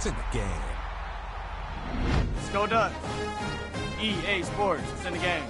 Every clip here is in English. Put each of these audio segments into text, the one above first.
in the game. Let's go Ducks. EA Sports is in the game.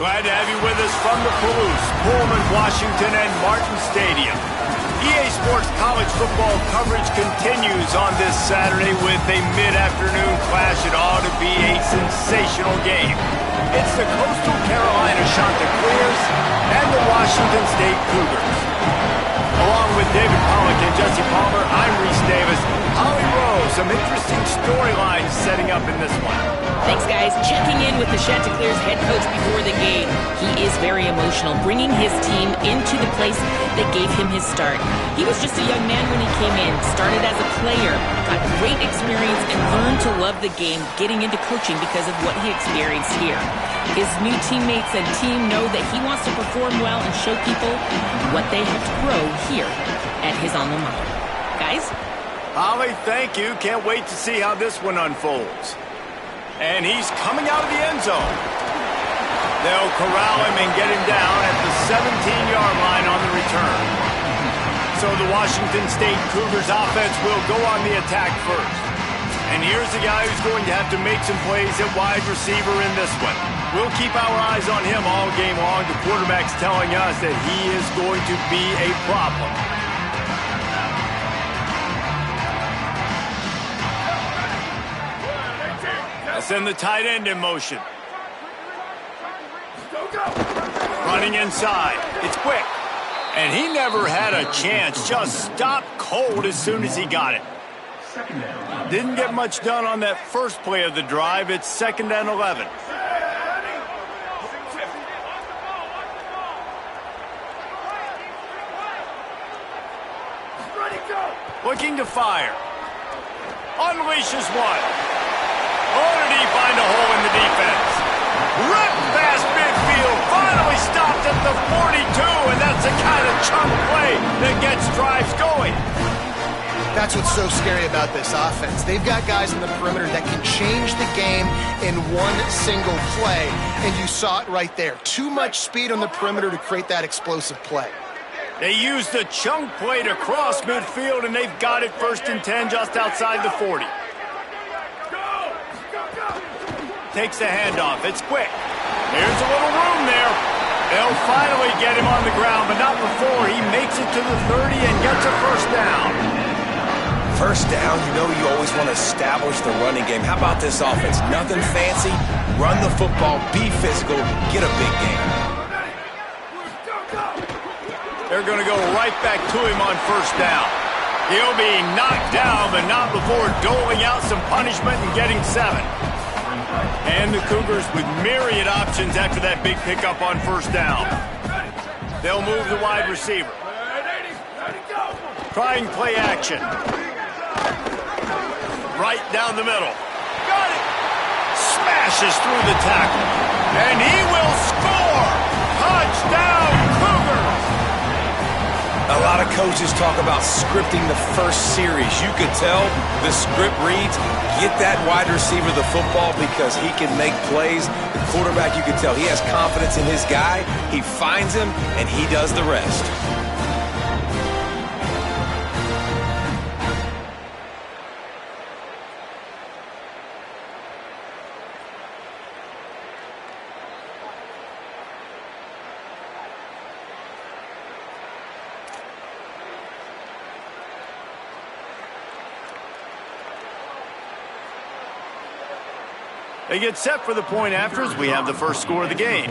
Glad to have you with us from the Palouse, Pullman, Washington, and Martin Stadium. EA Sports college football coverage continues on this Saturday with a mid-afternoon clash. It ought to be a sensational game. It's the Coastal Carolina Chanticleers and the Washington State Cougars. Along with David Pollack and Jesse Palmer, I'm Reese Davis. Holly Rowe, some interesting storylines setting up in this one. Thanks, guys. Checking in with the Chanticleers head coach before the game. He is very emotional, bringing his team into the place that gave him his start. He was just a young man when he came in, started as a player, got great experience, and learned to love the game, getting into coaching because of what he experienced here. His new teammates and team know that he wants to perform well and show people what they have to grow here at his alma mater. Guys? Holly, thank you. Can't wait to see how this one unfolds. And he's coming out of the end zone. They'll corral him and get him down at the 17-yard line on the return. So the Washington State Cougars offense will go on the attack first. And here's the guy who's going to have to make some plays at wide receiver in this one. We'll keep our eyes on him all game long. The quarterback's telling us that he is going to be a problem. Send the tight end in motion. Running inside. It's quick. And he never had a chance. Just stopped cold as soon as he got it. Didn't get much done on that first play of the drive. It's 2nd and 11. Looking to fire. Unleashes one. Oh, did he find a hole in the defense? Ripped past midfield, finally stopped at the 42, and that's the kind of chunk play that gets drives going. That's what's so scary about this offense. They've got guys in the perimeter that can change the game in one single play, and you saw it right there. Too much speed on the perimeter to create that explosive play. They used the chunk play to cross midfield, and they've got it 1st and 10 just outside the 40. Takes the handoff. It's quick. There's a little room there. They'll finally get him on the ground, but not before he makes it to the 30 and gets a first down. First down, you know you always want to establish the running game. How about this offense? Nothing fancy. Run the football, be physical, get a big game. They're going to go right back to him on first down. He'll be knocked down, but not before doling out some punishment and getting 7. And the Cougars with myriad options after that big pickup on first down. They'll move the wide receiver. Trying play action. Right down the middle. Got it! Smashes through the tackle. And he will score! Touchdown, Cougars! A lot of coaches talk about scripting the first series. You could tell the script reads, get that wide receiver the football because he can make plays. The quarterback, you can tell he has confidence in his guy. He finds him, and he does the rest. They get set for the point after as we have the first score of the game.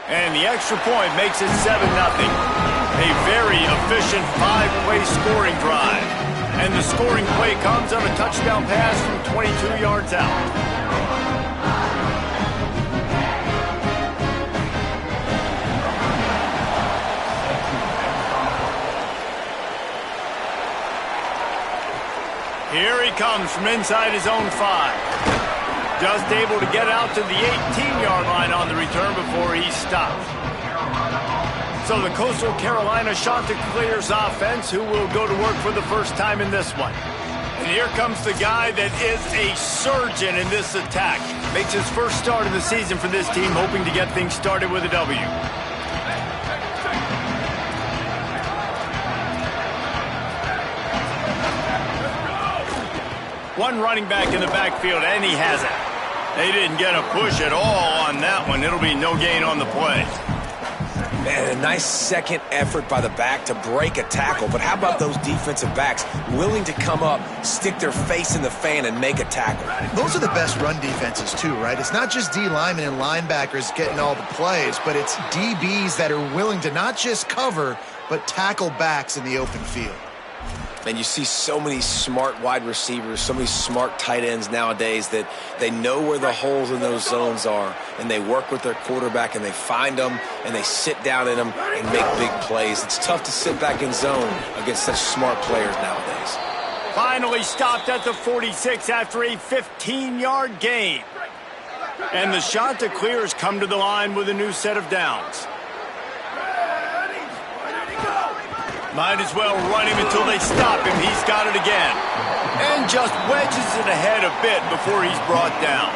And the extra point makes it 7-0. A very efficient 5-play scoring drive. And the scoring play comes on a touchdown pass from 22 yards out. Here he comes from inside his own 5. Just able to get out to the 18-yard line on the return before he stopped. So the Coastal Carolina Chanticleers offense, who will go to work for the first time in this one. And here comes the guy that is a surgeon in this attack. Makes his first start of the season for this team, hoping to get things started with a W. One running back in the backfield, and he has it. They didn't get a push at all on that one. It'll be no gain on the play. Man, a nice second effort by the back to break a tackle. But how about those defensive backs willing to come up, stick their face in the fan, and make a tackle? Those are the best run defenses, too, right? It's not just D linemen and linebackers getting all the plays, but it's DBs that are willing to not just cover, but tackle backs in the open field. And you see so many smart wide receivers, so many smart tight ends nowadays that they know where the holes in those zones are, and they work with their quarterback, and they find them, and they sit down in them and make big plays. It's tough to sit back in zone against such smart players nowadays. Finally stopped at the 46 after a 15-yard gain. And the Chanticleers come to the line with a new set of downs. Might as well run him until they stop him. He's got it again. And just wedges it ahead a bit before he's brought down.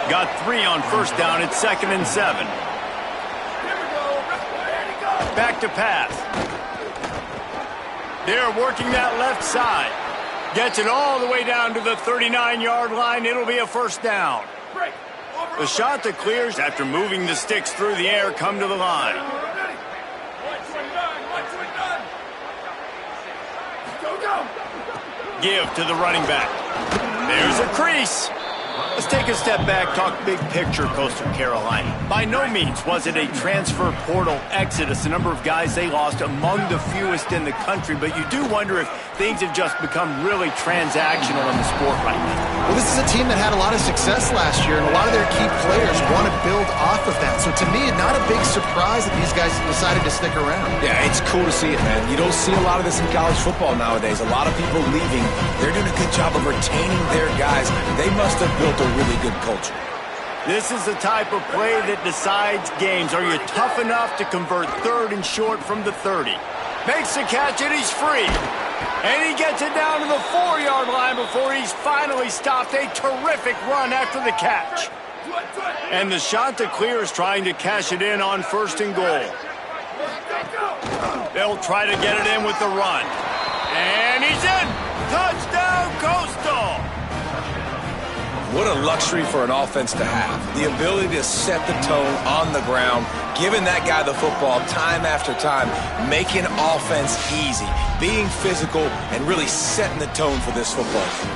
Got 3 on first down. It's 2nd and 7. Back to pass. They're working that left side. Gets it all the way down to the 39-yard line. It'll be a first down. The Chanticleers, after moving the sticks through the air, come to the line. Give to the running back. There's a crease. Let's take a step back, talk big picture Coastal Carolina. By no means was it a transfer portal exodus, the number of guys they lost among the fewest in the country, but you do wonder if things have just become really transactional in the sport right now. Well, this is a team that had a lot of success last year, and a lot of their key players want to build off of that. So to me, not a big surprise that these guys decided to stick around. Yeah, it's cool to see it, man. You don't see a lot of this in college football nowadays. A lot of people leaving. They're doing a good job of retaining their guys. They must have built a really good culture. This is the type of play that decides games. Are you tough enough to convert 3rd and short from the 30? Makes the catch and he's free. And he gets it down to the 4-yard line before he's finally stopped. A terrific run after the catch. And the Chanticleers trying to cash it in on 1st and goal. They'll try to get it in with the run. And he's in. Touchdown, Coastal. What a luxury for an offense to have. The ability to set the tone on the ground, giving that guy the football time after time, making offense easy, being physical, and really setting the tone for this football team.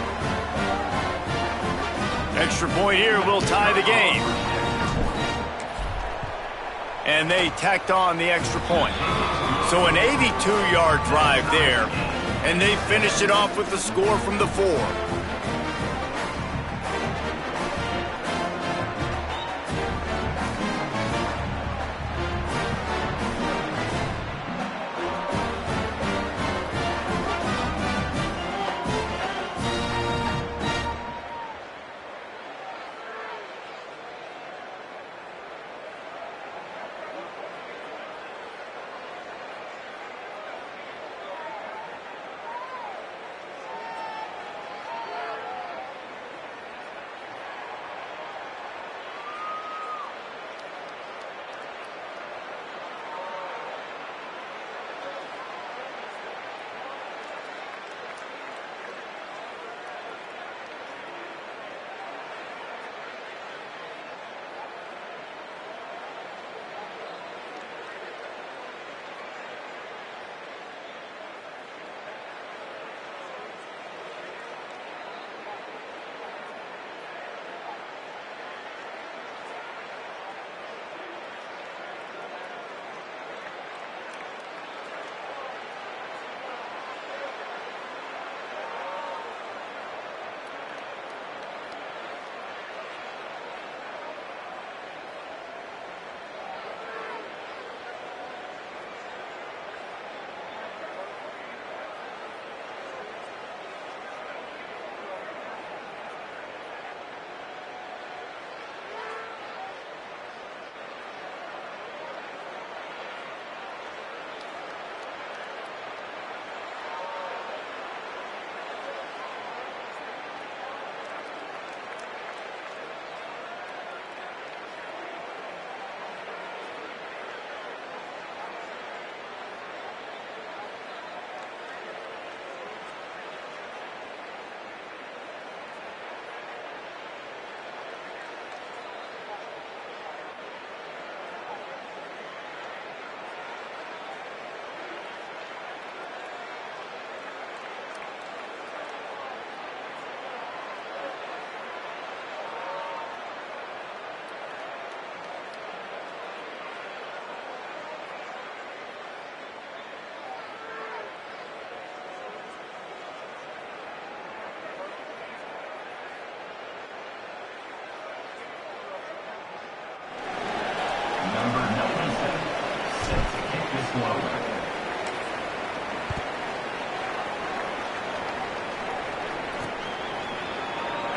Extra point here will tie the game. And they tacked on the extra point. So an 82-yard drive there. And they finished it off with the score from the 4.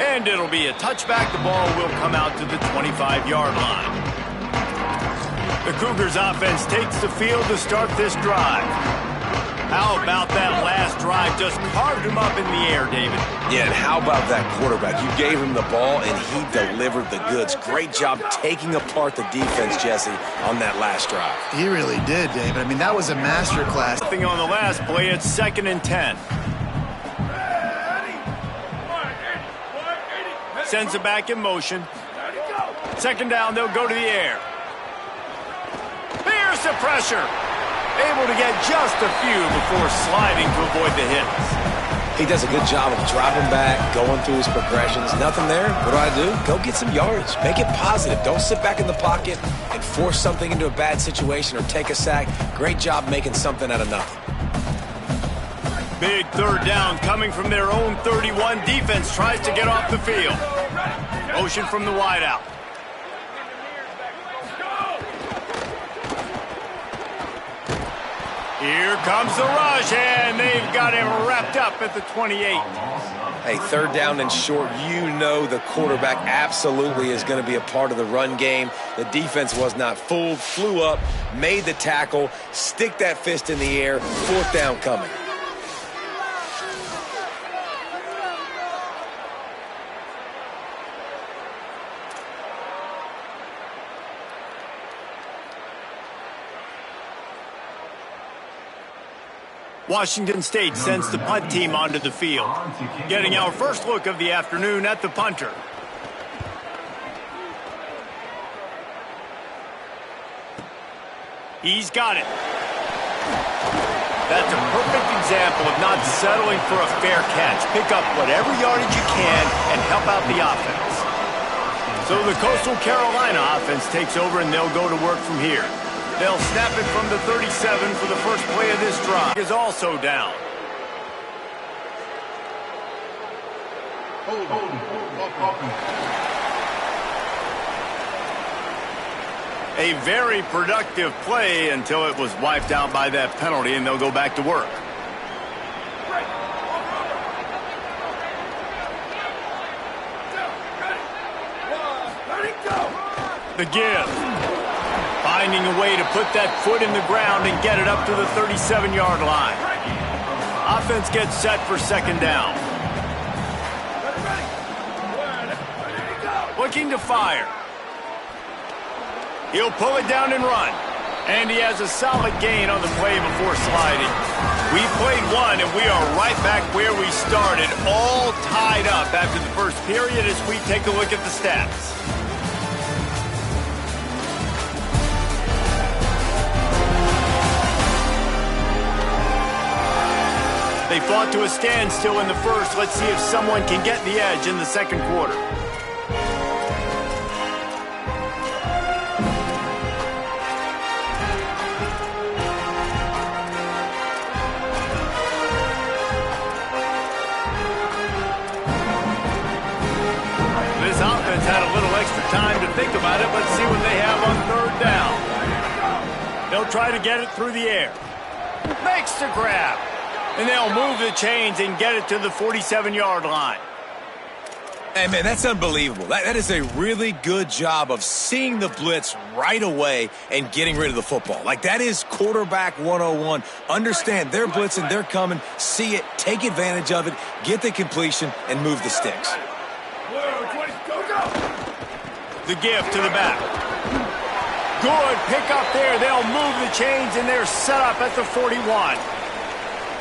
And it'll be a touchback. The ball will come out to the 25-yard line. The Cougars offense takes the field to start this drive. How about that last drive? Just carved him up in the air, David. Yeah, and how about that quarterback? You gave him the ball, and he delivered the goods. Great job taking apart the defense, Jesse, on that last drive. He really did, David. I mean, that was a masterclass. Nothing on the last play. It's 2nd and 10. Sends it back in motion. 2nd down, they'll go to the air. Here's the pressure. Able to get just a few before sliding to avoid the hits. He does a good job of dropping back, going through his progressions. Nothing there. What do? Go get some yards. Make it positive. Don't sit back in the pocket and force something into a bad situation or take a sack. Great job making something out of nothing. Big 3rd down coming from their own 31. Defense tries to get off the field. Motion from the wideout. Here comes the rush, and they've got him wrapped up at the 28. Hey, 3rd down and short, you know the quarterback absolutely is going to be a part of the run game. The defense was not fooled, flew up, made the tackle, stick that fist in the air, 4th down coming. Washington State sends the punt team onto the field. Getting our first look of the afternoon at the punter. He's got it. That's a perfect example of not settling for a fair catch. Pick up whatever yardage you can and help out the offense. So the Coastal Carolina offense takes over, and they'll go to work from here. They'll snap it from the 37 for the first play of this drive. Is also down. A very productive play until it was wiped out by that penalty, and they'll go back to work. The give. Finding a way to put that foot in the ground and get it up to the 37-yard line. Offense gets set for 2nd down. Looking to fire. He'll pull it down and run. And he has a solid gain on the play before sliding. We played one, and we are right back where we started, all tied up after the first period as we take a look at the stats. They fought to a standstill in the first. Let's see if someone can get the edge in the 2nd quarter. This offense had a little extra time to think about it. Let's see what they have on 3rd down. They'll try to get it through the air. Makes the grab. And they'll move the chains and get it to the 47-yard line. Hey, man, that's unbelievable. That is a really good job of seeing the blitz right away and getting rid of the football. Like, that is quarterback 101. Understand they're blitzing, they're coming, see it, take advantage of it, get the completion, and move the sticks. The give to the back. Good pick up there. They'll move the chains, and they're set up at the 41.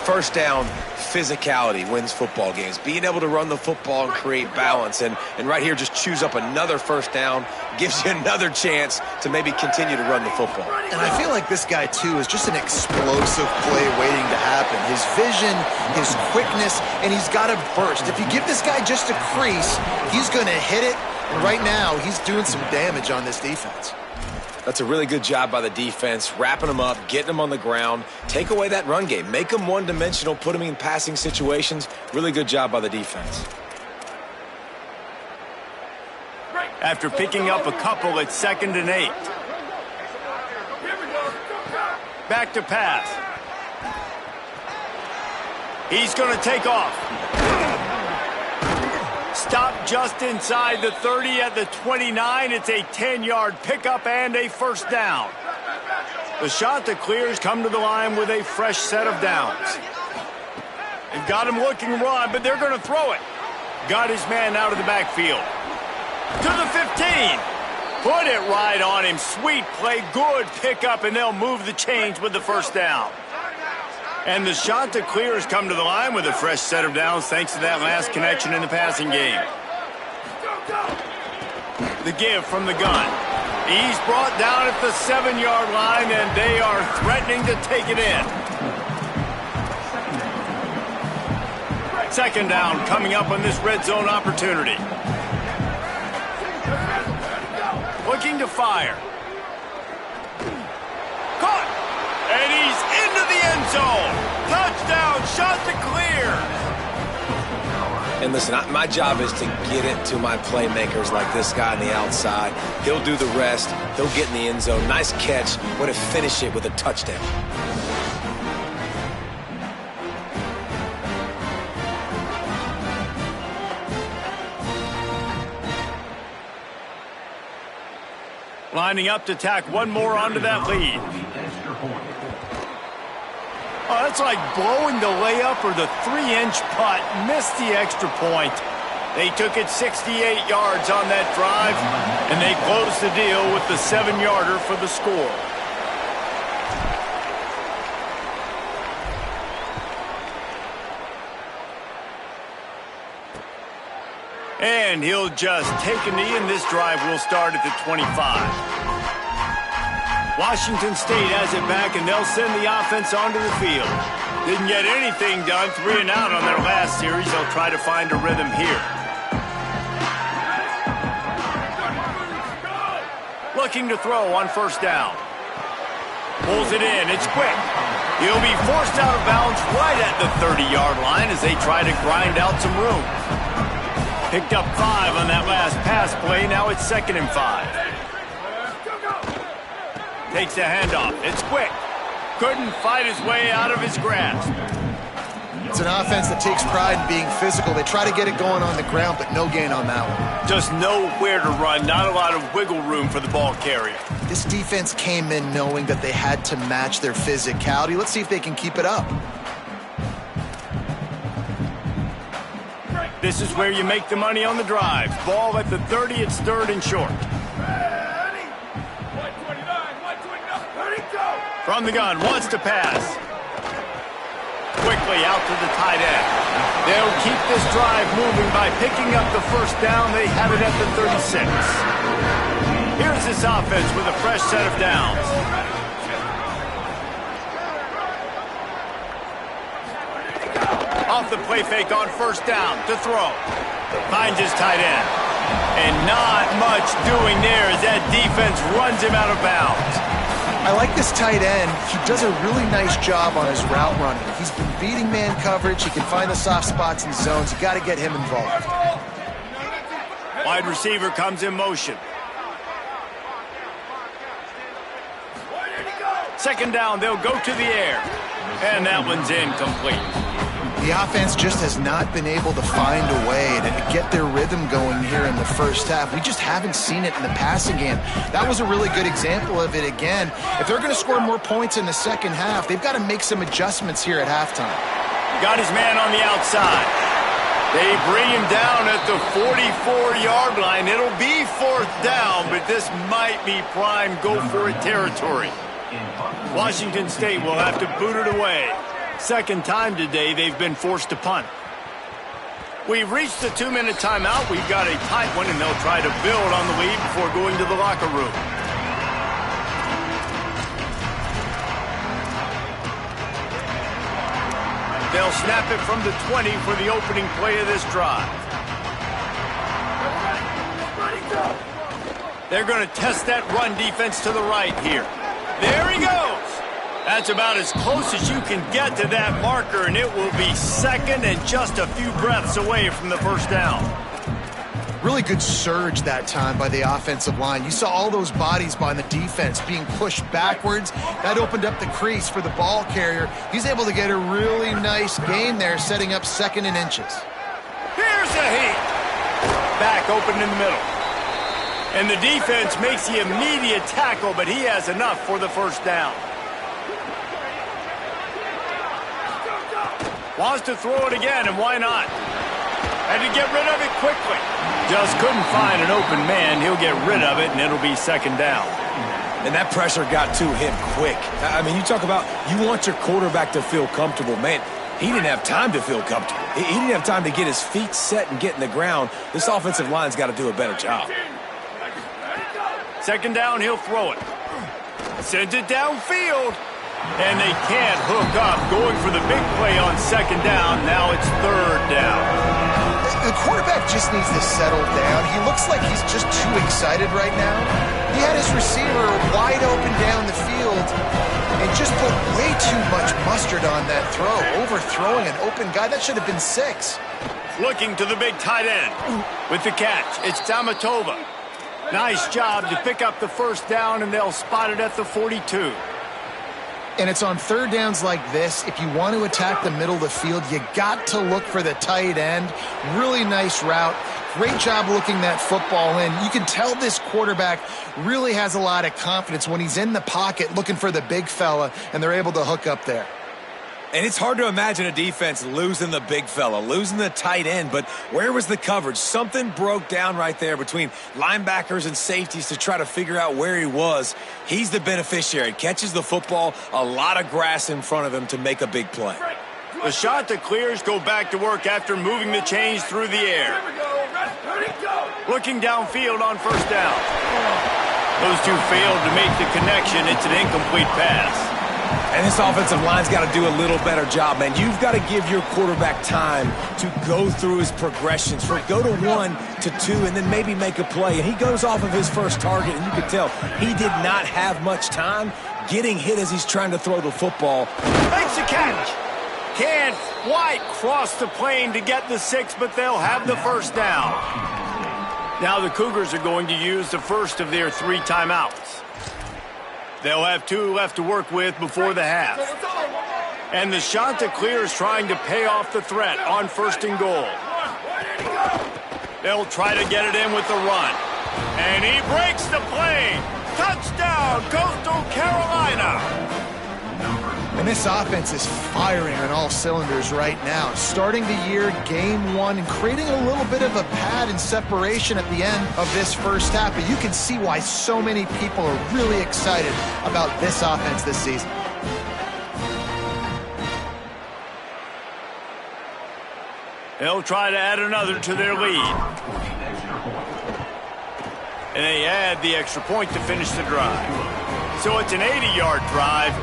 1st down, physicality wins football games. Being able to run the football and create balance. And right here, just choose up another 1st down, gives you another chance to maybe continue to run the football. And I feel like this guy, too, is just an explosive play waiting to happen. His vision, his quickness, and he's got a burst. If you give this guy just a crease, he's going to hit it. And right now, he's doing some damage on this defense. That's a really good job by the defense, wrapping them up, getting them on the ground. Take away that run game. Make them one-dimensional, put them in passing situations. Really good job by the defense. After picking up a couple, it's 2nd and 8. Back to pass. He's going to take off. Stop just inside the 30 at the 29. It's a 10-yard pickup and a first down. The shot that clears come to the line with a fresh set of downs. They've got him looking run, but they're going to throw it. Got his man out of the backfield. To the 15. Put it right on him. Sweet play, good pickup, and they'll move the chains with the first down. And the shot to clear has come to the line with a fresh set of downs thanks to that last connection in the passing game. The give from the gun. He's brought down at the 7-yard line, and they are threatening to take it in. Second down coming up on this red zone opportunity. Looking to fire. Caught! And he's into the end zone. Touchdown, shot to clear. And listen, my job is to get it to my playmakers like this guy on the outside. He'll do the rest. He'll get in the end zone. Nice catch. Want to finish it with a touchdown. Lining up to tack one more onto that lead. Oh, that's like blowing the layup or the 3-inch putt. Missed the extra point. They took it 68 yards on that drive, and they closed the deal with the 7-yarder for the score. And he'll just take a knee, and this drive will start at the 25. Washington State has it back, and they'll send the offense onto the field. Didn't get anything done, 3 and out on their last series. They'll try to find a rhythm here. Looking to throw on first down. Pulls it in. It's quick. He'll be forced out of bounds right at the 30-yard line as they try to grind out some room. Picked up 5 on that last pass play. Now it's 2nd and 5. Takes the handoff. It's quick. Couldn't fight his way out of his grasp. It's an offense that takes pride in being physical. They try to get it going on the ground, but no gain on that one. Just nowhere to run. Not a lot of wiggle room for the ball carrier. This defense came in knowing that they had to match their physicality. Let's see if they can keep it up. This is where you make the money on the drive. Ball at the 30, it's 3rd and short. From the gun, wants to pass. Quickly out to the tight end. They'll keep this drive moving by picking up the first down. They have it at the 36. Here's this offense with a fresh set of downs. Off the play fake on first down to throw. Finds his tight end. And not much doing there as that defense runs him out of bounds. I like this tight end. He does a really nice job on his route running. He's been beating man coverage. He can find the soft spots and zones. You got to get him involved. Wide receiver comes in motion. 2nd down, they'll go to the air. And that one's incomplete. The offense just has not been able to find a way to get their rhythm going here in the first half. We just haven't seen it in the passing game. That was a really good example of it again. If they're going to score more points in the second half, they've got to make some adjustments here at halftime. Got his man on the outside. They bring him down at the 44-yard line. It'll be 4th down, but this might be prime go-for-it territory. Washington State will have to boot it away. Second time today they've been forced to punt. We've reached the 2-minute timeout. We've got a tight one, and they'll try to build on the lead before going to the locker room. They'll snap it from the 20 for the opening play of this drive. They're going to test that run defense to the right here. There he goes. That's about as close as you can get to that marker, and it will be 2nd and just a few breaths away from the first down. Really good surge that time by the offensive line. You saw all those bodies by the defense being pushed backwards. That opened up the crease for the ball carrier. He's able to get a really nice gain there, setting up 2nd and inches. Here's a heat. Back open in the middle. And the defense makes the immediate tackle, but he has enough for the first down. Wants to throw it again, and why not? Had to get rid of it quickly. Just couldn't find an open man. He'll get rid of it, and it'll be 2nd down. And that pressure got to him quick. I mean, you talk about you want your quarterback to feel comfortable. Man, he didn't have time to feel comfortable. He didn't have time to get his feet set and get in the ground. This offensive line's got to do a better job. 2nd down, he'll throw it. Sends it downfield. And they can't hook up. Going for the big play on 2nd down. Now it's 3rd down. The quarterback just needs to settle down. He looks like he's just too excited right now. He had his receiver wide open down the field and just put way too much mustard on that throw, overthrowing an open guy. That should have been 6. Looking to the big tight end. With the catch, it's Damatova. Nice job to pick up the first down, and they'll spot it at the 42. And it's on 3rd downs like this. If you want to attack the middle of the field, you got to look for the tight end. Really nice route. Great job looking that football in. You can tell this quarterback really has a lot of confidence when he's in the pocket looking for the big fella, and they're able to hook up there. And it's hard to imagine a defense losing the big fella, losing the tight end, but where was the coverage? Something broke down right there between linebackers and safeties to try to figure out where he was. He's the beneficiary. Catches the football, a lot of grass in front of him to make a big play. The shot that clears go back to work after moving the chains through the air. Looking downfield on 1st down. Those two failed to make the connection. It's an incomplete pass. And this offensive line's got to do a little better job, man. You've got to give your quarterback time to go through his progressions. Go to 1 to 2 and then maybe make a play. And he goes off of his first target, and you can tell he did not have much time getting hit as he's trying to throw the football. Makes the catch. Can't quite cross the plane to get the 6, but they'll have the first down. Now the Cougars are going to use the first of their 3 timeouts. They'll have 2 left to work with before the half. And the shot to clear is trying to pay off the threat on 1st and goal. They'll try to get it in with the run. And he breaks the plane. Touchdown, Coastal Carolina. And this offense is firing on all cylinders right now. Starting the year, game 1, and creating a little bit of a pad and separation at the end of this first half. But you can see why so many people are really excited about this offense this season. They'll try to add another to their lead. And they add the extra point to finish the drive. So it's an 80-yard drive.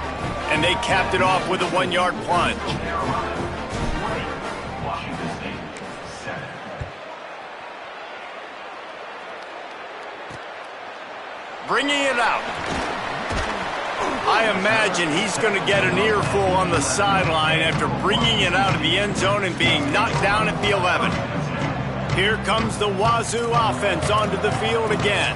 And they capped it off with a 1-yard plunge. Bringing it out. I imagine he's going to get an earful on the sideline after bringing it out of the end zone and being knocked down at the 11. Here comes the Wazoo offense onto the field again.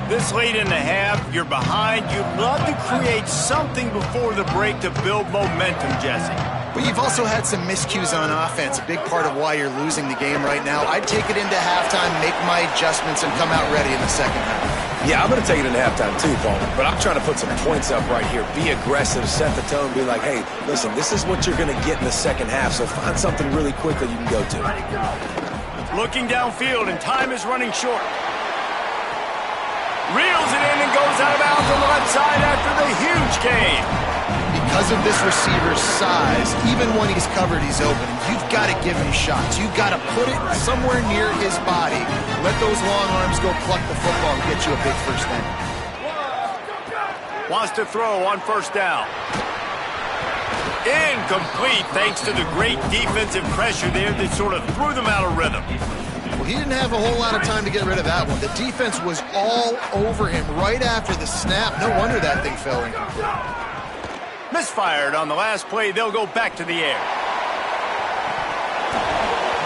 This late in the half, you're behind. You'd love to create something before the break to build momentum, Jesse. But you've also had some miscues on offense, a big part of why you're losing the game right now. I'd take it into halftime, make my adjustments, and come out ready in the second half. Yeah, I'm going to take it into halftime too, Paul. But I'm trying to put some points up right here. Be aggressive, set the tone, be like, hey, listen, this is what you're going to get in the second half, so find something really quick that you can go to. Looking downfield, and time is running short. Reels it in and goes out of bounds on the left side after the huge gain. Because of this receiver's size, even when he's covered, he's open. You've got to give him shots. You've got to put it somewhere near his body. Let those long arms go pluck the football and get you a big first down. Wants to throw on 1st down. Incomplete thanks to the great defensive pressure there that sort of threw them out of rhythm. Well, he didn't have a whole lot of time to get rid of that one. The defense was all over him right after the snap. No wonder that thing fell in. Misfired on the last play. They'll go back to the air.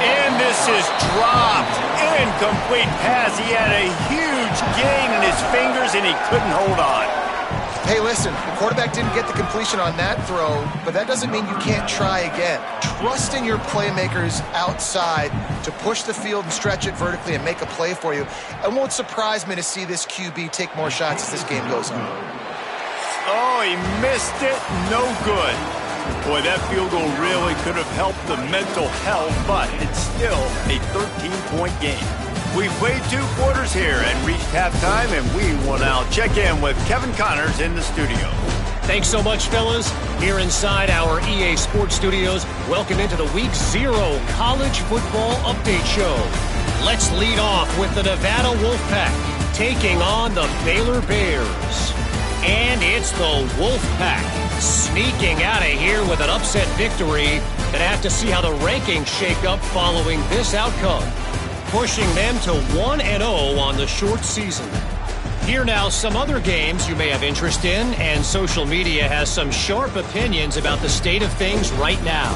And this is dropped. Incomplete pass. He had a huge gain in his fingers, and he couldn't hold on. Hey, listen, the quarterback didn't get the completion on that throw, but that doesn't mean you can't try again. Trust in your playmakers outside to push the field and stretch it vertically and make a play for you. It won't surprise me to see this QB take more shots as this game goes on. Oh, he missed it. No good. Boy, that field goal really could have helped the mental health, but it's still a 13-point game. We've played 2 quarters here and reached halftime, and we will now check in with Kevin Connors in the studio. Thanks so much, fellas. Here inside our EA Sports Studios, welcome into the Week 0 College Football Update Show. Let's lead off with the Nevada Wolfpack taking on the Baylor Bears. And it's the Wolfpack sneaking out of here with an upset victory. Gonna have to see how the rankings shake up following this outcome, pushing them to 1-0 on the short season. Here now, some other games you may have interest in, and social media has some sharp opinions about the state of things right now.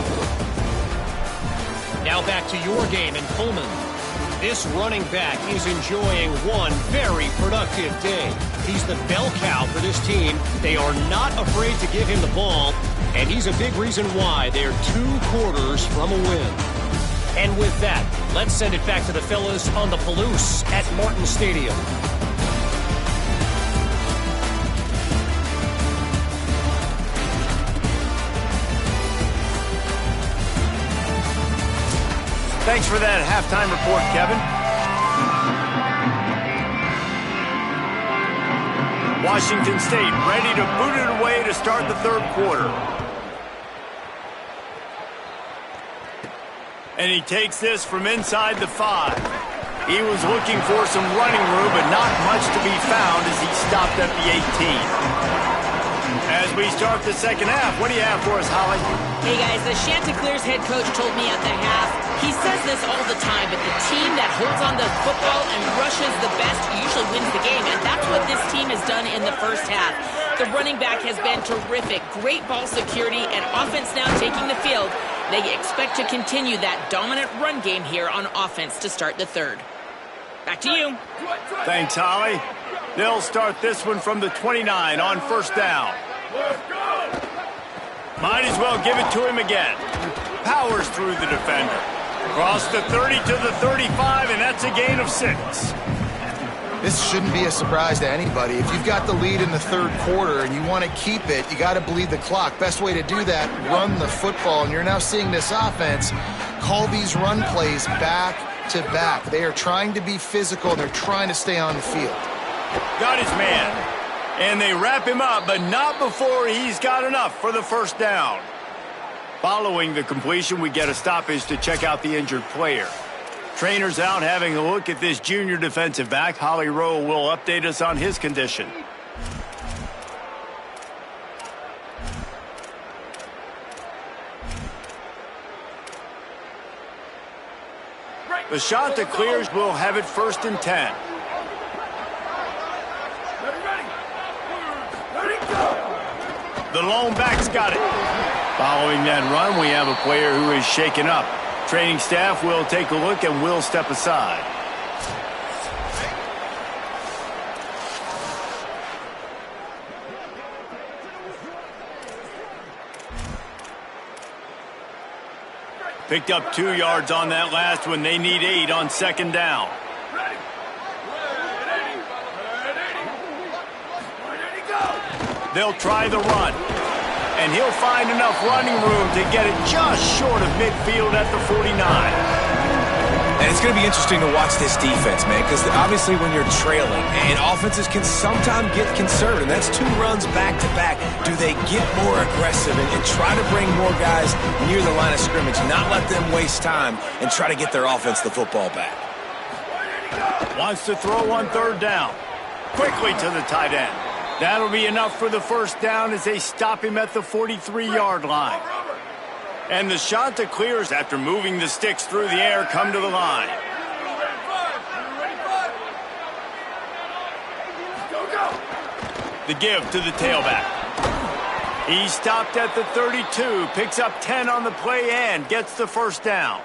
Now back to your game in Pullman. This running back is enjoying one very productive day. He's the bell cow for this team. They are not afraid to give him the ball, and he's a big reason why they're 2 quarters from a win. And with that, let's send it back to the fellas on the Palouse at Martin Stadium. Thanks for that halftime report, Kevin. Washington State ready to boot it away to start the 3rd quarter. And he takes this from inside the 5. He was looking for some running room, but not much to be found as he stopped at the 18. As we start the 2nd half, what do you have for us, Holly? Hey, guys, the Chanticleers head coach told me at the half, he says this all the time, but the team that holds on to the football and rushes the best usually wins the game, and that's what this team has done in the first half. The running back has been terrific. Great ball security and offense now taking the field. They expect to continue that dominant run game here on offense to start the 3rd. Back to you. Thanks, Holly. They'll start this one from the 29 on 1st down. Might as well give it to him again. Powers through the defender. Across the 30 to the 35, and that's a gain of 6. This shouldn't be a surprise to anybody. If you've got the lead in the 3rd quarter and you want to keep it, you got to bleed the clock. Best way to do that, run the football. And you're now seeing this offense call these run plays back to back. They are trying to be physical, and they're trying to stay on the field. Got his man. And they wrap him up, but not before he's got enough for the 1st down. Following the completion, we get a stoppage to check out the injured player. Trainer's out having a look at this junior defensive back. Holly Rowe will update us on his condition. The Chanticleers will have it 1st and 10. The lone back's got it. Following that run, we have a player who is shaken up. Training staff will take a look and will step aside. Picked up 2 yards on that last one. They need 8 on 2nd down. They'll try the run. And he'll find enough running room to get it just short of midfield at the 49. And it's going to be interesting to watch this defense, man, because obviously when you're trailing, and offenses can sometimes get conservative, and that's 2 runs back-to-back. Do they get more aggressive and try to bring more guys near the line of scrimmage, not let them waste time, and try to get their offense the football back? Wants to throw on 3rd down. Quickly to the tight end. That'll be enough for the 1st down as they stop him at the 43-yard line. And the Chanticleers, after moving the sticks through the air, come to the line. The give to the tailback. He stopped at the 32, picks up 10 on the play and gets the 1st down.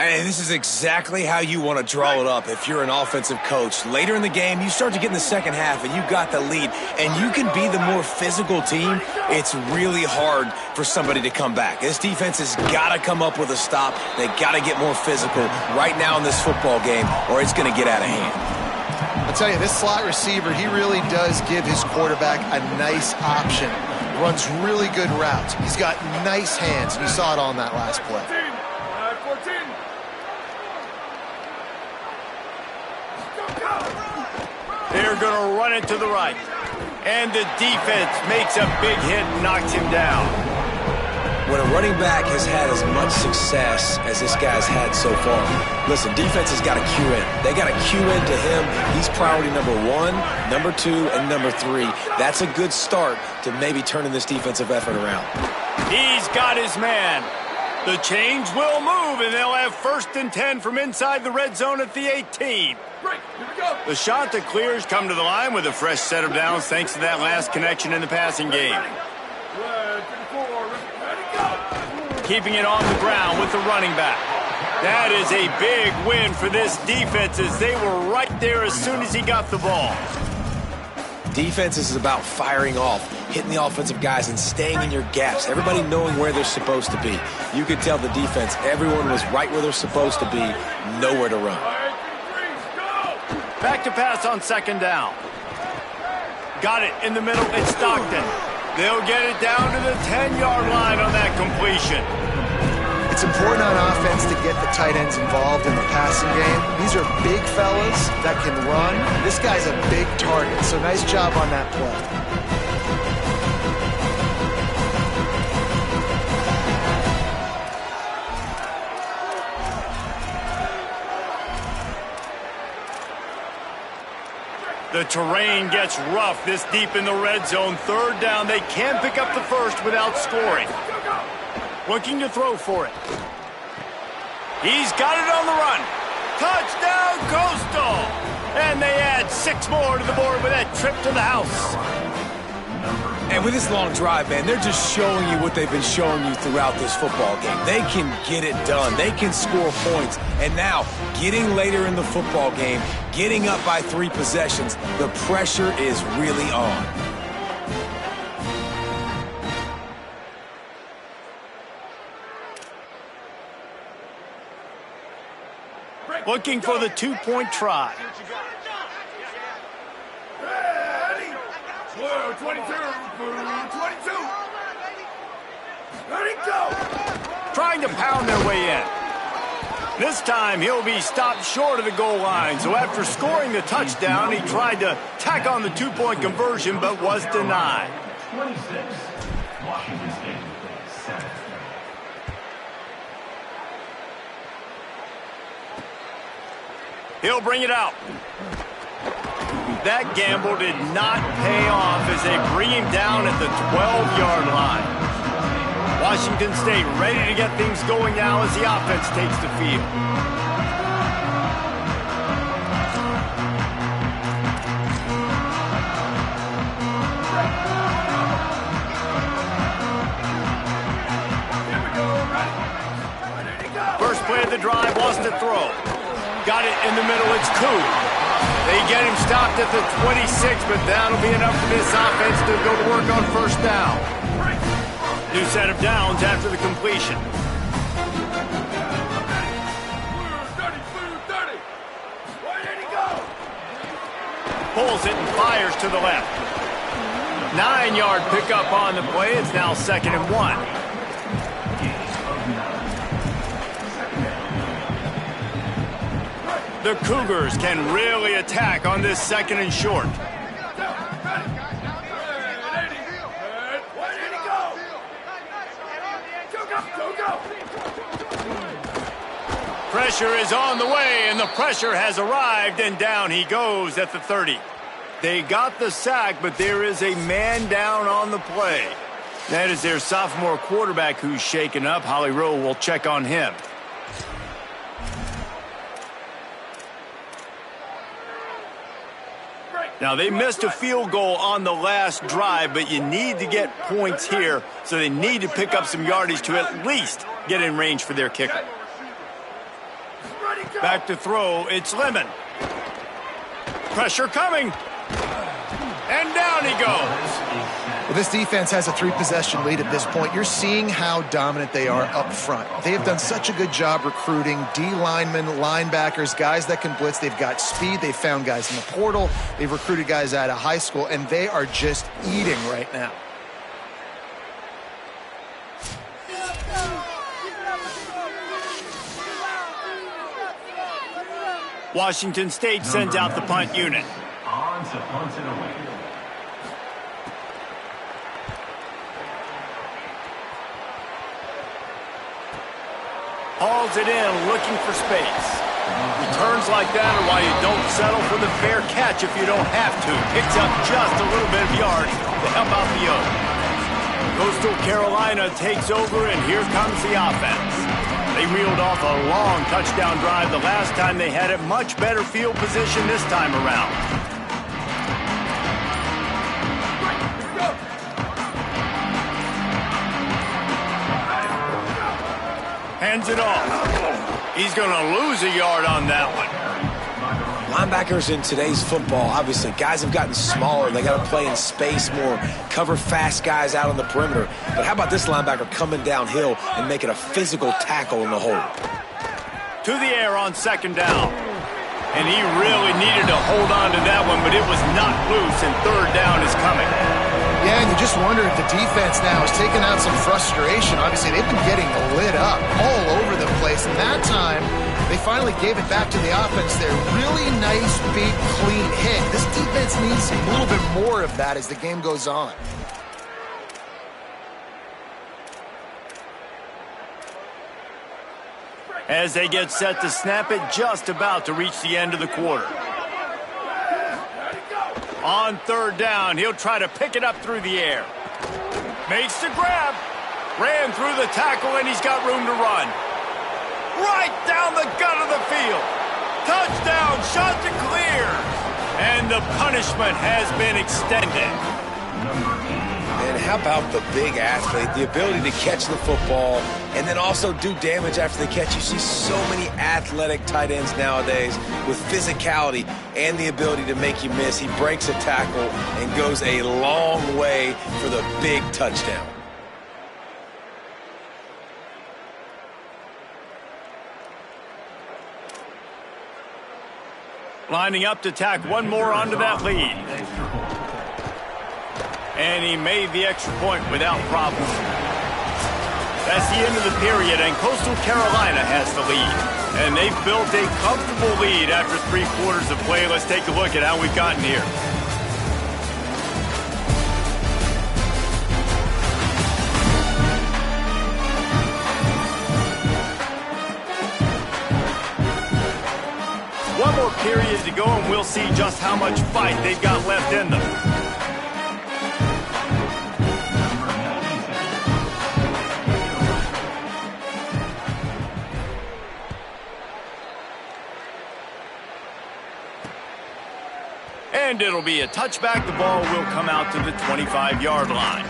And this is exactly how you want to draw it up if you're an offensive coach. Later in the game, you start to get in the second half and you got the lead, and you can be the more physical team. It's really hard for somebody to come back. This defense has got to come up with a stop. They got to get more physical right now in this football game, or it's going to get out of hand. I'll tell you, this slot receiver, he really does give his quarterback a nice option. Runs really good routes. He's got nice hands, and you saw it on that last play. They're going to run it to the right. And the defense makes a big hit and knocks him down. When a running back has had as much success as this guy's had so far, listen, defense has got to cue in. They got to cue into him. He's priority number 1, number 2, and number 3. That's a good start to maybe turning this defensive effort around. He's got his man. The chains will move, and they'll have 1st and 10 from inside the red zone at the 18. The shot that clears come to the line with a fresh set of downs thanks to that last connection in the passing game. Keeping it on the ground with the running back. That is a big win for this defense as they were right there as soon as he got the ball. Defense is about firing off, hitting the offensive guys and staying in your gaps. Everybody knowing where they're supposed to be. You could tell the defense, everyone was right where they're supposed to be, nowhere to run. Back to pass on 2nd down. Got it in the middle. It's Stockton. They'll get it down to the 10-yard line on that completion. It's important on offense to get the tight ends involved in the passing game. These are big fellas that can run. This guy's a big target, so nice job on that play. The terrain gets rough this deep in the red zone. 3rd down. They can pick up the first without scoring. Looking to throw for it. He's got it on the run. Touchdown, Coastal! And they add 6 more to the board with that trip to the house. And with this long drive, man, they're just showing you what they've been showing you throughout this football game. They can get it done. They can score points. And now, getting later in the football game, getting up by 3 possessions, the pressure is really on. Looking for the 2-point try. 22. Let it go. Trying to pound their way in. This time he'll be stopped short of the goal line. So after scoring the touchdown, he tried to tack on the 2-point conversion but was denied. 26, Washington State. He'll bring it out. That gamble did not pay off as they bring him down at the 12-yard line. Washington State ready to get things going now as the offense takes the field. First play of the drive, lost to throw. Got it in the middle, it's Koo. They get him stopped at the 26, but that'll be enough for this offense to go to work on 1st down. New set of downs after the completion. 30. Where did he go? Pulls it and fires to the left. 9-yard pickup on the play. It's now 2nd and 1. The Cougars can really attack on this 2nd and short. Pressure is on the way, and the pressure has arrived, and down he goes at the 30. They got the sack, but there is a man down on the play. That is their sophomore quarterback who's shaken up. Holly Rowe will check on him. Now, they missed a field goal on the last drive, but you need to get points here, so they need to pick up some yardage to at least get in range for their kicker. Back to throw, it's Lemon. Pressure coming. And down he goes. Well, this defense has a 3-possession lead at this point. You're seeing how dominant they are up front. They have done such a good job recruiting D linemen, linebackers, guys that can blitz. They've got speed. They've found guys in the portal. They've recruited guys out of high school, and they are just eating right now. Washington State sends out the punt unit. On to punt it away. Hauls it in, looking for space. Returns like that are why you don't settle for the fair catch if you don't have to. Picks up just a little bit of yards to help out the Oaks. Coastal Carolina takes over, and here comes the offense. They reeled off a long touchdown drive the last time they had it. Much better field position this time around. Hands it off. He's going to lose a yard on that one. Linebackers in today's football, obviously, guys have gotten smaller. They got to play in space more, cover fast guys out on the perimeter. But how about this linebacker coming downhill and making a physical tackle in the hole? To the air on second down. And he really needed to hold on to that one, but it was not loose, and third down is coming. Yeah, and you just wonder if the defense now is taking out some frustration. Obviously, they've been getting lit up all over the place. And that time, they finally gave it back to the offense there. Really nice, big, clean hit. This defense needs a little bit more of that as the game goes on. As they get set to snap it, just about to reach the end of the quarter. On third down, he'll try to pick it up through the air. Makes the grab. Ran through the tackle, and he's got room to run. Right down the gut of the field. Touchdown, shot to clear. And the punishment has been extended. And how about the big athlete, the ability to catch the football and then also do damage after the catch? You see so many athletic tight ends nowadays with physicality and the ability to make you miss. He breaks a tackle and goes a long way for the big touchdown. Lining up to tack one more onto that lead. And he made the extra point without problem. That's the end of the period, and Coastal Carolina has the lead. And they've built a comfortable lead after 3 quarters of play. Let's take a look at how we've gotten here. One more period to go, and we'll see just how much fight they've got left in them. And it'll be a touchback. The ball will come out to the 25-yard line.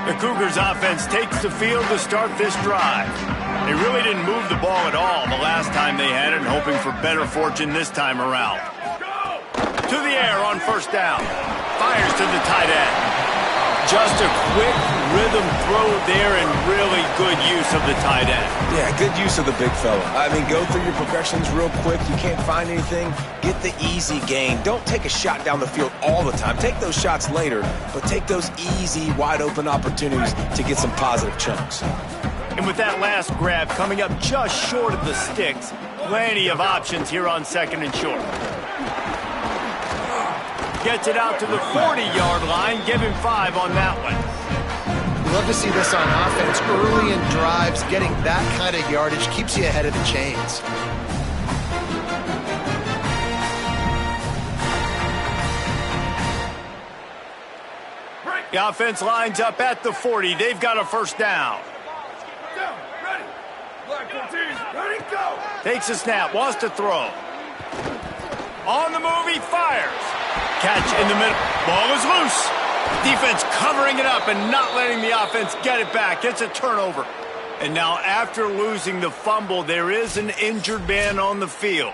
The Cougars offense takes the field to start this drive. They really didn't move the ball at all the last time they had it, and hoping for better fortune this time around. To the air on first down. Fires to the tight end. Just a quick rhythm throw there, and really good use of the tight end. Yeah, good use of the big fella. I mean, go through your progressions real quick. You can't find anything, get the easy gain. Don't take a shot down the field all the time. Take those shots later, but take those easy, wide-open opportunities to get some positive chunks. And with that last grab coming up just short of the sticks, plenty of options here on second and short. Gets it out to the 40-yard line. Give him 5 on that one. You love to see this on offense. Early in drives, getting that kind of yardage keeps you ahead of the chains. The offense lines up at the 40. They've got a first down. Ready. Black 14. Ready, go. Takes a snap, wants to throw. On the move, he fires. Catch in the middle. Ball is loose. Defense covering it up and not letting the offense get it back. It's a turnover. And now after losing the fumble, there is an injured man on the field.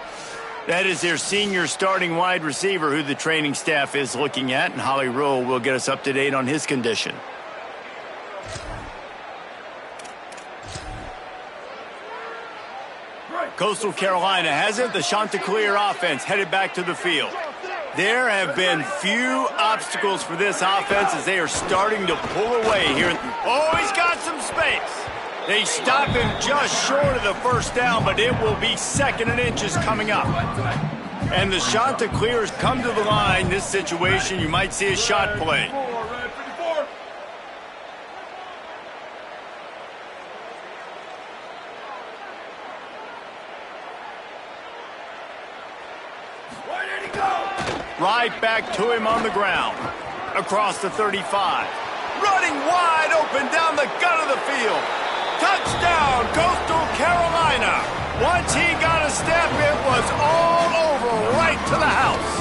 That is their senior starting wide receiver who the training staff is looking at, and Holly Rule will get us up to date on his condition. Coastal Carolina has it. The Chanticleer offense headed back to the field. There have been few obstacles for this offense as they are starting to pull away here. Oh, he's got some space. They stop him just short of the first down, but it will be 2nd and inches coming up. And the Chanticleers come to the line. This situation, you might see a shot play. Right back to him on the ground. Across the 35. Running wide open down the gut of the field. Touchdown, Coastal Carolina. Once he got a step, it was all over right to the house.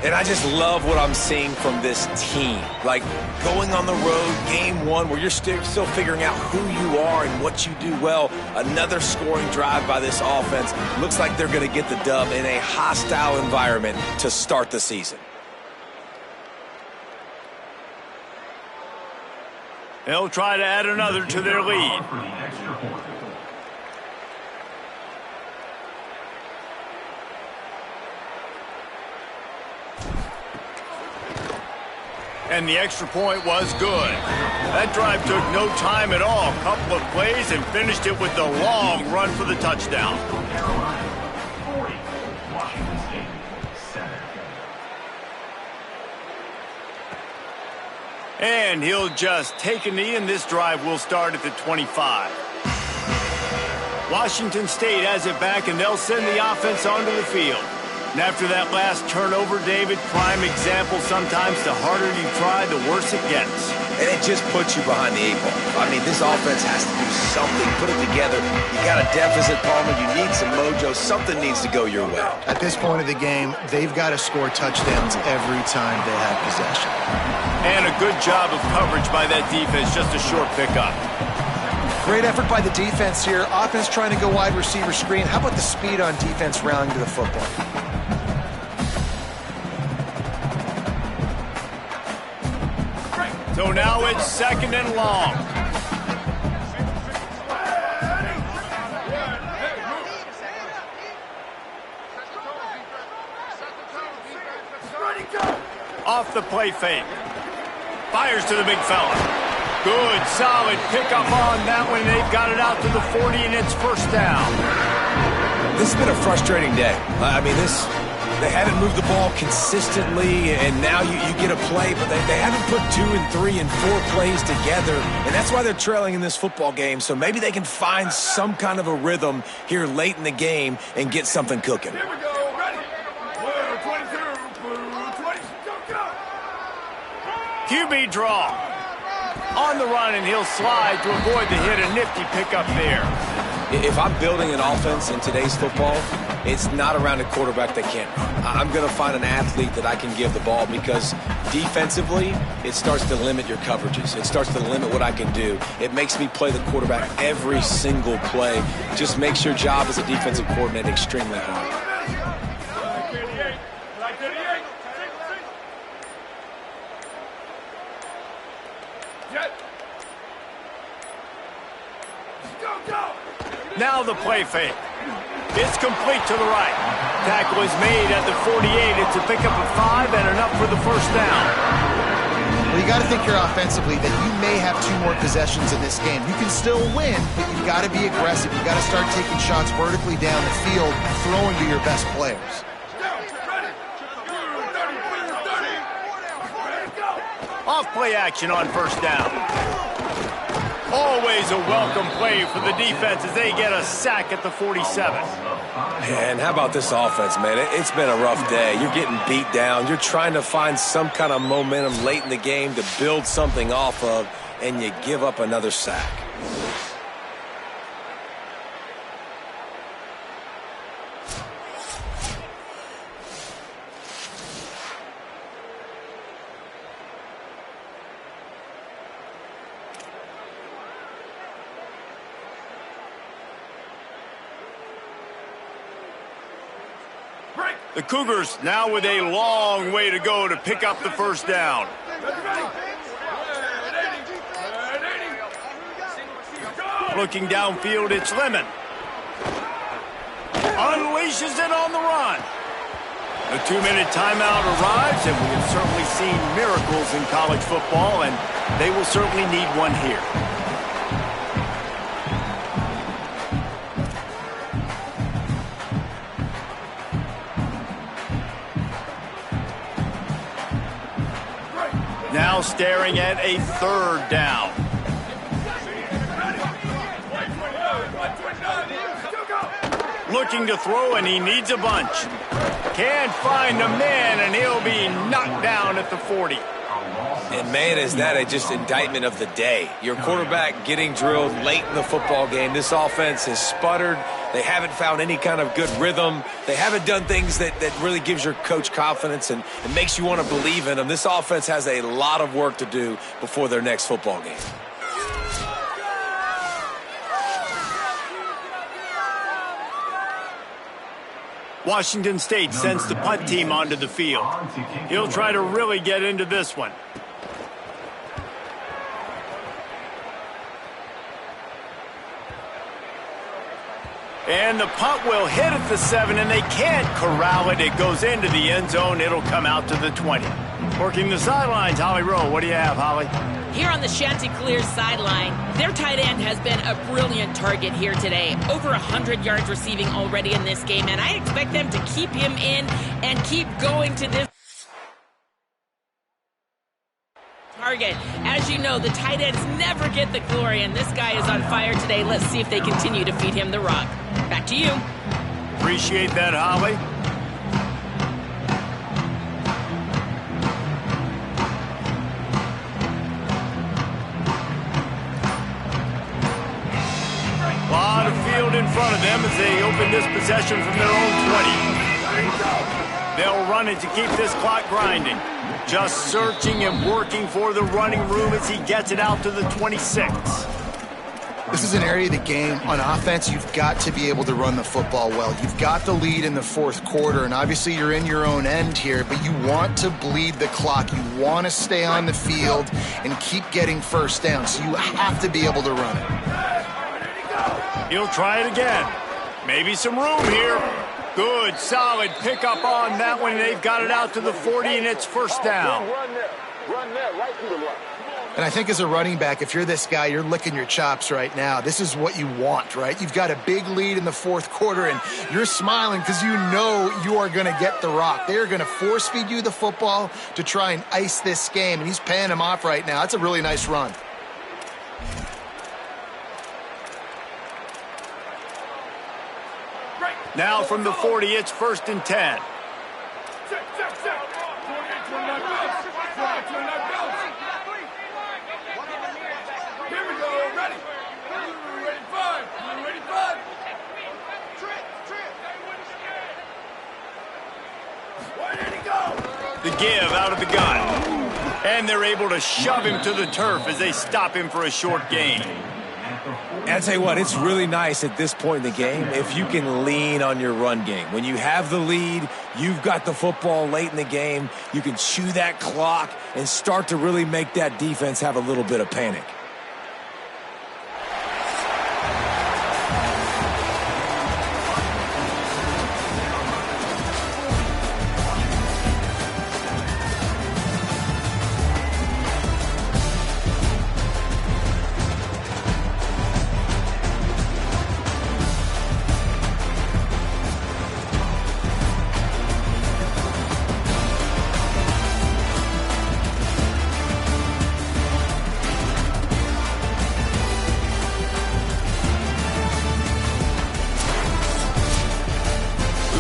And I just love what I'm seeing from this team. Like, going on the road, game one, where you're still figuring out who you are and what you do well. Another scoring drive by this offense. Looks like they're going to get the dub in a hostile environment to start the season. They'll try to add another to their lead. And the extra point was good. That drive took no time at all. A couple of plays and finished it with the long run for the touchdown. Carolina 40, Washington State 7. And he'll just take a knee, and this drive will start at the 25. Washington State has it back, and they'll send the offense onto the field. And after that last turnover, David, prime example, sometimes the harder you try, the worse it gets. And it just puts you behind the 8 ball. I mean, this offense has to do something, put it together. You got a deficit, Palmer. You need some mojo. Something needs to go your way. At this point of the game, they've got to score touchdowns every time they have possession. And a good job of coverage by that defense, just a short pickup. Great effort by the defense here. Offense trying to go wide receiver screen. How about the speed on defense rallying to the football? So now it's 2nd and long. Off the play fake. Fires to the big fella. Good, solid pickup on that one. They've got it out to the 40, and it's 1st down. This has been a frustrating day. I mean, they haven't moved the ball consistently, and now you get a play, but they haven't put 2 and 3 and 4 plays together, and that's why they're trailing in this football game. So maybe they can find some kind of a rhythm here late in the game and get something cooking. Here we go. Ready. Blue 22. Blue 20. Go. QB draw. On the run, and he'll slide to avoid the hit. A nifty pickup there. If I'm building an offense in today's football, it's not around a quarterback that can't run. I'm going to find an athlete that I can give the ball, because defensively, it starts to limit your coverages. It starts to limit what I can do. It makes me play the quarterback every single play. Just makes your job as a defensive coordinator extremely hard. Now the play fake. It's complete to the right. Tackle is made at the 48. It's a pickup of 5 and enough for the 1st down. Well, you got to think here offensively that you may have 2 more possessions in this game. You can still win, but you got to be aggressive. You got to start taking shots vertically down the field, throwing to your best players. Off play action on 1st down. Always a welcome play for the defense as they get a sack at the 47. And how about this offense, man? It's been a rough day. You're getting beat down. You're trying to find some kind of momentum late in the game to build something off of, and you give up another sack. The Cougars now with a long way to go to pick up the first down. Looking downfield, it's Lemon. Unleashes it on the run. The 2-minute timeout arrives, and we have certainly seen miracles in college football, and they will certainly need one here. Now staring at a third down. Looking to throw, and he needs a bunch. Can't find a man, and he'll be knocked down at the 40. And, man, is that just indictment of the day. Your quarterback getting drilled late in the football game. This offense has sputtered. They haven't found any kind of good rhythm. They haven't done things that really gives your coach confidence and makes you want to believe in them. This offense has a lot of work to do before their next football game. Washington State sends the punt team onto the field. He'll try to really get into this one. And the punt will hit at the 7, and they can't corral it. It goes into the end zone. It'll come out to the 20. Working the sidelines, Holly Rowe. What do you have, Holly? Here on the Chanticleer sideline, their tight end has been a brilliant target here today. Over 100 yards receiving already in this game, and I expect them to keep him in and keep going to this target. As you know, the tight ends never get the glory, and this guy is on fire today. Let's see if they continue to feed him the rock. Back to you. Appreciate that, Holly. A lot of field in front of them as they open this possession from their own 20. They'll run it to keep this clock grinding. Just searching and working for the running room as he gets it out to the 26. This is an area of the game on offense you've got to be able to run the football well. You've got the lead in the fourth quarter, and obviously you're in your own end here, but you want to bleed the clock. You want to stay on the field and keep getting first down, so you have to be able to run it. He'll try it again. Maybe some room here. Good, solid pickup on that one. They've got it out to the 40, and it's first down. And I think as a running back, if you're this guy, you're licking your chops right now. This is what you want, right? You've got a big lead in the fourth quarter, and you're smiling because you know you are going to get the rock. They are going to force feed you the football to try and ice this game, and he's paying him off right now. That's a really nice run. Now from the 40, it's 1st and 10. The give out of the gun. And they're able to shove him to the turf as they stop him for a short gain. And I tell you what, it's really nice at this point in the game if you can lean on your run game. When you have the lead, you've got the football late in the game, you can chew that clock and start to really make that defense have a little bit of panic.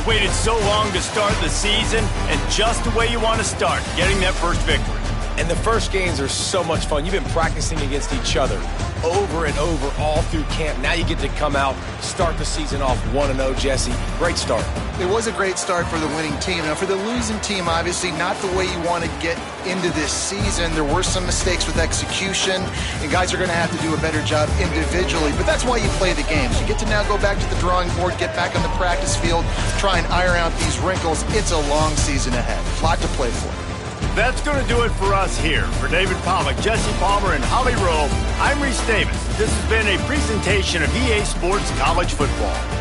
Waited so long to start the season, and just the way you want to start, getting that first victory. And the first games are so much fun. You've been practicing against each other over and over all through camp. Now you get to come out, start the season off 1-0, Jesse. Great start. It was a great start for the winning team. Now, for the losing team, obviously not the way you want to get into this season. There were some mistakes with execution, and guys are going to have to do a better job individually. But that's why you play the games. You get to now go back to the drawing board, get back on the practice field, try and iron out these wrinkles. It's a long season ahead. A lot to play for. That's going to do it for us here. For David Pollack, Jesse Palmer, and Holly Rowe, I'm Reese Davis. This has been a presentation of EA Sports College Football.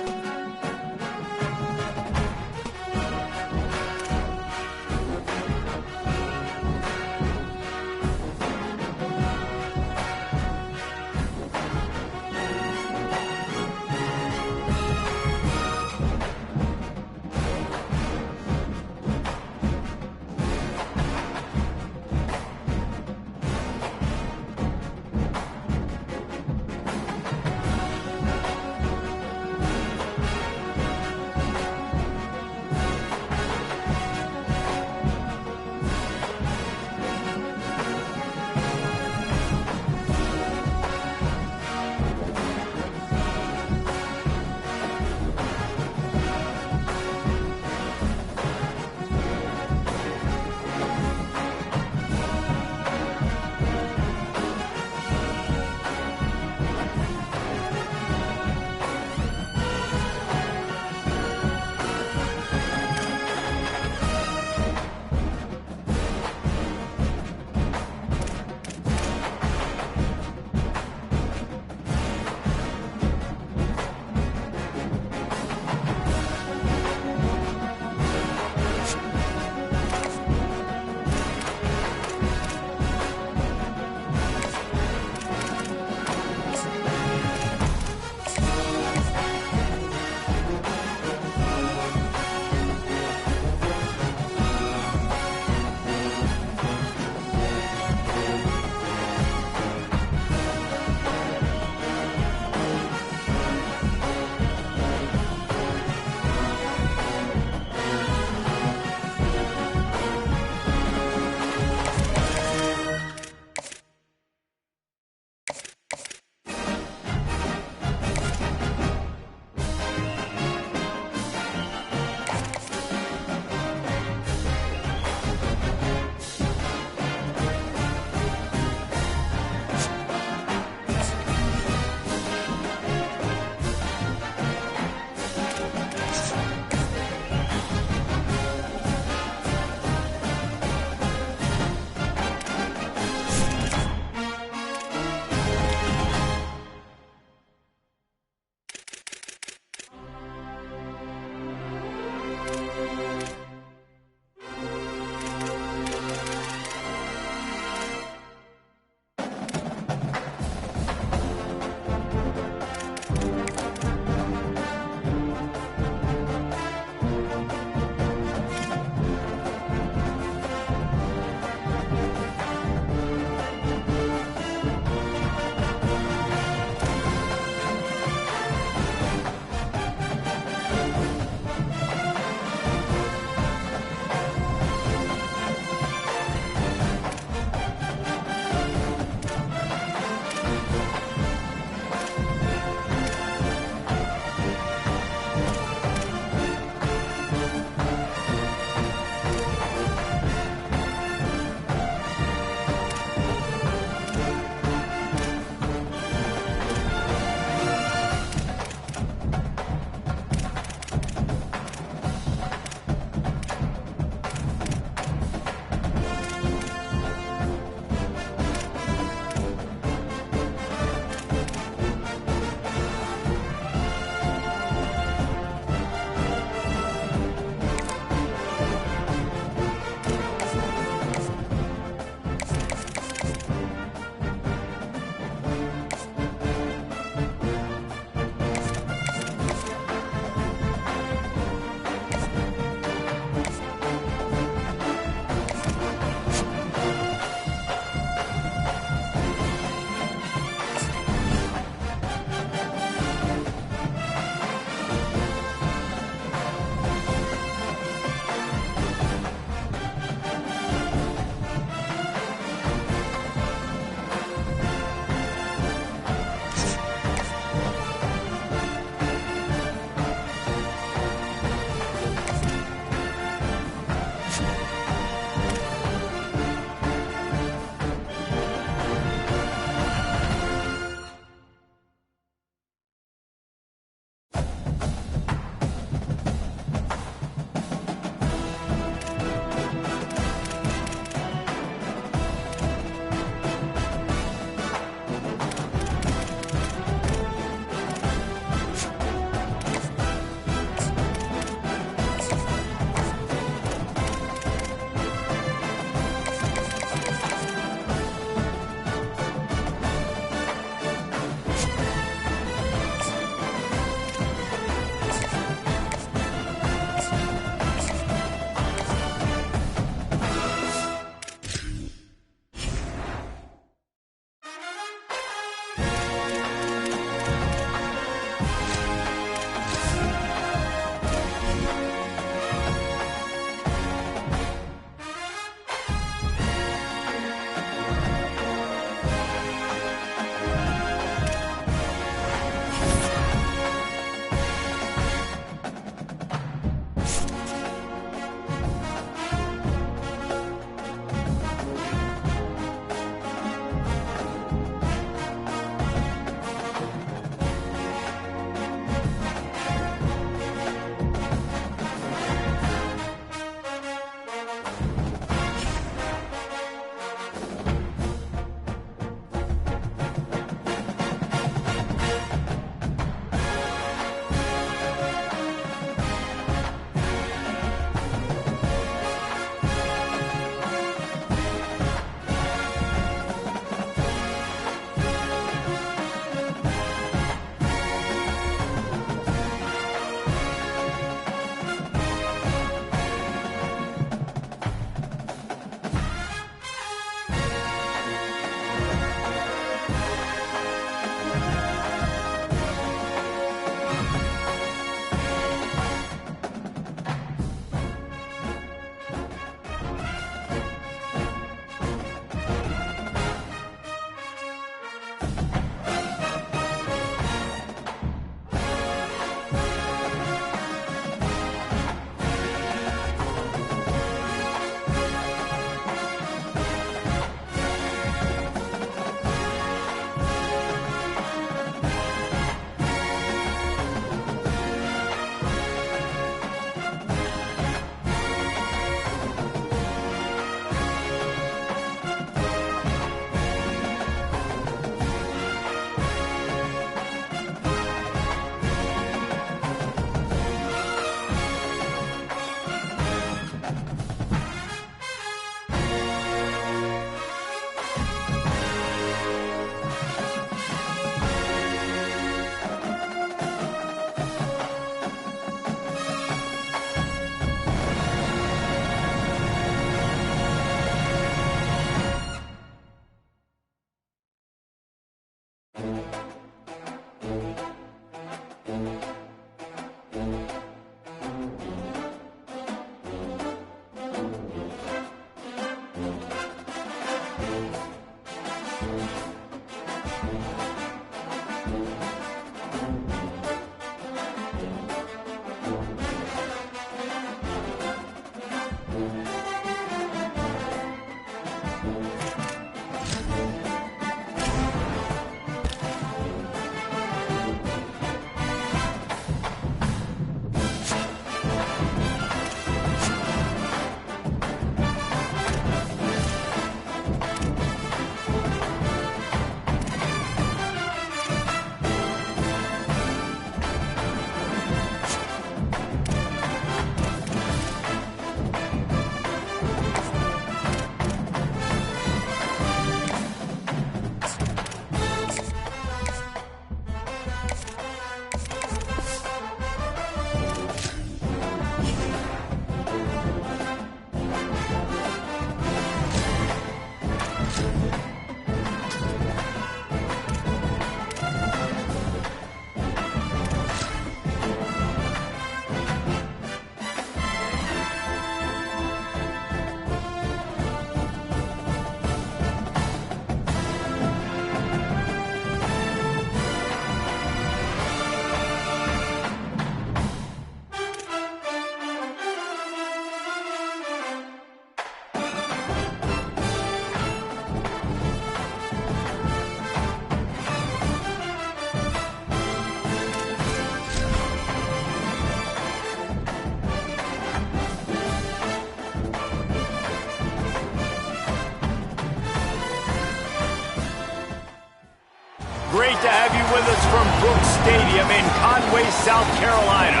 Great to have you with us from Brooks Stadium in Conway, South Carolina.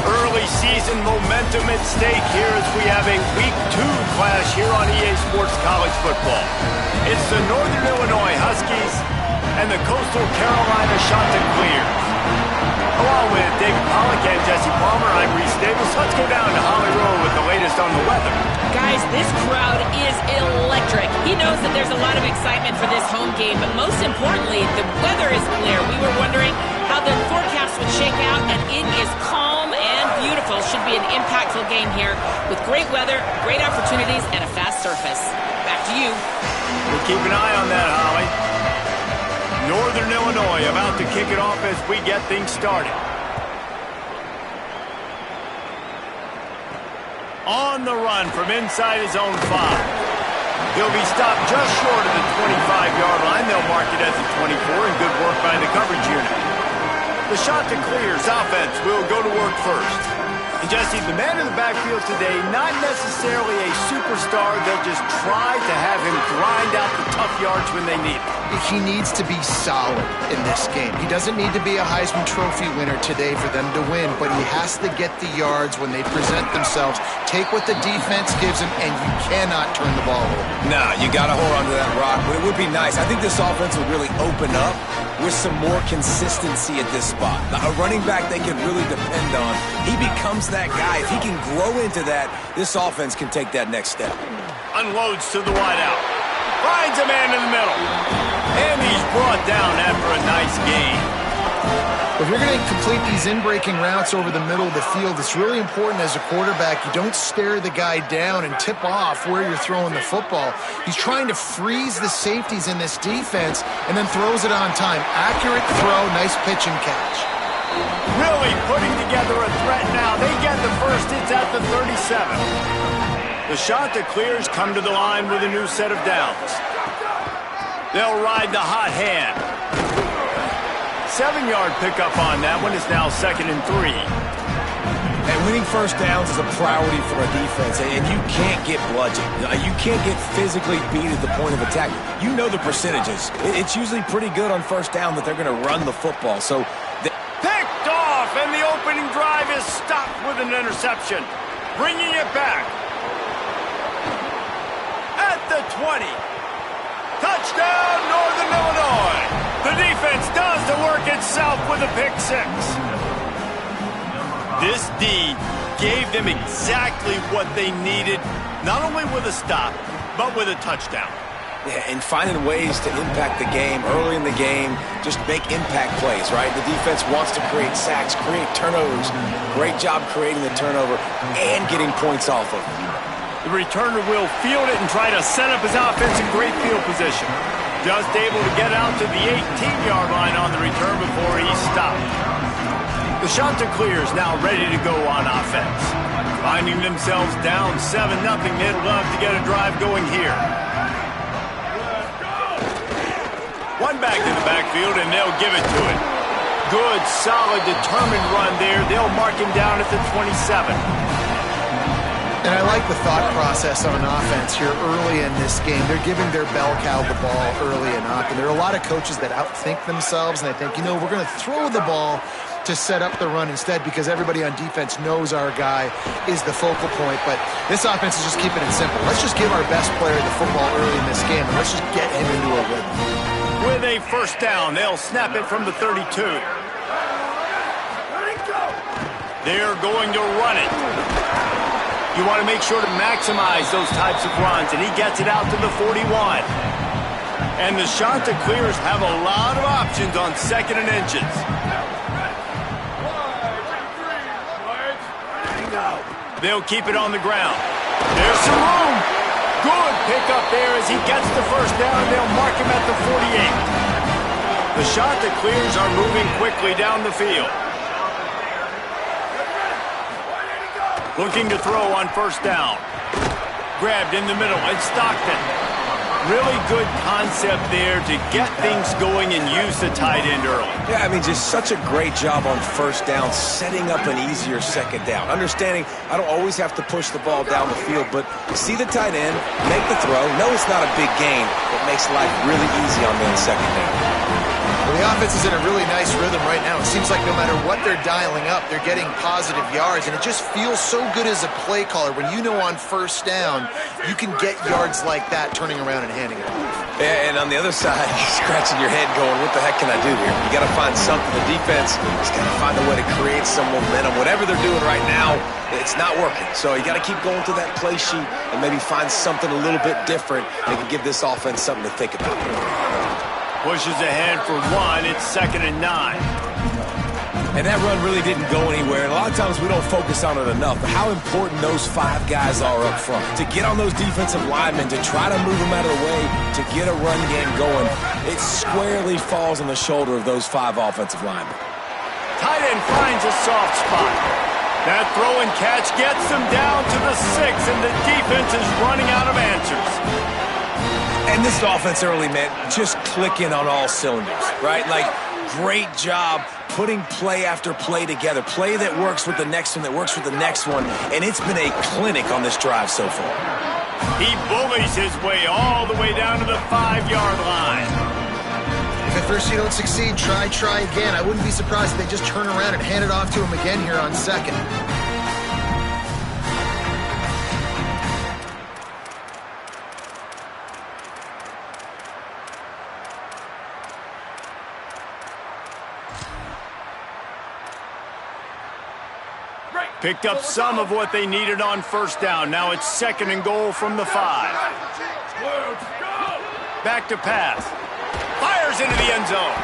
Early season momentum at stake here as we have a Week 2 clash here on EA Sports College Football. It's the Northern Illinois Huskies and the Coastal Carolina Chanticleers. Along with David Pollack and Jesse Palmer, I'm Reese Davis. Let's go down to Holly Rowe with the latest on the weather. Guys, this crowd is electric. He knows that there's a lot of excitement for this home game, but most importantly, the weather is clear. We were wondering how the forecast would shake out, and it is calm and beautiful. Should be an impactful game here with great weather, great opportunities, and a fast surface. Back to you. We'll keep an eye on that, Holly. Northern Illinois about to kick it off as we get things started. On the run from inside his own 5. He'll be stopped just short of the 25-yard line. They'll mark it as a 24, and good work by the coverage unit. The Chanticleers offense will go to work first. And Jesse, the man in the backfield today, not necessarily a superstar. They'll just try to have him grind out the tough yards when they need it. He needs to be solid in this game. He doesn't need to be a Heisman Trophy winner today for them to win, but he has to get the yards when they present themselves. Take what the defense gives him, and you cannot turn the ball over. Nah, you got to hold on to that rock, but it would be nice. I think this offense would really open up with some more consistency at this spot. A running back they can really depend on. He becomes that guy. If he can grow into that, this offense can take that next step. Unloads to the wideout. Finds a man in the middle. And he's brought down after a nice gain. If you're going to complete these in-breaking routes over the middle of the field, it's really important as a quarterback you don't stare the guy down and tip off where you're throwing the football. He's trying to freeze the safeties in this defense and then throws it on time. Accurate throw, nice pitch and catch. Really putting together a threat now. They get the first. It's at the 37. The Chanticleers come to the line with a new set of downs. They'll ride the hot hand. 7-yard pickup on that one. Is now 2nd and 3. And winning first downs is a priority for a defense, and you can't get bludgeoned. You can't get physically beat at the point of attack. You know the percentages. It's usually pretty good on first down that they're going to run the football. So picked off, and the opening drive is stopped with an interception. Bringing it back. At the 20. Touchdown, Northern Illinois. The defense does the work itself with a pick 6. This D gave them exactly what they needed, not only with a stop, but with a touchdown. Yeah, and finding ways to impact the game early in the game, just make impact plays, right? The defense wants to create sacks, create turnovers. Great job creating the turnover and getting points off of it. The returner will field it and try to set up his offense in great field position. Just able to get out to the 18-yard line on the return before he's stopped. The shot to clear is now ready to go on offense. Finding themselves down 7-0, they'd love to get a drive going here. One back to the backfield, and they'll give it to it. Good, solid, determined run there. They'll mark him down at the 27. And I like the thought process on offense here early in this game. They're giving their bell cow the ball early enough. And there are a lot of coaches that outthink themselves, and they think, you know, we're going to throw the ball to set up the run instead because everybody on defense knows our guy is the focal point. But this offense is just keeping it simple. Let's just give our best player the football early in this game, and let's just get him into a rhythm. With a first down, they'll snap it from the 32. They're going to run it. You want to make sure to maximize those types of runs, and he gets it out to the 41. And the Chanticleers have a lot of options on 2nd and inches. They'll keep it on the ground. There's some room. Good pickup there as he gets the first down. They'll mark him at the 48. The Chanticleers are moving quickly down the field. Looking to throw on first down. Grabbed in the middle. It's Stockton. Really good concept there to get things going and use the tight end early. Yeah, I mean, just such a great job on first down, setting up an easier second down. Understanding I don't always have to push the ball down the field, but see the tight end, make the throw. No, it's not a big gain. It makes life really easy on that second down. Well, the offense is in a really nice rhythm right now. It seems like no matter what they're dialing up, they're getting positive yards, and it just feels so good as a play caller when you know on first down you can get yards like that turning around and handing it off. And on the other side, you're scratching your head going, what the heck can I do here? You got to find something. The defense has got to find a way to create some momentum. Whatever they're doing right now, it's not working. So you got to keep going through that play sheet and maybe find something a little bit different that can give this offense something to think about. Pushes ahead for one. It's 2nd and 9. And that run really didn't go anywhere. And a lot of times we don't focus on it enough. But how important those 5 guys are up front. To get on those defensive linemen, to try to move them out of the way, to get a run game going, it squarely falls on the shoulder of those 5 offensive linemen. Tight end finds a soft spot. That throw and catch gets them down to the 6, and the defense is running out of answers. And this offense early, man, just clicking on all cylinders, right? Like, great job putting play after play together. Play that works with the next one, that works with the next one. And it's been a clinic on this drive so far. He bullies his way all the way down to the 5-yard line. If at first you don't succeed, try again. I wouldn't be surprised if they just turn around and hand it off to him again here on 2nd. Picked up some of what they needed on first down. Now it's 2nd and goal from the 5. Back to pass. Fires into the end zone.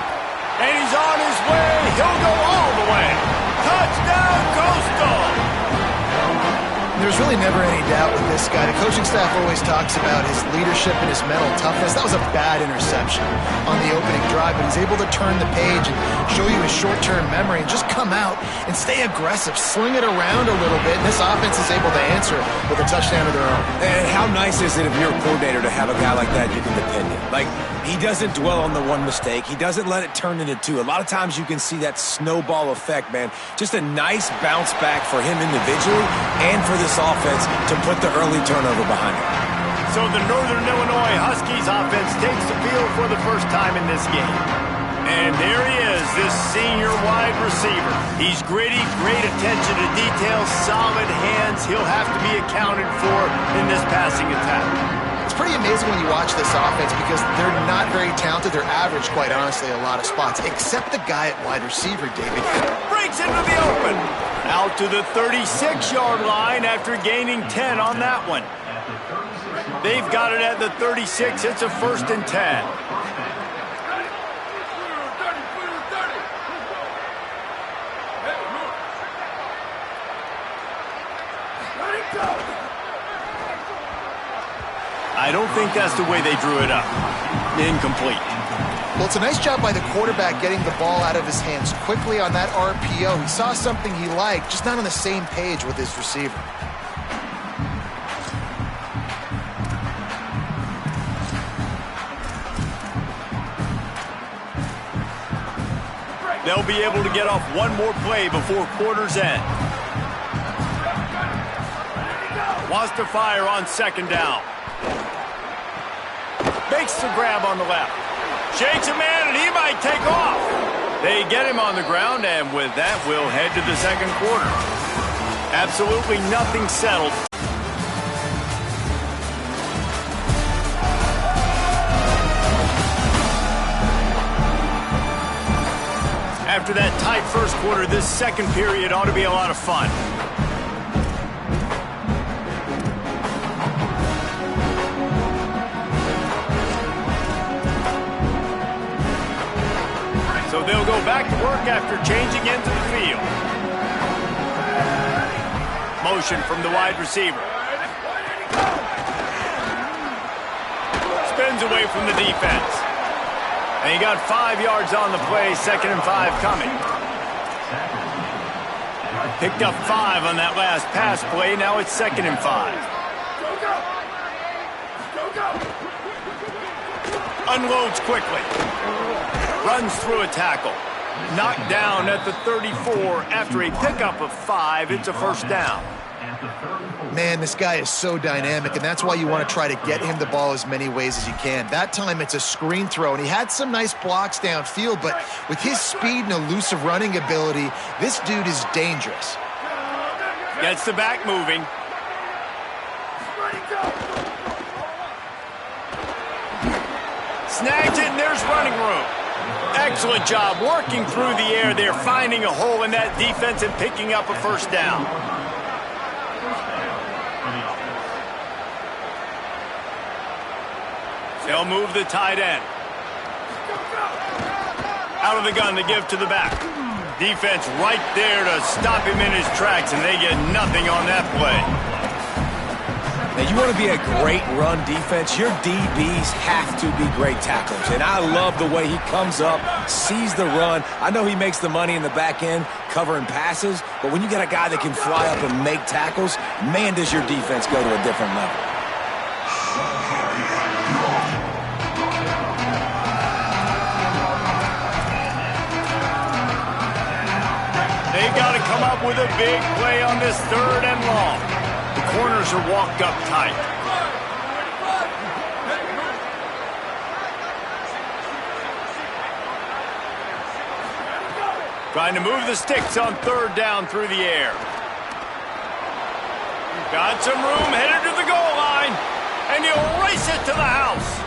And he's on his way. He'll go all the way. Touchdown, Coastal! There's really never any doubt with this guy. The coaching staff always talks about his leadership and his mental toughness. That was a bad interception on the opening drive, but he's able to turn the page and show you his short-term memory and just come out and stay aggressive, sling it around a little bit, and this offense is able to answer with a touchdown of their own. And how nice is it if you're a coordinator to have a guy like that you can depend on? Like, he doesn't dwell on the one mistake. He doesn't let it turn into 2. A lot of times you can see that snowball effect, man. Just a nice bounce back for him individually and for this offense to put the early turnover behind him. So the Northern Illinois Huskies offense takes the field for the first time in this game. And there he is, this senior wide receiver. He's gritty, great attention to detail, solid hands. He'll have to be accounted for in this passing attack. It's pretty amazing when you watch this offense because they're not very talented. They're average, quite honestly, a lot of spots, except the guy at wide receiver, David. Breaks into the open. Out to the 36-yard line after gaining 10 on that one. They've got it at the 36. It's a 1st and 10. I don't think that's the way they drew it up. Incomplete. Well, it's a nice job by the quarterback getting the ball out of his hands quickly on that RPO. He saw something he liked, just not on the same page with his receiver. They'll be able to get off one more play before quarter's end. Wants to fire on 2nd down. Makes the grab on the left. Shakes a man, and he might take off. They get him on the ground, and with that, we'll head to the 2nd quarter. Absolutely nothing settled. After that tight 1st quarter, this 2nd period ought to be a lot of fun. So they'll go back to work after changing into the field. Motion from the wide receiver. Spins away from the defense. And he got 5 yards on the play, 2nd and 5 coming. Picked up 5 on that last pass play. Now it's 2nd and 5. Unloads quickly. Runs through a tackle. Knocked down at the 34 after a pickup of 5. It's a 1st down. Man, this guy is so dynamic, and that's why you want to try to get him the ball as many ways as you can. That time it's a screen throw, and he had some nice blocks downfield, but with his speed and elusive running ability, this dude is dangerous. Gets the back moving. Snags it, and there's running room. Excellent job working through the air there, finding a hole in that defense and picking up a 1st down. They'll move the tight end. Out of the gun to give to the back. Defense right there to stop him in his tracks, and they get nothing on that play. Now, you want to be a great run defense, your DBs have to be great tacklers. And I love the way he comes up, sees the run. I know he makes the money in the back end covering passes, but when you got a guy that can fly up and make tackles, man, does your defense go to a different level. They've got to come up with a big play on this 3rd and long. The corners are walked up tight. Trying to move the sticks on 3rd down through the air. Got some room, headed to the goal line, and he'll race it to the house.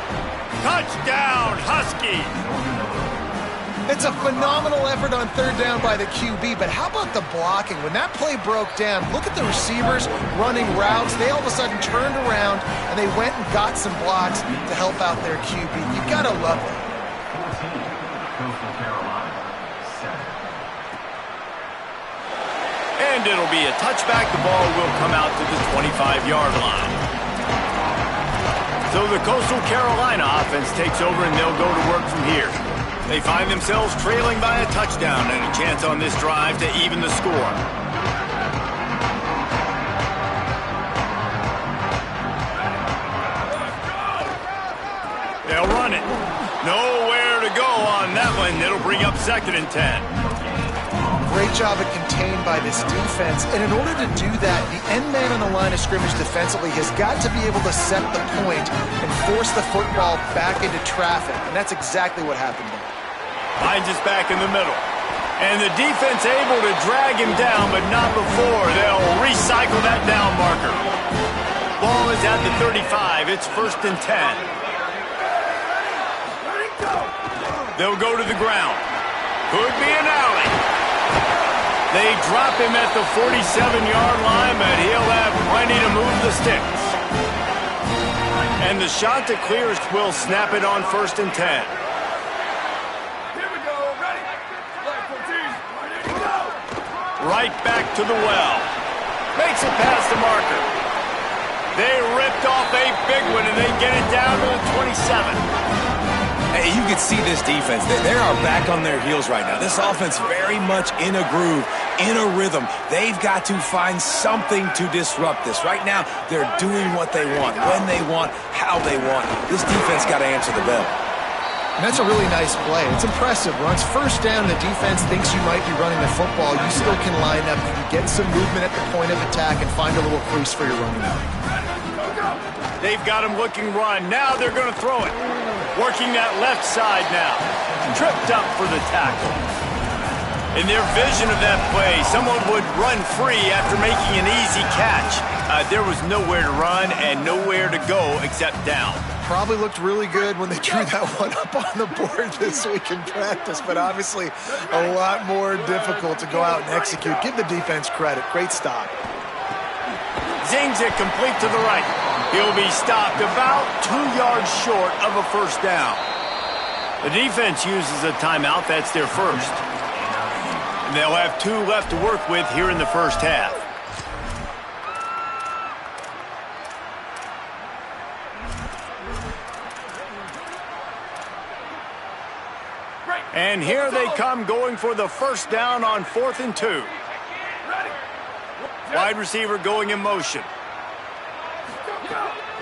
Touchdown, Huskies. It's a phenomenal effort on 3rd down by the QB, but how about the blocking? When that play broke down, look at the receivers running routes. They all of a sudden turned around, and they went and got some blocks to help out their QB. You got to love it. And it'll be a touchback. The ball will come out to the 25-yard line. So the Coastal Carolina offense takes over, and they'll go to work from here. They find themselves trailing by a touchdown and a chance on this drive to even the score. They'll run it. Nowhere to go on that one. It'll bring up 2nd and 10. Great job at contained by this defense. And in order to do that, the end man on the line of scrimmage defensively has got to be able to set the point and force the football back into traffic. And that's exactly what happened there. Finds us back in the middle. And the defense able to drag him down, but not before. They'll recycle that down marker. Ball is at the 35. It's 1st and 10. They'll go to the ground. Could be an alley. They drop him at the 47-yard line, but he'll have plenty to move the sticks. And the shot that clears will snap it on 1st and 10. Here we go. Ready? Flag 14. Go. Right back to the well. Makes it past the marker. They ripped off a big one, and they get it down to the 27. Hey, you can see this defense. They are back on their heels right now. This offense very much in a groove, in a rhythm. They've got to find something to disrupt this. Right now, they're doing what they want, when they want, how they want. This defense got to answer the bell. And that's a really nice play. It's impressive. When it's 1st down, the defense thinks you might be running the football. You still can line up. You can get some movement at the point of attack and find a little crease for your running back. They've got him looking run. Now they're going to throw it. Working that left side now. Tripped up for the tackle. In their vision of that play, someone would run free after making an easy catch. There was nowhere to run and nowhere to go except down. Probably looked really good when they drew that one up on the board this week in practice, but obviously a lot more difficult to go out and execute. Give the defense credit. Great stop. Zings it complete to the right. He'll be stopped about 2 yards short of a 1st down. The defense uses a timeout. That's their first. And they'll have 2 left to work with here in the 1st half. And here they come going for the 1st down on 4th and 2. Wide receiver going in motion.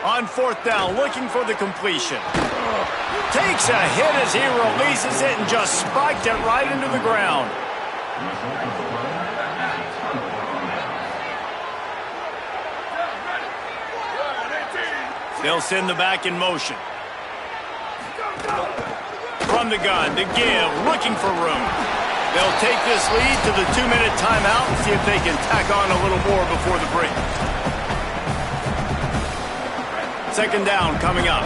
On 4th down, looking for the completion. Takes a hit as he releases it and just spiked it right into the ground. They'll send the back in motion. From the gun, to give, looking for room. They'll take this lead to the 2-minute timeout and see if they can tack on a little more before the break. 2nd down coming up.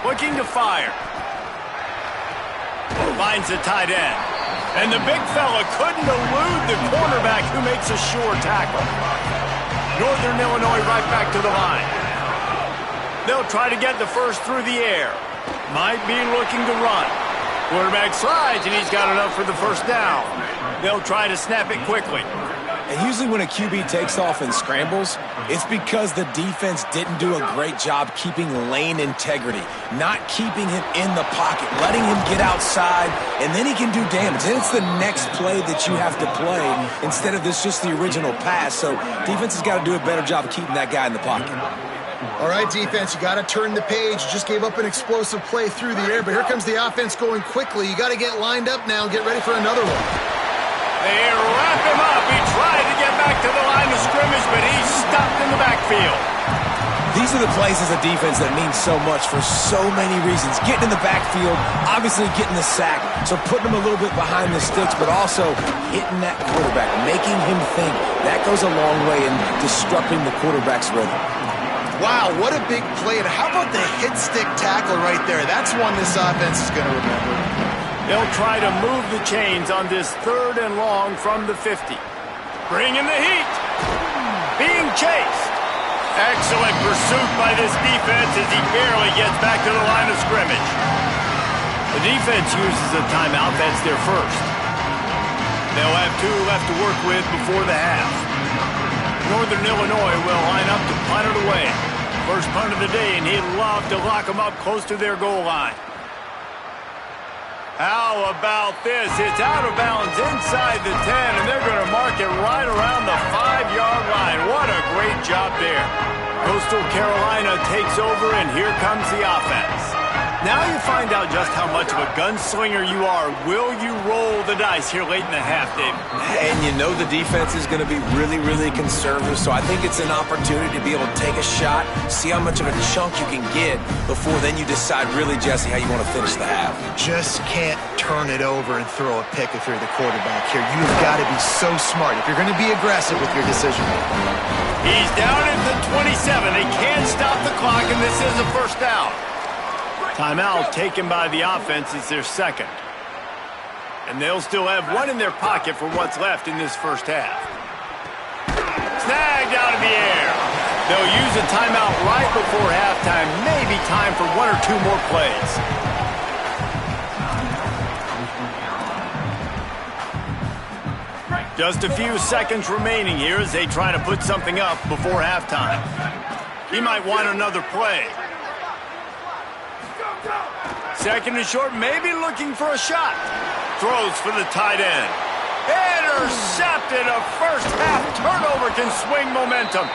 Looking to fire. Finds the tight end. And the big fella couldn't elude the cornerback who makes a sure tackle. Northern Illinois right back to the line. They'll try to get the first through the air. Might be looking to run. Quarterback slides, and he's got enough for the 1st down. They'll try to snap it quickly. And usually when a QB takes off and scrambles, it's because the defense didn't do a great job keeping lane integrity, not keeping him in the pocket, letting him get outside, and then he can do damage. And it's the next play that you have to play instead of this just the original pass. So defense has got to do a better job of keeping that guy in the pocket. All right, defense, you got to turn the page. You just gave up an explosive play through the air, but here comes the offense going quickly. You got to get lined up now and get ready for another one. They wrap him up. He tried to get back to the line of scrimmage, but he's stopped in the backfield. These are the plays as a defense that mean so much for so many reasons. Getting in the backfield, obviously getting the sack, so putting him a little bit behind the sticks, but also hitting that quarterback, making him think. That goes a long way in disrupting the quarterback's rhythm. Wow, what a big play. And how about the hit stick tackle right there? That's one this offense is going to remember. They'll try to move the chains on this 3rd and long from the 50. Bring in the heat. Being chased. Excellent pursuit by this defense as he barely gets back to the line of scrimmage. The defense uses a timeout. That's their first. They'll have 2 left to work with before the half. Northern Illinois will line up to punt it away. First punt of the day, and he'd love to lock them up close to their goal line. How about this? It's out of bounds inside the 10, and they're going to mark it right around the 5-yard line. What a great job there. Coastal Carolina takes over, and here comes the offense. Now you find out just how much of a gunslinger you are. Will you roll the dice here late in the half, David? And you know the defense is going to be really, really conservative, so I think it's an opportunity to be able to take a shot, see how much of a chunk you can get before then you decide really, Jesse, how you want to finish the half. Just can't turn it over and throw a pick if you're the quarterback here. You've got to be so smart if you're going to be aggressive with your decision making. He's down at the 27. They can't stop the clock, and this is a 1st down. Timeout taken by the offense is their second. And they'll still have 1 in their pocket for what's left in this 1st half. snagged out of the air. They'll use a timeout right before halftime. Maybe time for one or two more plays. Just a few seconds remaining here as they try to put something up before halftime. He might want another play. Second and short, maybe looking for a shot. Throws for the tight end. Intercepted. A first half turnover can swing momentum.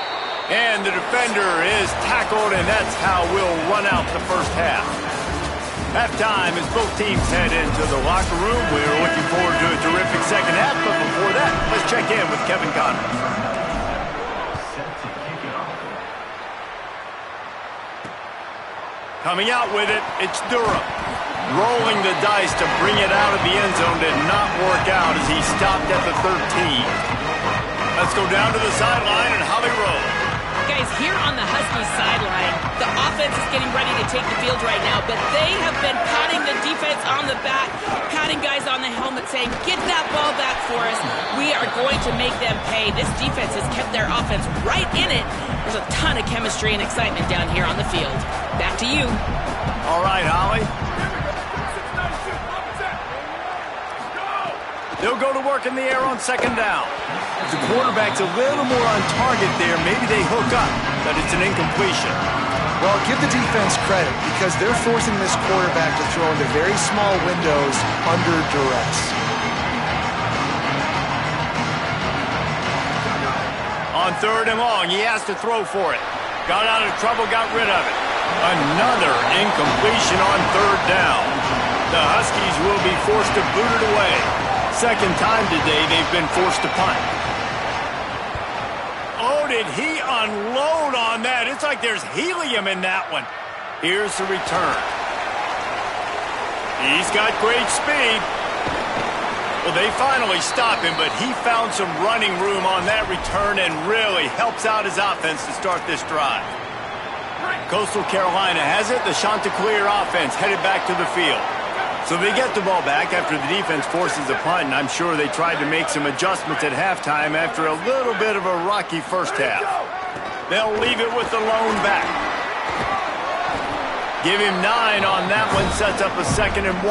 And the defender is tackled, and that's how we'll run out the first half. Halftime as both teams head into the locker room. We're looking forward to a terrific second half, but before that, let's check in with Kevin Connors. Coming out with it, it's Durham. Rolling the dice to bring it out of the end zone did not work out as he stopped at the 13. Let's go down to the sideline and Holly Rowe. Guys, here on the Huskies sideline, the offense is getting ready to take the field right now, but they have been patting the defense on the back, patting guys on the helmet, saying, get that ball back for us. We are going to make them pay. This defense has kept their offense right in it. There's a ton of chemistry and excitement down here on the field. Back to you. All right, Holly. They'll go to work in the air on second down. The quarterback's a little more on target there. Maybe they hook up, but it's an incompletion. Well, give the defense credit because they're forcing this quarterback to throw into very small windows under duress. On third and long, he has to throw for it. Got out of trouble, got rid of it. Another incompletion on third down. The Huskies will be forced to boot it away. Second time today they've been forced to punt. Oh, did he unload on that? It's like there's helium in that one. Here's the return. He's got great speed. Well, they finally stop him, but he found some running room on that return and really helps out his offense to start this drive. Coastal Carolina has it. The Chanticleer offense headed back to the field. So they get the ball back after the defense forces a punt, and I'm sure they tried to make some adjustments at halftime after a little bit of a rocky first half. They'll leave it with the lone back. Give him 9 on that one, sets up a 2nd and 1.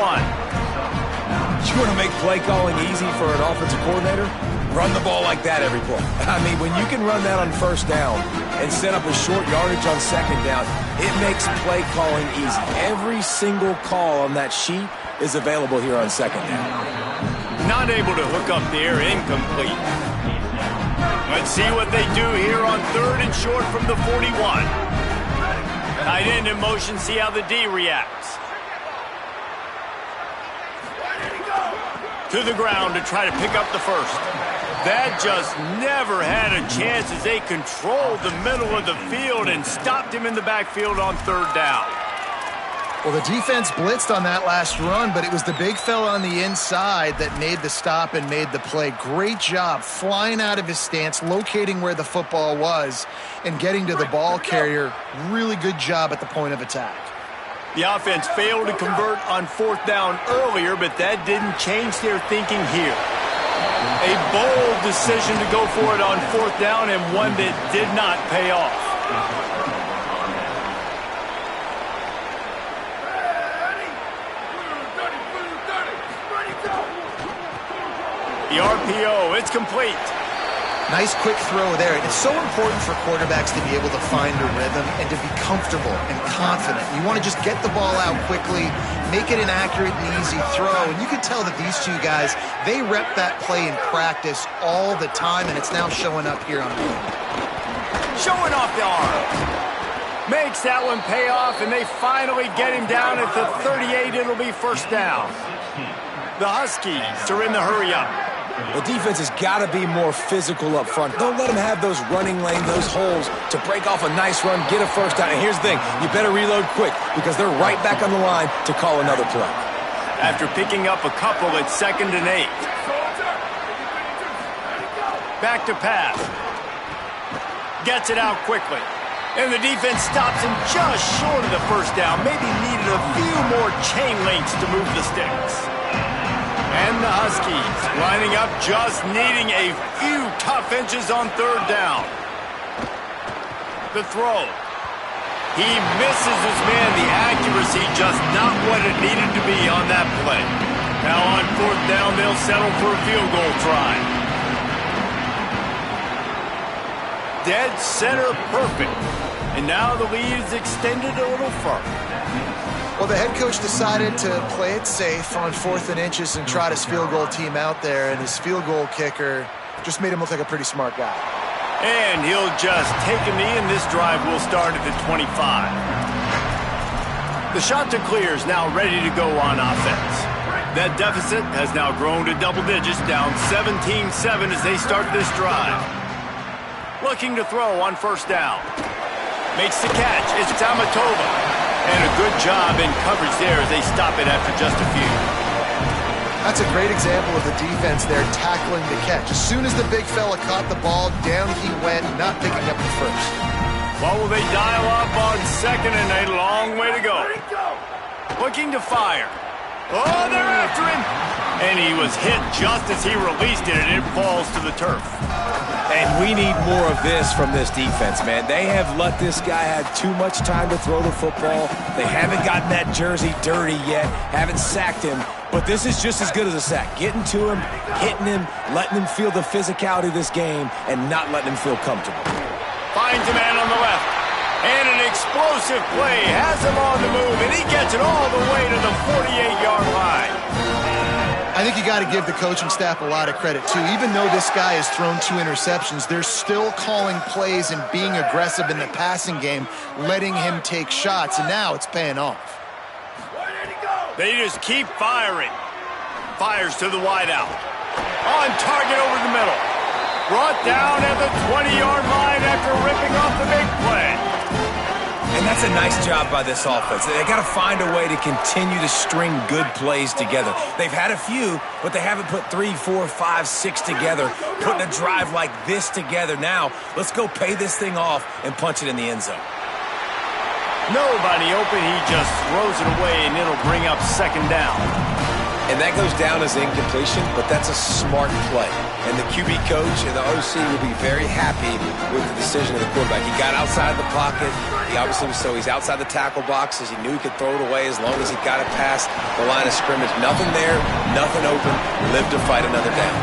You want to make play calling easy for an offensive coordinator? Run the ball like that every play. I mean, when you can run that on first down and set up a short yardage on second down, it makes play calling easy. Every single call on that sheet is available here on second down. Not able to hook up there, incomplete. Let's see what they do here on third and short from the 41. Tight end in motion, see how the D reacts. To the ground to try to pick up the first. That just never had a chance as they controlled the middle of the field and stopped him in the backfield on third down. Well, the defense blitzed on that last run, but it was the big fella on the inside that made the stop and made the play. Great job flying out of his stance, locating where the football was, and getting to the ball carrier. Really good job at the point of attack. The offense failed to convert on fourth down earlier, but that didn't change their thinking here. A bold decision to go for it on fourth down and one that did not pay off. The RPO, it's complete. Nice quick throw there. It's so important for quarterbacks to be able to find a rhythm and to be comfortable and confident. You want to just get the ball out quickly, make it an accurate and easy throw. And you can tell that these two guys, they rep that play in practice all the time, and it's now showing up here on film. Showing off the arm. Makes that one pay off, and they finally get him down at the 38. It'll be first down. The Huskies are in the hurry up. The defense has got to be more physical up front. Don't let them have those running lanes, those holes to break off a nice run, get a first down. And here's the thing, you better reload quick because they're right back on the line to call another play. After picking up a couple at 2nd and 8. Back to pass. Gets it out quickly. And the defense stops him just short of the first down. Maybe needed a few more chain links to move the sticks. And the Huskies lining up, just needing a few tough inches on third down. The throw. He misses his man. The accuracy just not what it needed to be on that play. Now on fourth down, they'll settle for a field goal try. Dead center perfect. And now the lead is extended a little further. Well, the head coach decided to play it safe on 4th and inches and trot his field goal team out there, and his field goal kicker just made him look like a pretty smart guy. And he'll just take a knee, and this drive will start at the 25. The shot to clear is now ready to go on offense. That deficit has now grown to double digits, down 17-7 as they start this drive. Looking to throw on first down. Makes the catch. It's Tamatova. And a good job in coverage there as they stop it after just a few. That's a great example of the defense there tackling the catch. As soon as the big fella caught the ball, down he went, not picking up the first. Well, will they dial up on second and a long way to go? Looking to fire. Oh, they're after him. And he was hit just as he released it, and it falls to the turf. And we need more of this from this defense, man. They have let this guy have too much time to throw the football. They haven't gotten that jersey dirty yet, haven't sacked him. But this is just as good as a sack. Getting to him, hitting him, letting him feel the physicality of this game, and not letting him feel comfortable. Finds a man on the left. And an explosive play. Has him on the move, and he gets it all the way to the 48-yard line. I think you got to give the coaching staff a lot of credit, too. Even though this guy has thrown 2 interceptions, they're still calling plays and being aggressive in the passing game, letting him take shots, and now it's paying off. They just keep firing. Fires to the wideout. On target over the middle. Brought down at the 20-yard line after ripping off the big play. And that's a nice job by this offense. They got to find a way to continue to string good plays together. They've had a few, but they haven't put 3, 4, 5, 6 together, putting a drive like this together. Now, let's go pay this thing off and punch it in the end zone. Nobody open. He just throws it away, and it'll bring up second down. And that goes down as incompletion, but that's a smart play. And the QB coach and the OC will be very happy with the decision of the quarterback. He got outside the pocket. He obviously he's outside the tackle boxes. He knew he could throw it away as long as he got it past the line of scrimmage. Nothing there, nothing open. Live to fight another down.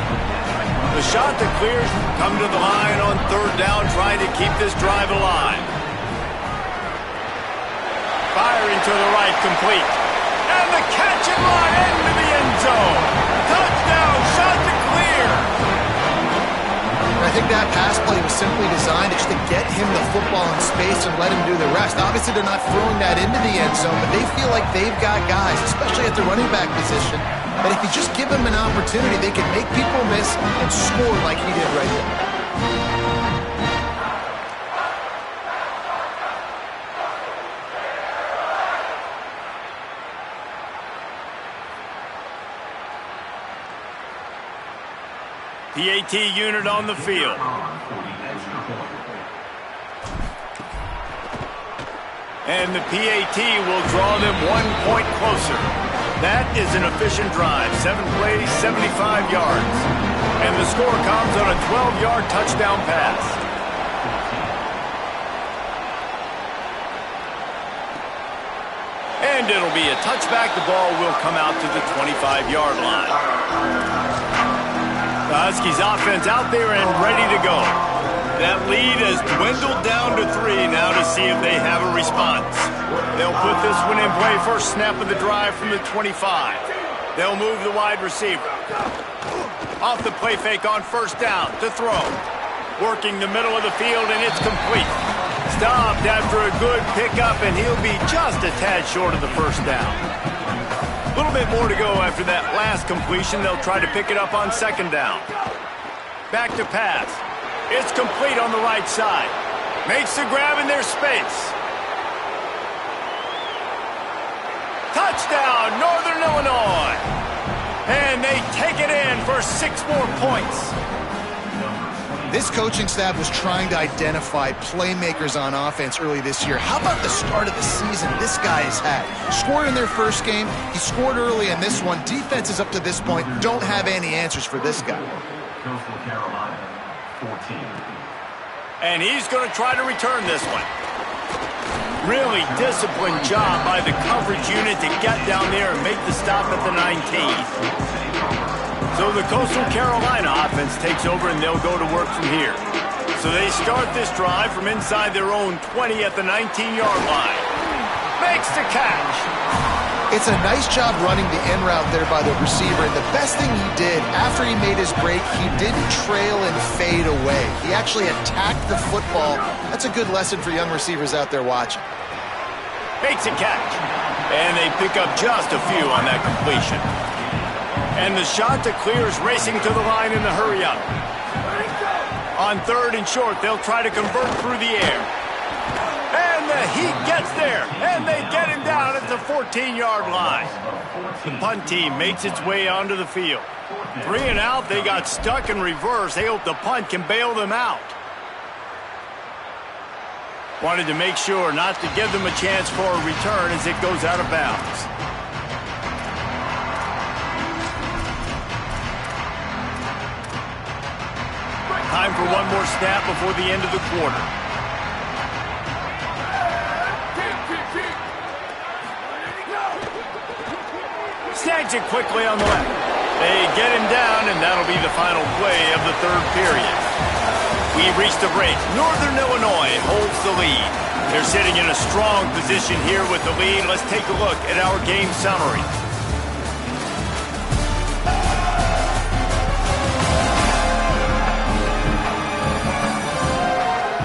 The shot that clears come to the line on third down, trying to keep this drive alive. Firing to the right, complete. And the catch and run into the end zone. Touchdown, shot to clear. I think that pass play was simply designed just to get him the football in space and let him do the rest. Obviously, they're not throwing that into the end zone, but they feel like they've got guys, especially at the running back position, that if you just give them an opportunity, they can make people miss and score like he did right there. PAT unit on the field. And the PAT will draw them 1 point closer. That is an efficient drive. 7 plays, 75 yards. And the score comes on a 12-yard touchdown pass. And it'll be a touchback. The ball will come out to the 25-yard line. The Huskies offense out there and ready to go. That lead has dwindled down to 3 now to see if they have a response. They'll put this one in play first snap of the drive from the 25. They'll move the wide receiver. Off the play fake on first down to throw. Working the middle of the field, and it's complete. Stopped after a good pickup, and he'll be just a tad short of the first down. A little bit more to go after that last completion. They'll try to pick it up on second down. Back to pass. It's complete on the right side. Makes the grab in their space. Touchdown, Northern Illinois. And they take it in for 6 more points. This coaching staff was trying to identify playmakers on offense early this year. How about the start of the season this guy has had? Scored in their first game. He scored early in this one. Defenses up to this point don't have any answers for this guy. Coastal Carolina, 14. And he's going to try to return this one. Really disciplined job by the coverage unit to get down there and make the stop at the 19. So the Coastal Carolina offense takes over, and they'll go to work from here. So they start this drive from inside their own 20 at the 19-yard line. Makes the catch. It's a nice job running the in route there by the receiver, and the best thing he did after he made his break, he didn't trail and fade away. He actually attacked the football. That's a good lesson for young receivers out there watching. Makes a catch. And they pick up just a few on that completion. And the shot to clear is racing to the line in the hurry-up. On 3rd and short, they'll try to convert through the air. And the heat gets there, and they get him down at the 14-yard line. The punt team makes its way onto the field. 3 and out, they got stuck in reverse. They hope the punt can bail them out. Wanted to make sure not to give them a chance for a return as it goes out of bounds. Time for one more snap before the end of the quarter. Snags it quickly on the left. They get him down, and that'll be the final play of the 3rd period. We've reached the break. Northern Illinois holds the lead. They're sitting in a strong position here with the lead. Let's take a look at our game summary.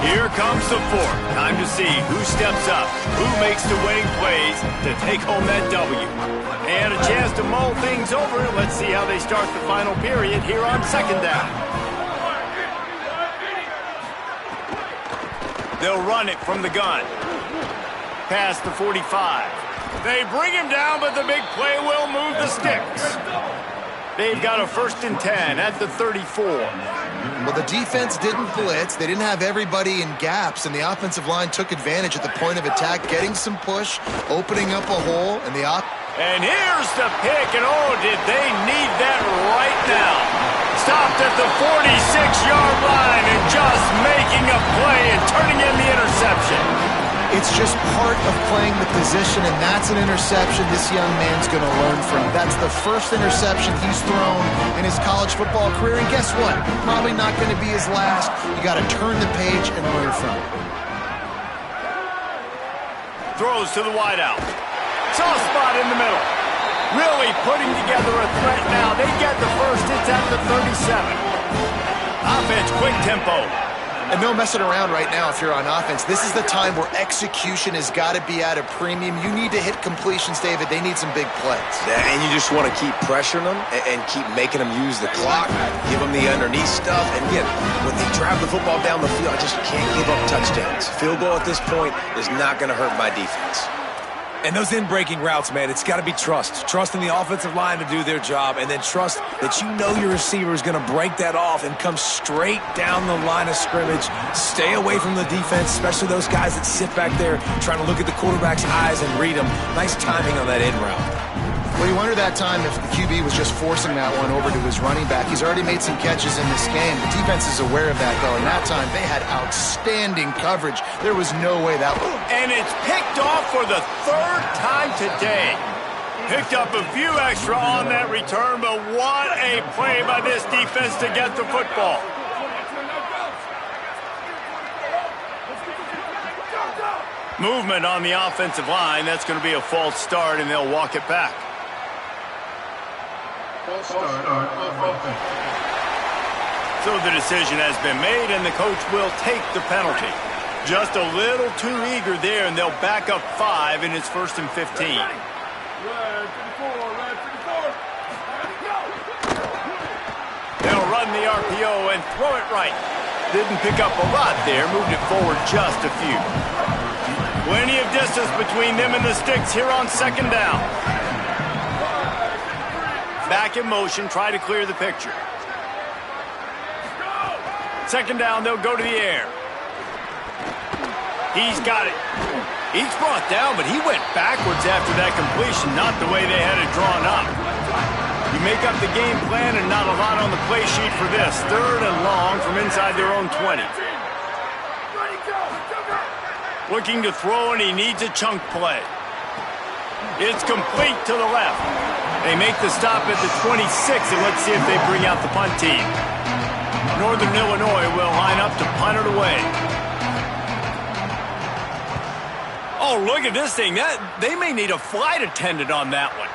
Here comes the 4th. Time to see who steps up, who makes the winning plays to take home that W. And a chance to mull things over. Let's see how they start the final period here on 2nd down. They'll run it from the gun. Past the 45. They bring him down, but the big play will move the sticks. They've got a 1st and 10 at the 34. Well, the defense didn't blitz. They didn't have everybody in gaps, and the offensive line took advantage at the point of attack, getting some push, opening up a hole, and And here's the pick, and oh, did they need that right now. Stopped at the 46-yard line and just making a play and turning in the interception. It's just part of playing the position, and that's an interception this young man's going to learn from. That's the first interception he's thrown in his college football career, and guess what? Probably not going to be his last. You got to turn the page and learn from it. Throws to the wideout. Soft spot in the middle. Really putting together a threat now. They get the first. It's at the 37. Offense, quick tempo. And no messing around right now if you're on offense. This is the time where execution has got to be at a premium. You need to hit completions, David. They need some big plays. And you just want to keep pressuring them and keep making them use the clock, give them the underneath stuff. And again, when they drive the football down the field, I just can't give up touchdowns. Field goal at this point is not going to hurt my defense. And those in-breaking routes, man, it's got to be trust. Trust in the offensive line to do their job, and then trust that you know your receiver is going to break that off and come straight down the line of scrimmage. Stay away from the defense, especially those guys that sit back there trying to look at the quarterback's eyes and read them. Nice timing on that in route. Well, you wonder that time if the QB was just forcing that one over to his running back. He's already made some catches in this game. The defense is aware of that, though, and that time they had outstanding coverage. There was no way that would. And it's picked off for the 3rd time today. Picked up a few extra on that return, but what a play by this defense to get the football. Movement on the offensive line. That's going to be a false start, and they'll walk it back. So the decision has been made, and the coach will take the penalty. Just a little too eager there, and they'll back up 5, and it's 1st and 15. They'll run the RPO and throw it right. Didn't pick up a lot there, moved it forward just a few. Plenty of distance between them and the sticks here on 2nd down. Back in motion, try to clear the picture. Second down, they'll go to the air. He's got it. He's brought down, but he went backwards after that completion, not the way they had it drawn up. You make up the game plan and not a lot on the play sheet for this. Third and long from inside their own 20. Looking to throw, and he needs a chunk play. It's complete to the left. They make the stop at the 26, and let's see if they bring out the punt team. Northern Illinois will line up to punt it away. Oh, look at this thing. They may need a flight attendant on that one.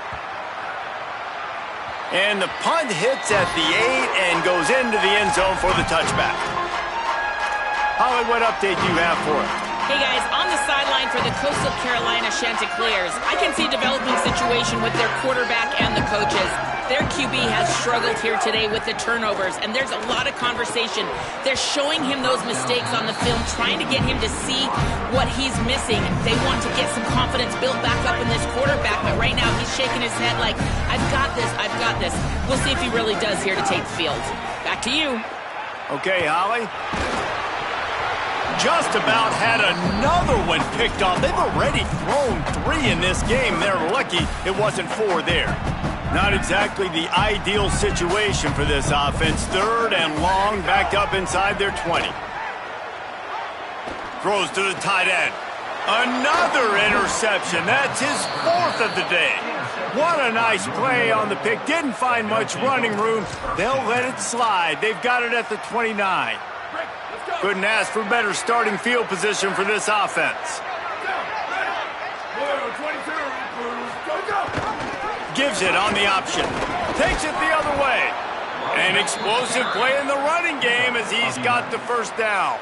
And the punt hits at the 8 and goes into the end zone for the touchback. Holly, what update do you have for us? Hey guys, on the sideline for the Coastal Carolina Chanticleers, I can see a developing situation with their quarterback and the coaches. Their QB has struggled here today with the turnovers, and there's a lot of conversation. They're showing him those mistakes on the film, trying to get him to see what he's missing. They want to get some confidence built back up in this quarterback, but right now he's shaking his head like, I've got this, I've got this. We'll see if he really does here to take the field. Back to you. Okay, Holly. Just about had another one picked off. They've already thrown 3 in this game. They're lucky it wasn't 4 there. Not exactly the ideal situation for this offense. Third and long, backed up inside their 20. Throws to the tight end. Another interception. That's his 4th of the day. What a nice play on the pick. Didn't find much running room. They'll let it slide. They've got it at the 29. Couldn't ask for better starting field position for this offense. Gives it on the option. Takes it the other way. An explosive play in the running game as he's got the first down.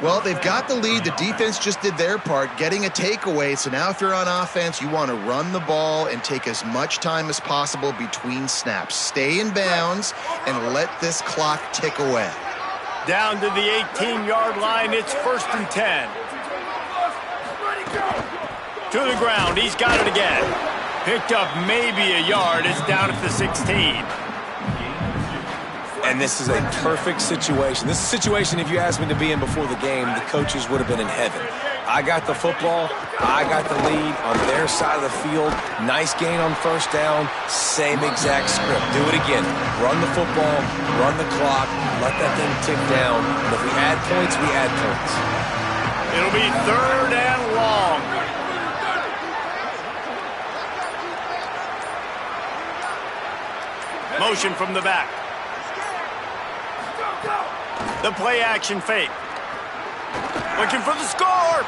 Well, they've got the lead. The defense just did their part, getting a takeaway. So now if you're on offense, you want to run the ball and take as much time as possible between snaps. Stay in bounds and let this clock tick away. Down to the 18-yard line, it's 1st and 10. To the ground, he's got it again. Picked up maybe a yard, it's down at the 16. And this is a perfect situation. This is a situation, if you asked me to be in before the game, the coaches would have been in heaven. I got the football, I got the lead on their side of the field. Nice gain on first down, same exact script. Do it again. Run the football, run the clock, let that thing tick down. And if we add points, we add points. It'll be 3rd and long. Motion from the back. The play action fake. Looking for the score.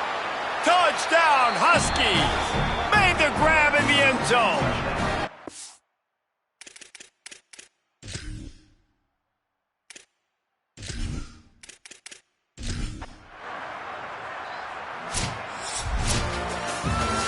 Touchdown, Huskies. Made the grab in the end zone.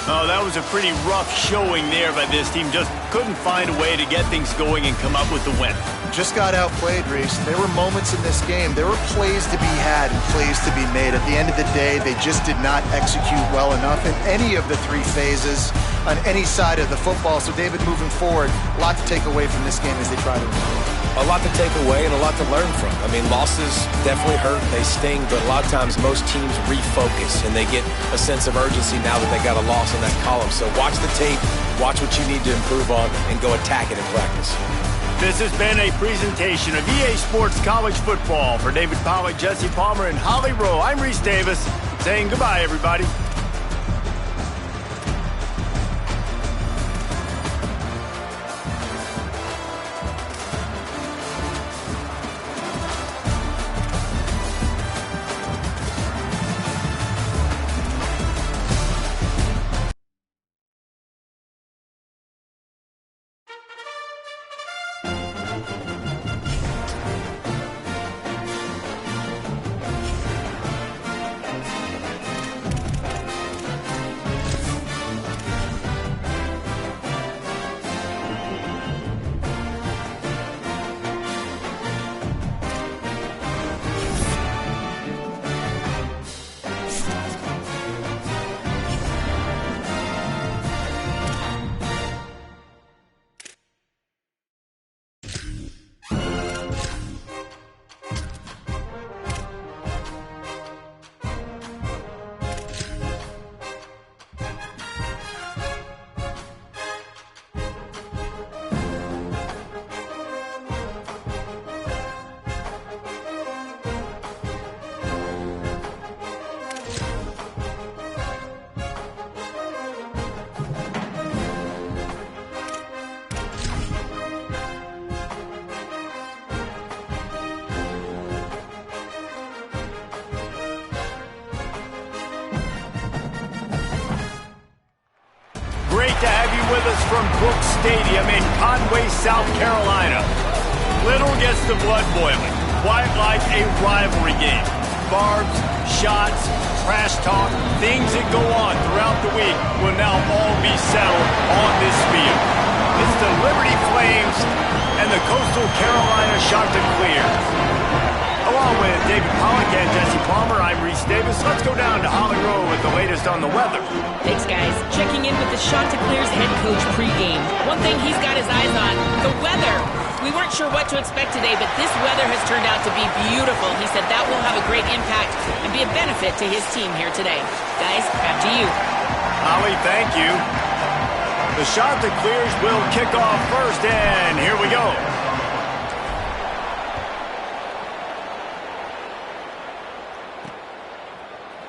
Oh, that was a pretty rough showing there by this team. Just couldn't find a way to get things going and come up with the win. Just got outplayed, Reese. There were moments in this game. There were plays to be had and plays to be made. At the end of the day, they just did not execute well enough in any of the 3 phases on any side of the football. So, David, moving forward, a lot to take away from this game as they try to improve. A lot to take away and a lot to learn from. I mean, losses definitely hurt, they sting, but a lot of times most teams refocus and they get a sense of urgency now that they got a loss in that column. So watch the tape, watch what you need to improve on, and go attack it in practice. This has been a presentation of EA Sports College Football. For David Pollack, Jesse Palmer, and Holly Rowe, I'm Reese Davis, saying goodbye, everybody. with us from Brooks Stadium in Conway, South Carolina. Little gets the blood boiling, quite like a rivalry game. Barbs, shots, trash talk, things that go on throughout the week will now all be settled on this field. It's the Liberty Flames and the Coastal Carolina Chanticleers. Along with David Pollack and Jesse Palmer, I'm Reese Davis. Let's go down to Holly Rowe with the latest on the weather. Thanks, guys. Checking in with the Chanticleers head coach pregame. One thing he's got his eyes on, the weather. We weren't sure what to expect today, but this weather has turned out to be beautiful. He said that will have a great impact and be a benefit to his team here today. Guys, back to you. Holly, thank you. The Chanticleers will kick off first, and here we go.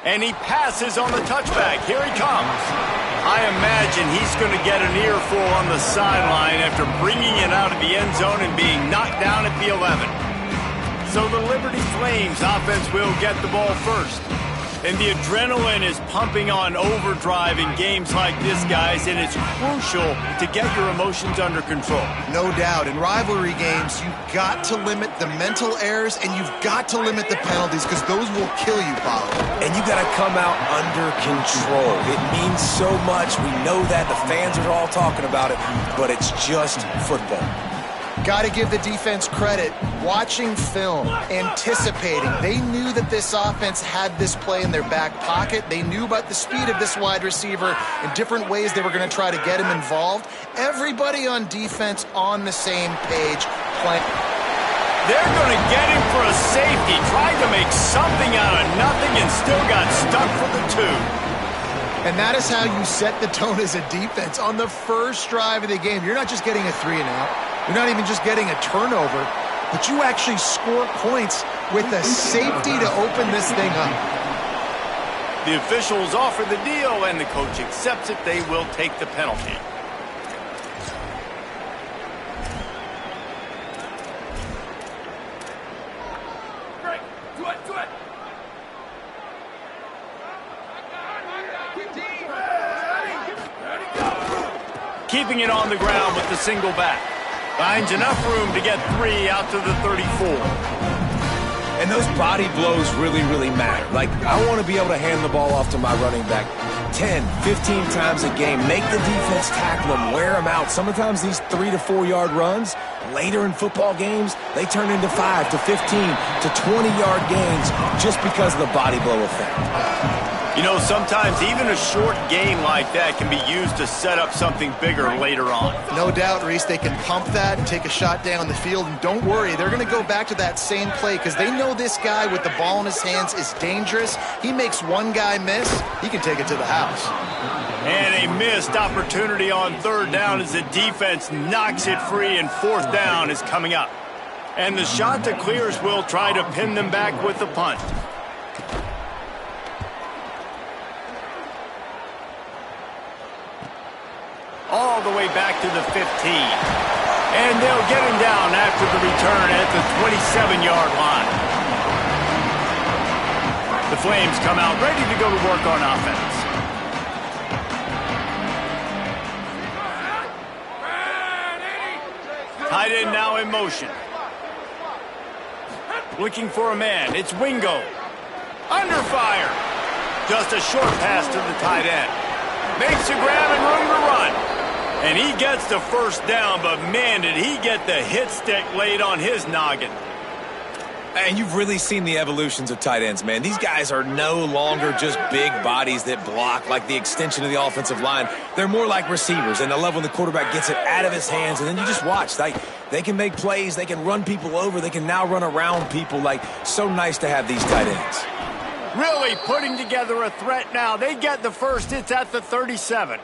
And he passes on the touchback. Here he comes. I imagine he's going to get an earful on the sideline after bringing it out of the end zone and being knocked down at the 11. So the Liberty Flames offense will get the ball first. And the adrenaline is pumping on overdrive in games like this, guys, and it's crucial to get your emotions under control. No doubt. In rivalry games, you've got to limit the mental errors and you've got to limit the penalties because those will kill you, Paulo. And you got to come out under control. It means so much. We know that. The fans are all talking about it, but it's just football. Got to give the defense credit. Watching film, anticipating. They knew that this offense had this play in their back pocket. They knew about the speed of this wide receiver and different ways they were going to try to get him involved. Everybody on defense on the same page playing. They're going to get him for a safety. Tried to make something out of nothing and still got stuck for the 2. And that is how you set the tone as a defense. On the first drive of the game, you're not just getting a 3-and-out. You're not even just getting a turnover, but you actually score points with a safety to open this thing up. The officials offer the deal, and the coach accepts it. They will take the penalty. Great. Do it. Keeping it on the ground with the single back. Finds enough room to get 3 out to the 34. And those body blows really, really matter. Like, I want to be able to hand the ball off to my running back 10, 15 times a game. Make the defense tackle them, wear them out. Sometimes these 3 to 4 yard runs, later in football games, they turn into 5 to 15 to 20-yard gains just because of the body blow effect. You know, sometimes even a short game like that can be used to set up something bigger later on. No doubt, Reese, they can pump that and take a shot down the field. And don't worry, they're going to go back to that same play because they know this guy with the ball in his hands is dangerous. He makes one guy miss, he can take it to the house. And a missed opportunity on 3rd down as the defense knocks it free, and 4th down is coming up. And the Chanticleers will try to pin them back with the punt. All the way back to the 15. And they'll get him down after the return at the 27-yard line. The Flames come out ready to go to work on offense. Tight end now in motion. Looking for a man. It's Wingo. Under fire. Just a short pass to the tight end. Makes a grab and room to run. And he gets the 1st down, but man, did he get the hit stick laid on his noggin. And you've really seen the evolutions of tight ends, man. These guys are no longer just big bodies that block like the extension of the offensive line. They're more like receivers, and I love when the quarterback gets it out of his hands, and then you just watch. They can make plays. They can run people over. They can now run around people. Like, so nice to have these tight ends. Really putting together a threat now. They get the first. It's at the 37.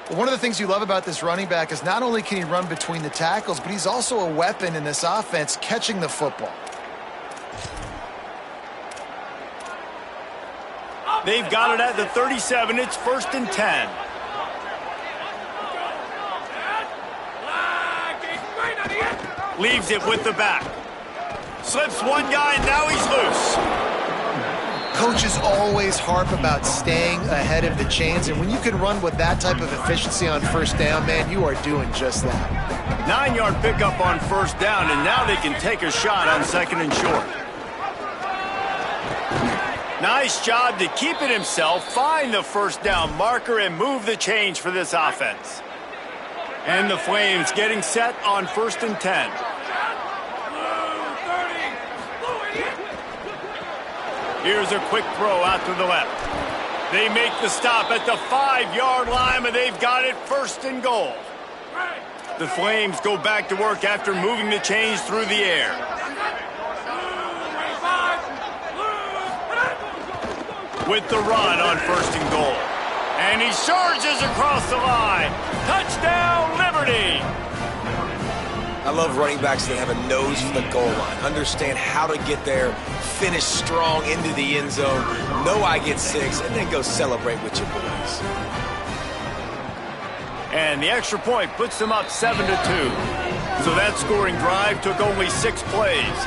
One of the things you love about this running back is not only can he run between the tackles, but he's also a weapon in this offense catching the football. They've got it at the 37. It's 1st and 10. Leaves it with the back. Slips one guy, and now he's loose. Coaches always harp about staying ahead of the chains, and when you can run with that type of efficiency on first down, man, you are doing just that. 9-yard pickup on first down, and now they can take a shot on second and short. Nice job to keep it himself, find the first down marker, and move the chains for this offense. And the Flames getting set on 1st and 10. Here's a quick throw out to the left. They make the stop at the 5-yard line, and they've got it 1st and goal. The Flames go back to work after moving the chains through the air. With the run on 1st and goal. And he surges across the line. Touchdown, Liberty! I love running backs that have a nose for the goal line. Understand how to get there, finish strong into the end zone, know I get 6, and then go celebrate with your boys. And the extra point puts them up 7-2. So that scoring drive took only 6 plays.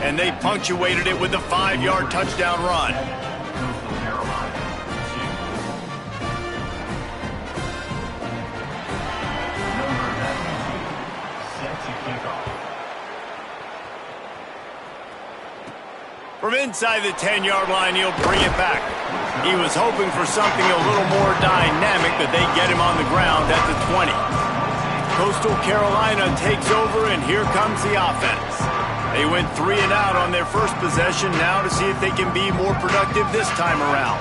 And they punctuated it with a 5-yard touchdown run. From inside the 10-yard line, he'll bring it back. He was hoping for something a little more dynamic, but they get him on the ground at the 20. Coastal Carolina takes over, and here comes the offense. They went 3 and out on their first possession, now to see if they can be more productive this time around.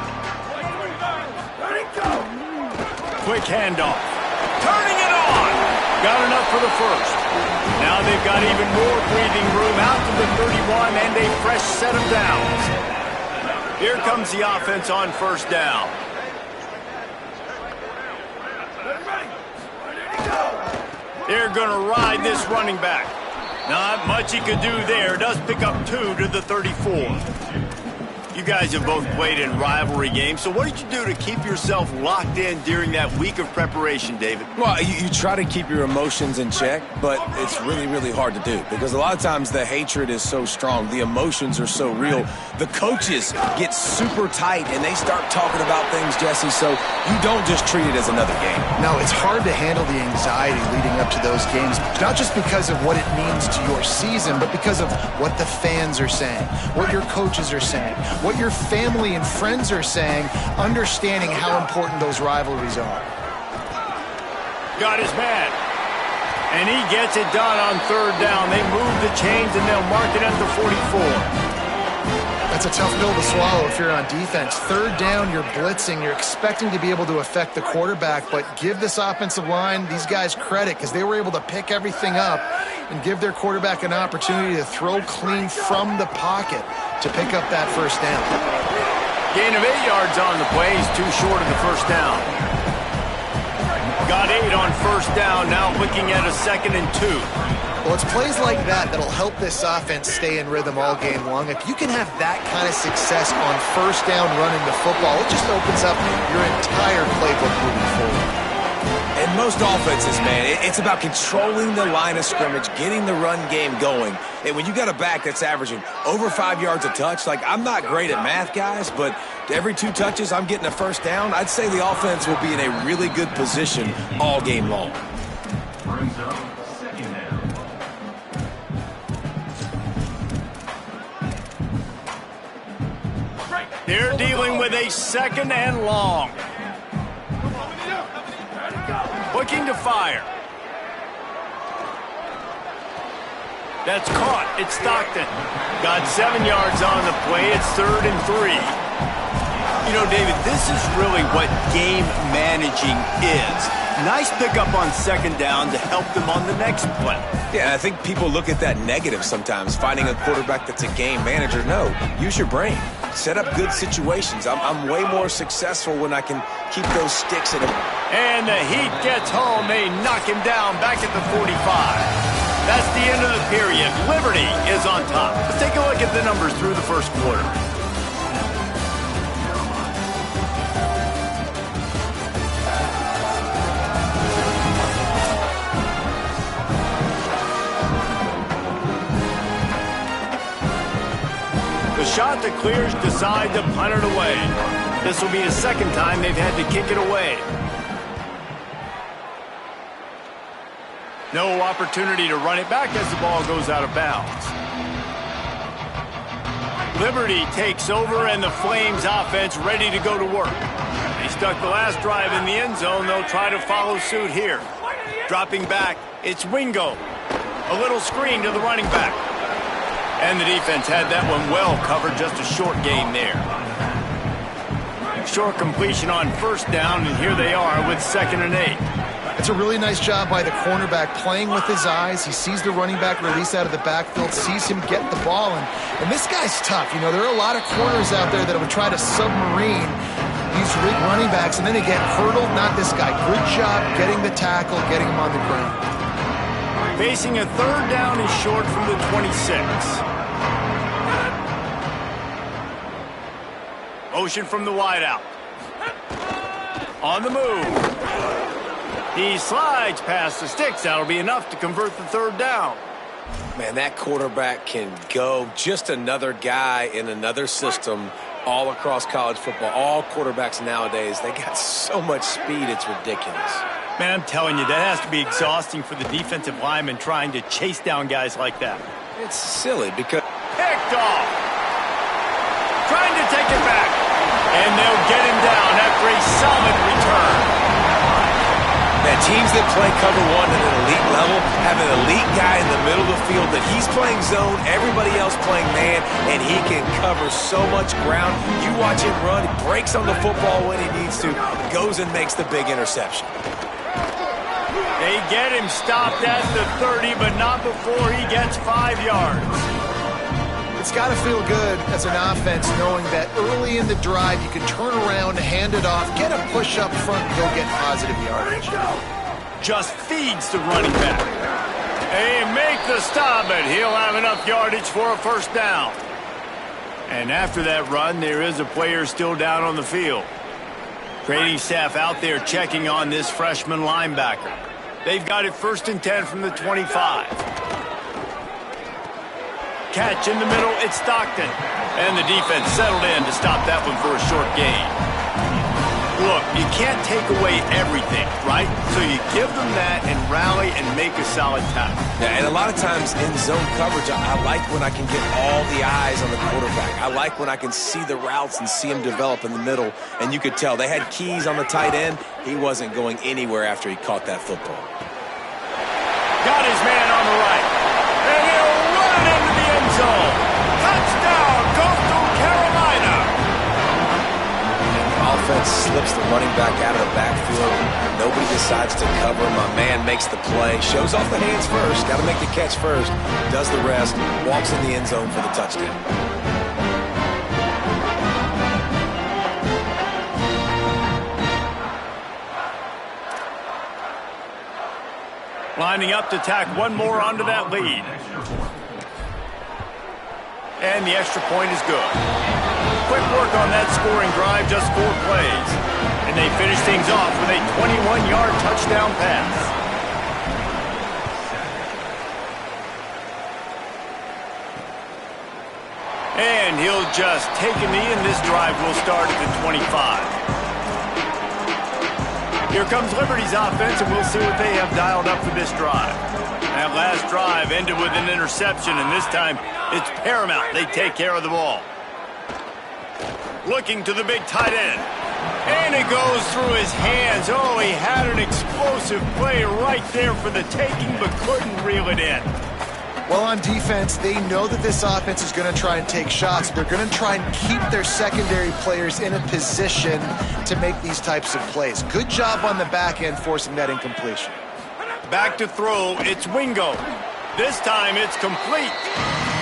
Quick handoff. Turning it on! Got enough for the first. Now they've got even more breathing room out to the 31 and a fresh set of downs. Here comes the offense on first down. They're going to ride this running back. Not much he could do there. Does pick up 2 to the 34. You guys have both played in rivalry games, so what did you do to keep yourself locked in during that week of preparation, David? Well, you try to keep your emotions in check, but it's really, really hard to do because a lot of times the hatred is so strong, the emotions are so real. The coaches get super tight and they start talking about things, Jesse, so you don't just treat it as another game. No, it's hard to handle the anxiety leading up to those games, not just because of what it means to your season, but because of what the fans are saying, what your coaches are saying, what your family and friends are saying, understanding how important those rivalries are. Got his man. And he gets it done on third down. They move the chains and they'll mark it at the 44. That's a tough pill to swallow if you're on defense. Third down, you're blitzing. You're expecting to be able to affect the quarterback, but give this offensive line, these guys, credit because they were able to pick everything up and give their quarterback an opportunity to throw clean from the pocket to pick up that first down. Gain of 8 yards on the play. He's too short of the first down. Got 8 on first down, now looking at a 2nd and 2. Well, it's plays like that that'll help this offense stay in rhythm all game long. If you can have that kind of success on first down running the football, it just opens up your entire playbook moving forward. And most offenses, man, it's about controlling the line of scrimmage, getting the run game going. And when you got a back that's averaging over 5 yards a touch, like I'm not great at math, guys, but every 2 touches I'm getting a first down, I'd say the offense will be in a really good position all game long. Brings up 2nd down. They're dealing with a 2nd and long. Looking to fire. That's caught. It's Stockton. Got 7 yards on the play. It's 3rd and 3. You know, David, this is really what game managing is. Nice pickup on 2nd down to help them on the next play. Yeah, I think people look at that negative sometimes, finding a quarterback that's a game manager. No, use your brain. Set up good situations. I'm way more successful when I can keep those sticks in him. And the heat gets home. They knock him down back at the 45. That's the end of the period. Liberty is on top. Let's take a look at the numbers through the first quarter. The shot that clears decide to punt it away. This will be the second time they've had to kick it away. No opportunity to run it back as the ball goes out of bounds. Liberty takes over, and the Flames offense ready to go to work. They stuck the last drive in the end zone. They'll try to follow suit here. Dropping back, it's Wingo. A little screen to the running back. And the defense had that one well covered, just a short gain there. Short completion on first down, and here they are with 2nd and 8. It's a really nice job by the cornerback playing with his eyes. He sees the running back release out of the backfield, sees him get the ball, and this guy's tough. You know, there are a lot of corners out there that would try to submarine these running backs, and then they get hurdled. Not this guy. Good job getting the tackle, getting him on the ground. Facing a 3rd down is short from the 26. Motion from the wideout. On the move. He slides past the sticks. That'll be enough to convert the 3rd down. Man, that quarterback can go. Just another guy in another system all across college football. All quarterbacks nowadays, they got so much speed, it's ridiculous. Man, I'm telling you, that has to be exhausting for the defensive lineman trying to chase down guys like that. It's silly because... Picked off. Trying to take it back. And they'll get him down after a solid return. Man, teams that play cover one at an elite level have an elite guy in the middle of the field that he's playing zone, everybody else playing man, and he can cover so much ground. You watch him run, he breaks on the football when he needs to, goes and makes the big interception. They get him stopped at the 30, but not before he gets 5 yards. It's got to feel good as an offense knowing that early in the drive you can turn around, hand it off, get a push up front, and go get positive yardage. Just feeds the running back. They make the stop, but he'll have enough yardage for a 1st down. And after that run, there is a player still down on the field. Training staff out there checking on this freshman linebacker. They've got it 1st and 10 from the 25. Catch in the middle, it's Stockton. And the defense settled in to stop that one for a short gain. Look, you can't take away everything, right? So you give them that and rally and make a solid tackle. Yeah, and a lot of times in zone coverage, I like when I can get all the eyes on the quarterback. I like when I can see the routes and see him develop in the middle. And you could tell they had keys on the tight end. He wasn't going anywhere after he caught that football. Got his man on the right. And he'll run it into the end zone. Touchdown, Coastal Carolina. And the offense slips the running back out of the backfield. Nobody decides to cover. My man makes the play. Shows off the hands first. Got to make the catch first. Does the rest. Walks in the end zone for the touchdown. Lining up to tack one more onto that lead. And the extra point is good. Quick work on that scoring drive, just 4 plays. And they finish things off with a 21-yard touchdown pass. And he'll just take a knee, and this drive will start at the 25. Here comes Liberty's offense, and we'll see what they have dialed up for this drive. That last drive ended with an interception, and this time it's paramount they take care of the ball. Looking to the big tight end. And it goes through his hands. Oh, he had an explosive play right there for the taking, but couldn't reel it in. Well, on defense, they know that this offense is going to try and take shots. They're going to try and keep their secondary players in a position to make these types of plays. Good job on the back end forcing that incompletion. Back to throw, it's Wingo. This time it's complete.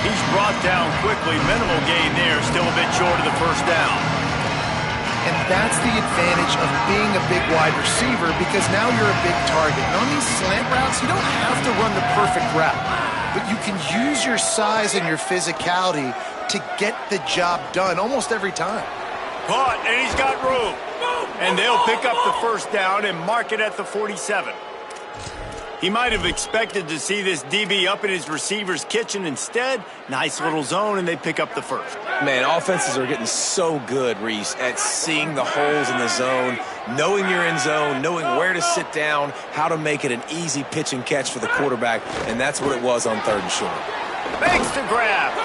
He's brought down quickly. Minimal gain there, still a bit short of the 1st down. And that's the advantage of being a big wide receiver, because now you're a big target. And on these slant routes, you don't have to run the perfect route, but you can use your size and your physicality to get the job done almost every time. Caught, and he's got room. And they'll pick up the 1st down and mark it at the 47. He might have expected to see this DB up in his receiver's kitchen. Instead, nice little zone, and they pick up the first. Man, offenses are getting so good, Reese, at seeing the holes in the zone, knowing you're in zone, knowing where to sit down, how to make it an easy pitch and catch for the quarterback, and that's what it was on 3rd and short. Makes the grab.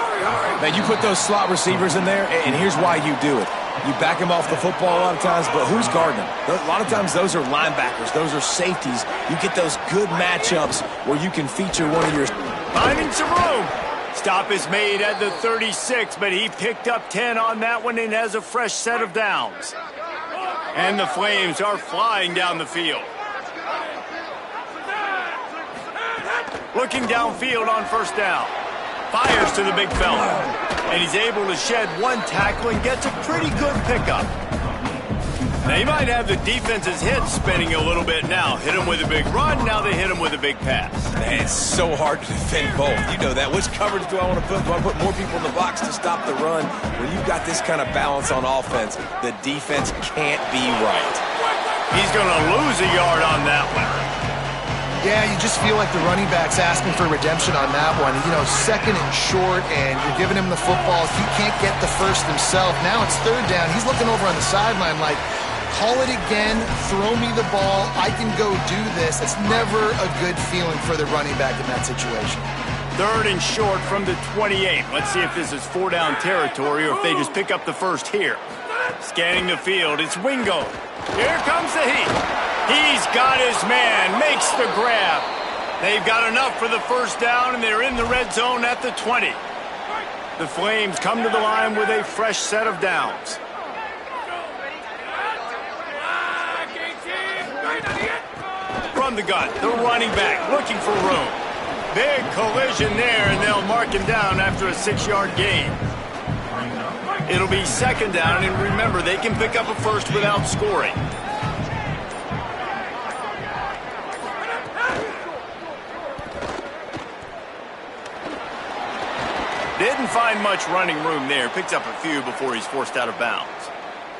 Man, you put those slot receivers in there, and here's why you do it. You back him off the football a lot of times, but who's guarding him? A lot of times those are linebackers. Those are safeties. You get those good matchups where you can feature one of your... Finding some room. Stop is made at the 36, but he picked up 10 on that one and has a fresh set of downs. And the Flames are flying down the field. Looking downfield on 1st down. Fires to the big fella. And he's able to shed one tackle and gets a pretty good pickup. Now, you might have the defense's head spinning a little bit now. Hit him with a big run, now they hit him with a big pass. Man, it's so hard to defend both. You know that. Which coverage do I want to put? Do I put more people in the box to stop the run? When you've got this kind of balance on offense, the defense can't be right. He's going to lose a yard on that one. Yeah, you just feel like the running back's asking for redemption on that one. You know, 2nd and short, and you're giving him the football. He can't get the first himself. Now it's 3rd down. He's looking over on the sideline like, call it again, throw me the ball, I can go do this. It's never a good feeling for the running back in that situation. 3rd and short from the 28. Let's see if this is 4-down territory or if they just pick up the first here. Scanning the field, it's Wingo. Here comes the heat. He's got his man, makes the grab. They've got enough for the 1st down, and they're in the red zone at the 20. The Flames come to the line with a fresh set of downs. From the gun, the running back looking for room. Big collision there, and they'll mark him down after a 6-yard gain. It'll be 2nd down, and remember, they can pick up a first without scoring. Didn't find much running room there. Picks up a few before he's forced out of bounds.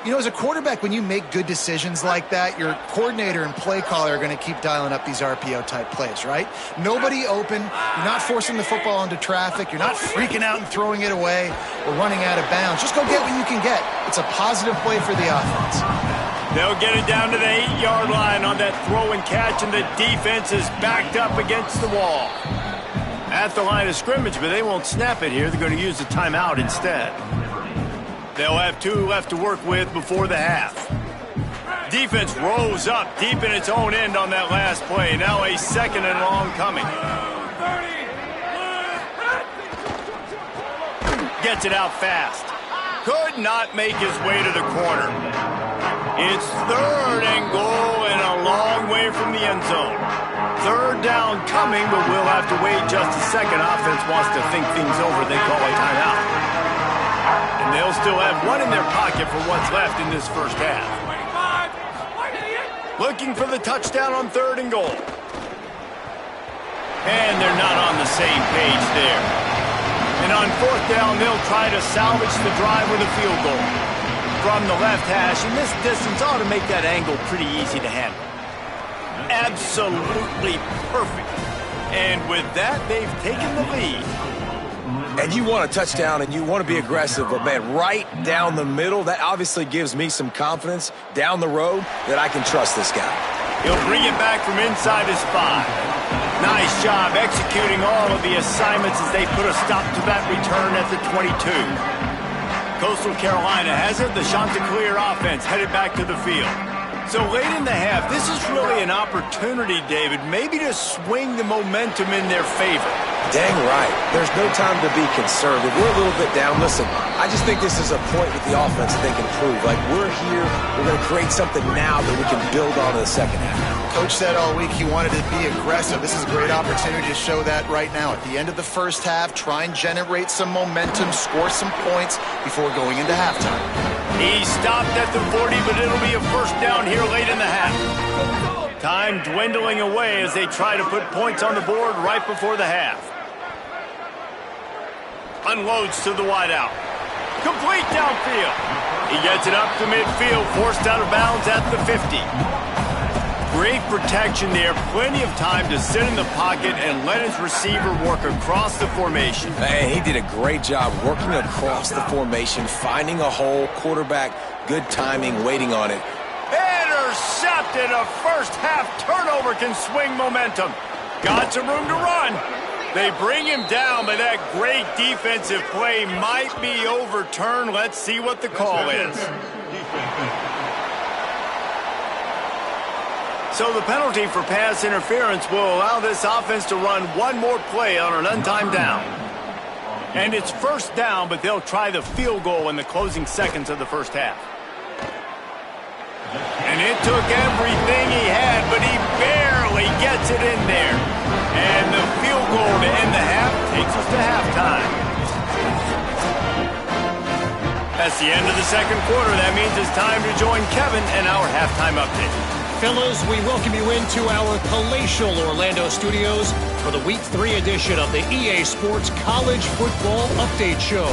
You know, as a quarterback, when you make good decisions like that, your coordinator and play caller are going to keep dialing up these RPO-type plays, right? Nobody open. You're not forcing the football into traffic. You're not freaking out and throwing it away or running out of bounds. Just go get what you can get. It's a positive play for the offense. They'll get it down to the 8-yard line on that throw and catch, and the defense is backed up against the wall. At the line of scrimmage, but they won't snap it here. They're going to use the timeout instead. They'll have 2 left to work with before the half. Defense rolls up deep in its own end on that last play. Now a 2nd and long coming. Gets it out fast. Could not make his way to the corner. It's 3rd and goal and a long way from the end zone. 3rd down coming, but we'll have to wait just a second. Offense wants to think things over. They call a timeout. And they'll still have one in their pocket for what's left in this 1st half. Looking for the touchdown on 3rd and goal. And they're not on the same page there. And on 4th down, they'll try to salvage the drive with a field goal. From the left hash, and this distance ought to make that angle pretty easy to handle. Absolutely perfect. And with that, they've taken the lead. And you want a touchdown and you want to be aggressive, but man, right down the middle, that obviously gives me some confidence down the road that I can trust this guy. He'll bring it back from inside his 5. Nice job executing all of the assignments as they put a stop to that return at the 22. Coastal Carolina has it. The Chanticleer offense headed back to the field. So late in the half, this is really an opportunity, David, maybe to swing the momentum in their favor. Dang right. There's no time to be conservative. We're a little bit down. Listen, I just think this is a point with the offense that they can prove. Like, we're here. We're going to create something now that we can build on in the 2nd half. Coach said all week he wanted to be aggressive. This is a great opportunity to show that right now. At the end of the 1st half, try and generate some momentum, score some points before going into halftime. He stopped at the 40, but it'll be a 1st down here late in the half. Time dwindling away as they try to put points on the board right before the half. Unloads to the wideout. Complete downfield. He gets it up to midfield, forced out of bounds at the 50. Great protection there. Plenty of time to sit in the pocket and let his receiver work across the formation. And he did a great job working across the formation, finding a hole. Quarterback, good timing, waiting on it. Intercepted. A first-half turnover can swing momentum. Got some room to run. They bring him down, but that great defensive play might be overturned. Let's see what the call is. So the penalty for pass interference will allow this offense to run one more play on an untimed down. And it's first down, but they'll try the field goal in the closing seconds of the first half. And it took everything he had, but he barely gets it in there. And the field goal to end the half takes us to halftime. That's the end of the second quarter. That means it's time to join Kevin and our halftime update. Fellas, we welcome you into our palatial Orlando studios for the Week 3 edition of the EA Sports College Football Update Show.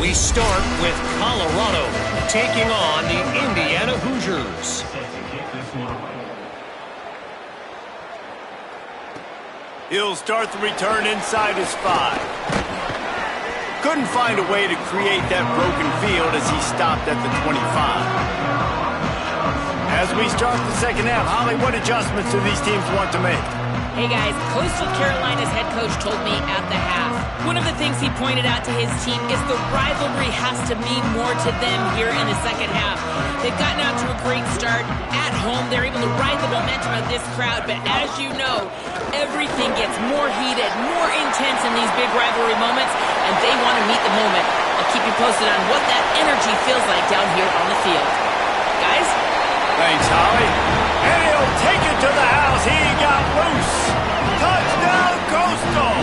We start with Colorado taking on the Indiana Hoosiers. He'll start the return inside his 5. Couldn't find a way to create that broken field as he stopped at the 25. As we start the second half, Holly, what adjustments do these teams want to make? Hey guys, Coastal Carolina's head coach told me at the half, one of the things he pointed out to his team is the rivalry has to mean more to them here in the second half. They've gotten out to a great start at home. They're able to ride the momentum of this crowd, but as you know, everything gets more heated, more intense in these big rivalry moments, and they want to meet the moment. I'll keep you posted on what that energy feels like down here on the field. Guys? Thanks, Holly. And he'll take it to the house. He got loose. Touchdown, Coastal.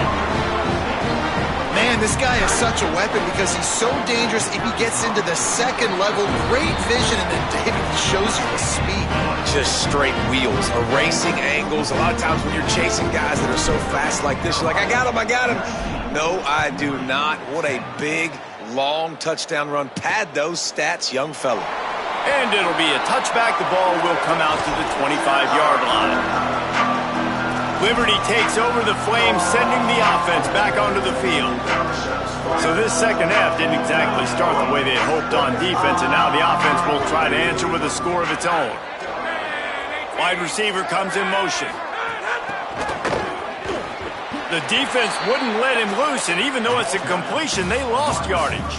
Man, this guy is such a weapon because he's so dangerous if he gets into the second level. Great vision, and then David shows you the speed. Just straight wheels, erasing angles. A lot of times when you're chasing guys that are so fast like this, you're like, I got him, I got him. No, I do not. What a big, long touchdown run. Pad those stats, young fella. And it'll be a touchback. The ball will come out to the 25-yard line. Liberty takes over the Flames, sending the offense back onto the field. So this second half didn't exactly start the way they had hoped on defense, and now the offense will try to answer with a score of its own. Wide receiver comes in motion. The defense wouldn't let him loose, and even though it's a completion, they lost yardage.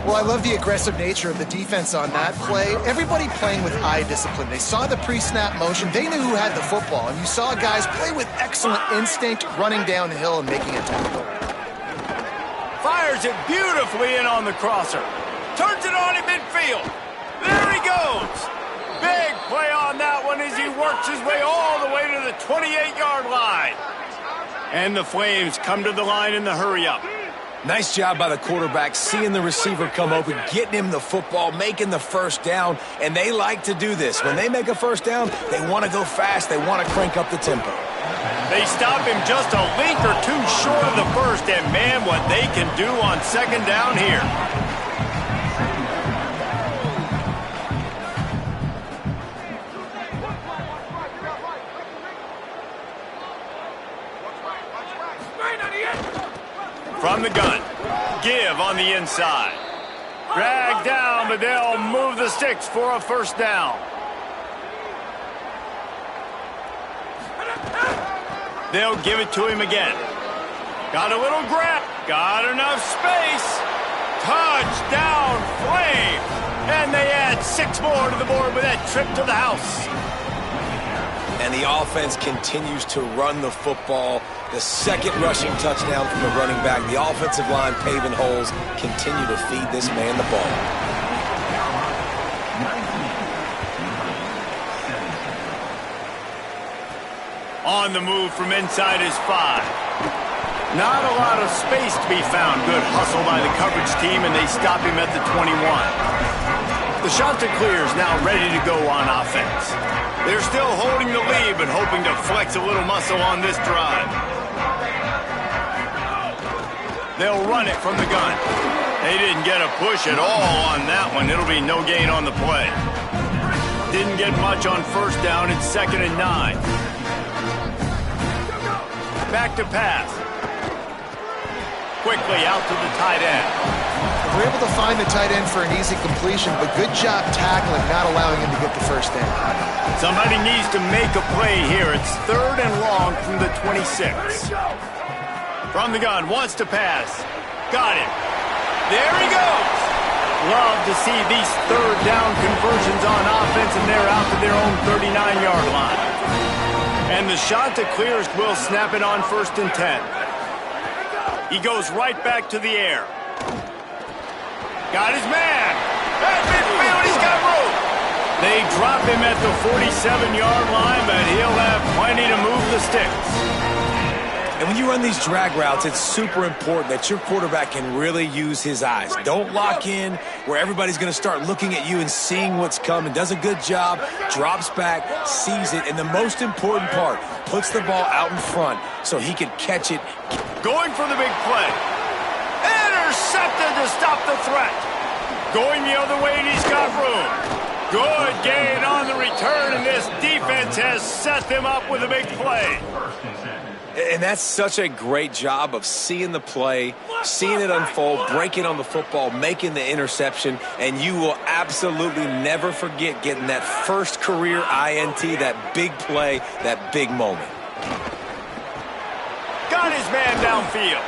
Well, I love the aggressive nature of the defense on that play. Everybody playing with eye discipline. They saw the pre-snap motion. They knew who had the football. And you saw guys play with excellent instinct, running downhill and making a tackle. Fires it beautifully in on the crosser. Turns it on in midfield. There he goes. Big play on that one as he works his way all the way to the 28-yard line. And the Flames come to the line in the hurry-up. Nice job by the quarterback, seeing the receiver come open, getting him the football, making the first down, and they like to do this. When they make a first down, they want to go fast, they want to crank up the tempo. They stop him just a length or two short of the first, and man, what they can do on second down here. From the gun, give on the inside. Drag down, but they'll move the sticks for a first down. They'll give it to him again. Got a little grab, got enough space. Touchdown, Flame. And they add 6 more to the board with that trip to the house. And the offense continues to run the football. The second rushing touchdown from the running back. The offensive line paving holes. Continue to feed this man the ball. On the move from inside his 5. Not a lot of space to be found. Good hustle by the coverage team, and they stop him at the 21. The shot to clear is now ready to go on offense. They're still holding the lead, but hoping to flex a little muscle on this drive. They'll run it from the gun. They didn't get a push at all on that one. It'll be no gain on the play. Didn't get much on first down. It's 2nd and 9. Back to pass. Quickly out to the tight end. We're able to find the tight end for an easy completion, but good job tackling, not allowing him to get the first down. Somebody needs to make a play here. It's 3rd and long from the 26. From the gun, wants to pass. Got it. There he goes. Love to see these 3rd down conversions on offense, and they're out to their own 39-yard line. And the shot to clear will snap it on 1st and 10. He goes right back to the air. Got his man. At midfield, he's got room. They drop him at the 47-yard line, but he'll have plenty to move the sticks. And when you run these drag routes, it's super important that your quarterback can really use his eyes. Don't lock in where everybody's going to start looking at you and seeing what's coming. Does a good job, drops back, sees it, and the most important part, puts the ball out in front so he can catch it. Going for the big play. Intercepted to stop the threat. Going the other way, and he's got room. Good gain on the return, and this defense has set them up with a big play. And that's such a great job of seeing the play, seeing it unfold, breaking on the football, making the interception, and you will absolutely never forget getting that first career INT, that big play, that big moment. Got his man downfield.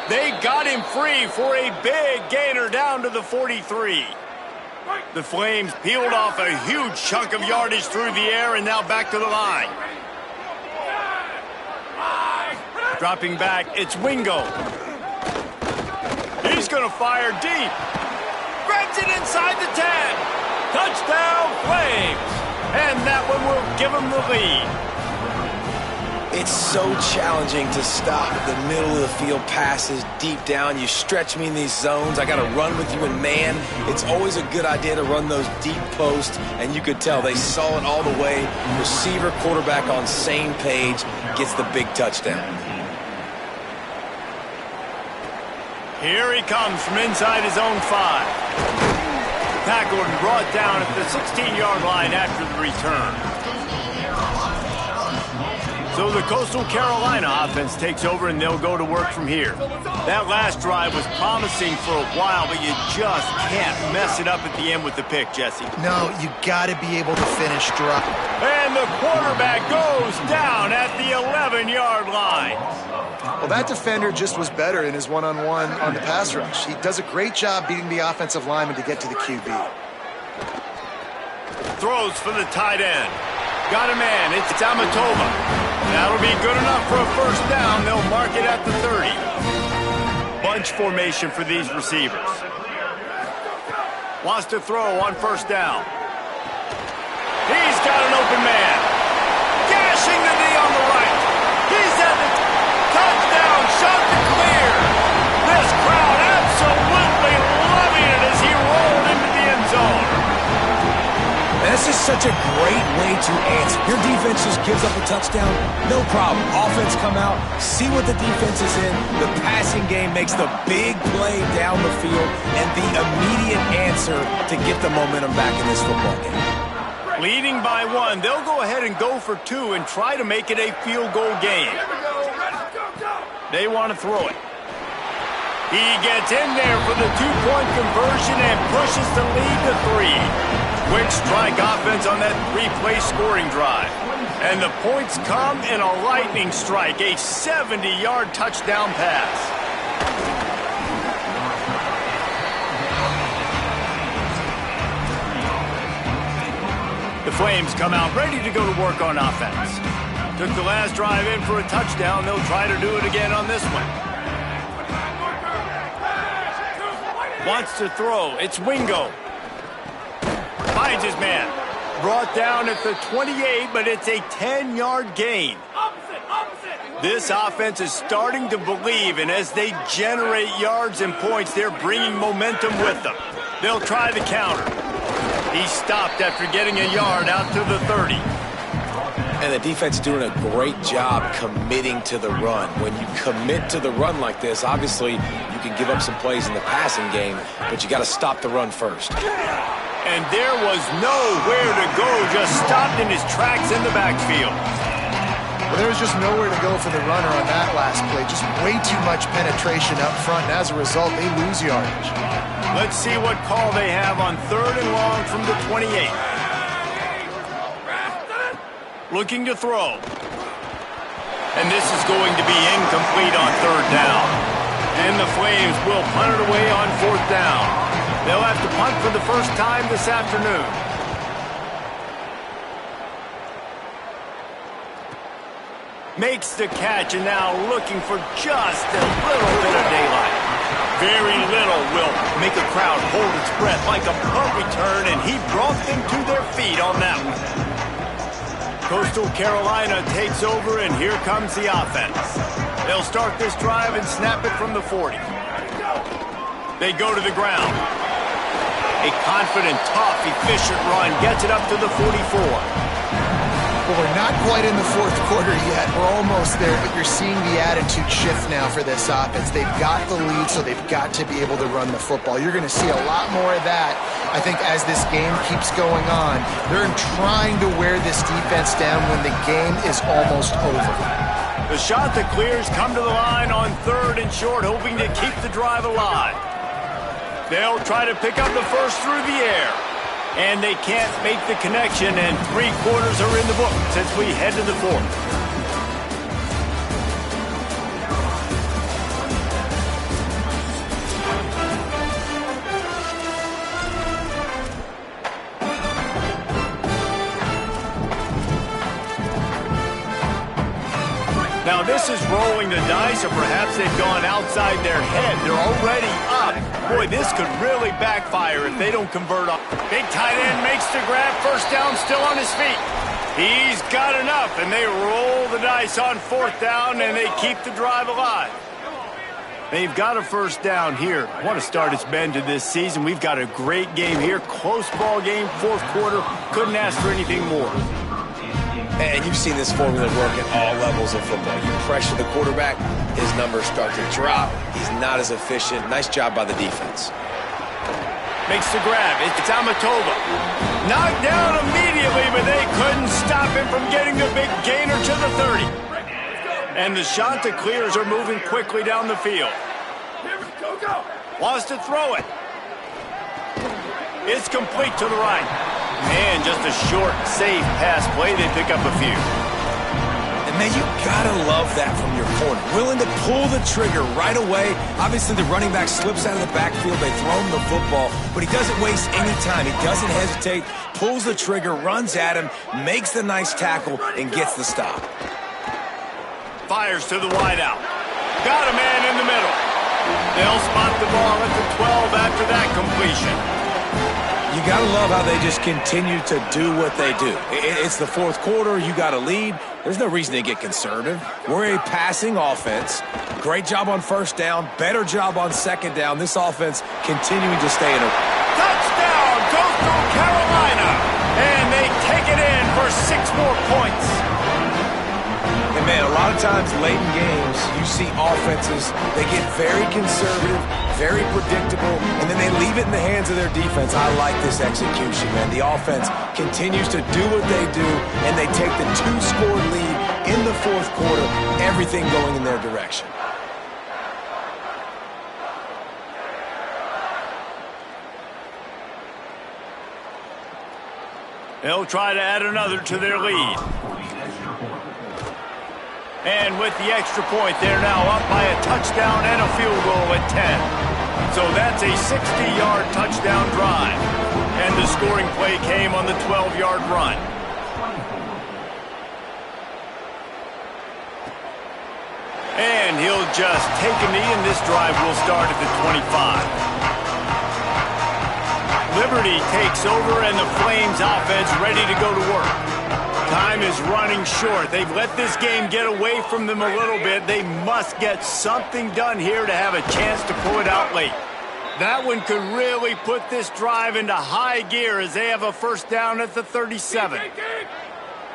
They got him free for a big gainer down to the 43. The Flames peeled off a huge chunk of yardage through the air and now back to the line. Dropping back, it's Wingo. He's going to fire deep. Grabs it inside the 10. Touchdown, Flames. And that one will give them the lead. It's so challenging to stop the middle of the field passes deep down. You stretch me in these zones. I got to run with you in man. It's always a good idea to run those deep posts, and you could tell they saw it all the way. Receiver, quarterback on same page, gets the big touchdown. Here he comes from inside his own 5. Tackled and brought down at the 16-yard line after the return. So the Coastal Carolina offense takes over, and they'll go to work from here. That last drive was promising for a while, but you just can't mess it up at the end with the pick, Jesse. No, you got to be able to finish dry. And the quarterback goes down at the 11-yard line. Well, that defender just was better in his one-on-one on the pass rush. He does a great job beating the offensive lineman to get to the QB. Throws for the tight end. Got a man. It's Amatova. That'll be good enough for a first down. They'll mark it at the 30. Bunch formation for these receivers. Wants to throw on first down. He's got an open man. Gashing the knee on the right. He's at the touchdown. Shot to clear. This crowd absolutely loving it as he rolled into the end zone. That's just such a great way to answer. Your defense just gives up a touchdown, no problem. Offense come out, see what the defense is in. The passing game makes the big play down the field and the immediate answer to get the momentum back in this football game. Leading by 1, they'll go ahead and go for 2 and try to make it a field goal game. They want to throw it. He gets in there for the 2-point conversion and pushes the lead to 3. Quick strike offense on that 3-play scoring drive. And the points come in a lightning strike, a 70-yard touchdown pass. The Flames come out ready to go to work on offense. Took the last drive in for a touchdown. They'll try to do it again on this one. Wants to throw. It's Wingo. Finds his man. Brought down at the 28, but it's a 10-yard gain. This offense is starting to believe, and as they generate yards and points, they're bringing momentum with them. They'll try the counter. He stopped after getting a yard out to the 30. And the defense is doing a great job committing to the run. When you commit to the run like this, obviously you can give up some plays in the passing game, but you got to stop the run first. And there was nowhere to go, just stopped in his tracks in the backfield. Well, there was just nowhere to go for the runner on that last play. Just way too much penetration up front, and as a result, they lose yardage. Let's see what call they have on 3rd and long from the 28. Looking to throw. And this is going to be incomplete on 3rd down. And the Flames will punt it away on 4th down. They'll have to punt for the first time this afternoon. Makes the catch, and now looking for just a little bit of daylight. Very little will make a crowd hold its breath like a punt return, and he brought them to their feet on that one. Coastal Carolina takes over, and here comes the offense. They'll start this drive and snap it from the 40. They go to the ground. A confident, tough, efficient run gets it up to the 44. Well, we're not quite in the 4th quarter yet. We're almost there, but you're seeing the attitude shift now for this offense. They've got the lead, so they've got to be able to run the football. You're going to see a lot more of that, I think, as this game keeps going on. They're trying to wear this defense down when the game is almost over. The shot that clears come to the line on 3rd and short, hoping to keep the drive alive. They'll try to pick up the first through the air. And they can't make the connection, and 3 quarters are in the books as we head to the 4th. Now this is rolling the dice, or perhaps they've gone outside their head. They're already up. Boy, this could really backfire if they don't convert on. Big tight end makes the grab. First down, still on his feet. He's got enough, and they roll the dice on 4th down, and they keep the drive alive. They've got a first down here. What a start it's been to this season. We've got a great game here. Close ball game, 4th quarter. Couldn't ask for anything more. And you've seen this formula work at all levels of football. You pressure the quarterback, his numbers start to drop. He's not as efficient. Nice job by the defense. Makes the grab. It's Amatova. Knocked down immediately, but they couldn't stop him from getting the big gainer to the 30. And the shot to clears are moving quickly down the field. Wants to throw it. It's complete to the right. And just a short, safe pass play. They pick up a few. And, man, you gotta love that from your corner. Willing to pull the trigger right away. Obviously, the running back slips out of the backfield. They throw him the football, but he doesn't waste any time. He doesn't hesitate, pulls the trigger, runs at him, makes the nice tackle, and gets the stop. Fires to the wideout. Got a man in the middle. They'll spot the ball at the 12 after that completion. You got to love how they just continue to do what they do. It's the 4th quarter. You got to lead. There's no reason to get conservative. We're a passing offense. Great job on 1st down. Better job on 2nd down. This offense continuing to stay in a... Touchdown, Coastal Carolina. And they take it in for 6 more points. And, man, a lot of times late in games, you see offenses, they get very conservative, very predictable, and then they leave it in the hands of their defense. I like this execution, man. The offense continues to do what they do, and they take the 2-score lead in the 4th quarter, everything going in their direction. They'll try to add another to their lead. And with the extra point, they're now up by a touchdown and a field goal at 10. So that's a 60-yard touchdown drive. And the scoring play came on the 12-yard run. And he'll just take a knee, and this drive will start at the 25. Liberty takes over, and the Flames offense ready to go to work. Time is running short. They've let this game get away from them a little bit. They must get something done here to have a chance to pull it out late. That one could really put this drive into high gear as they have a first down at the 37.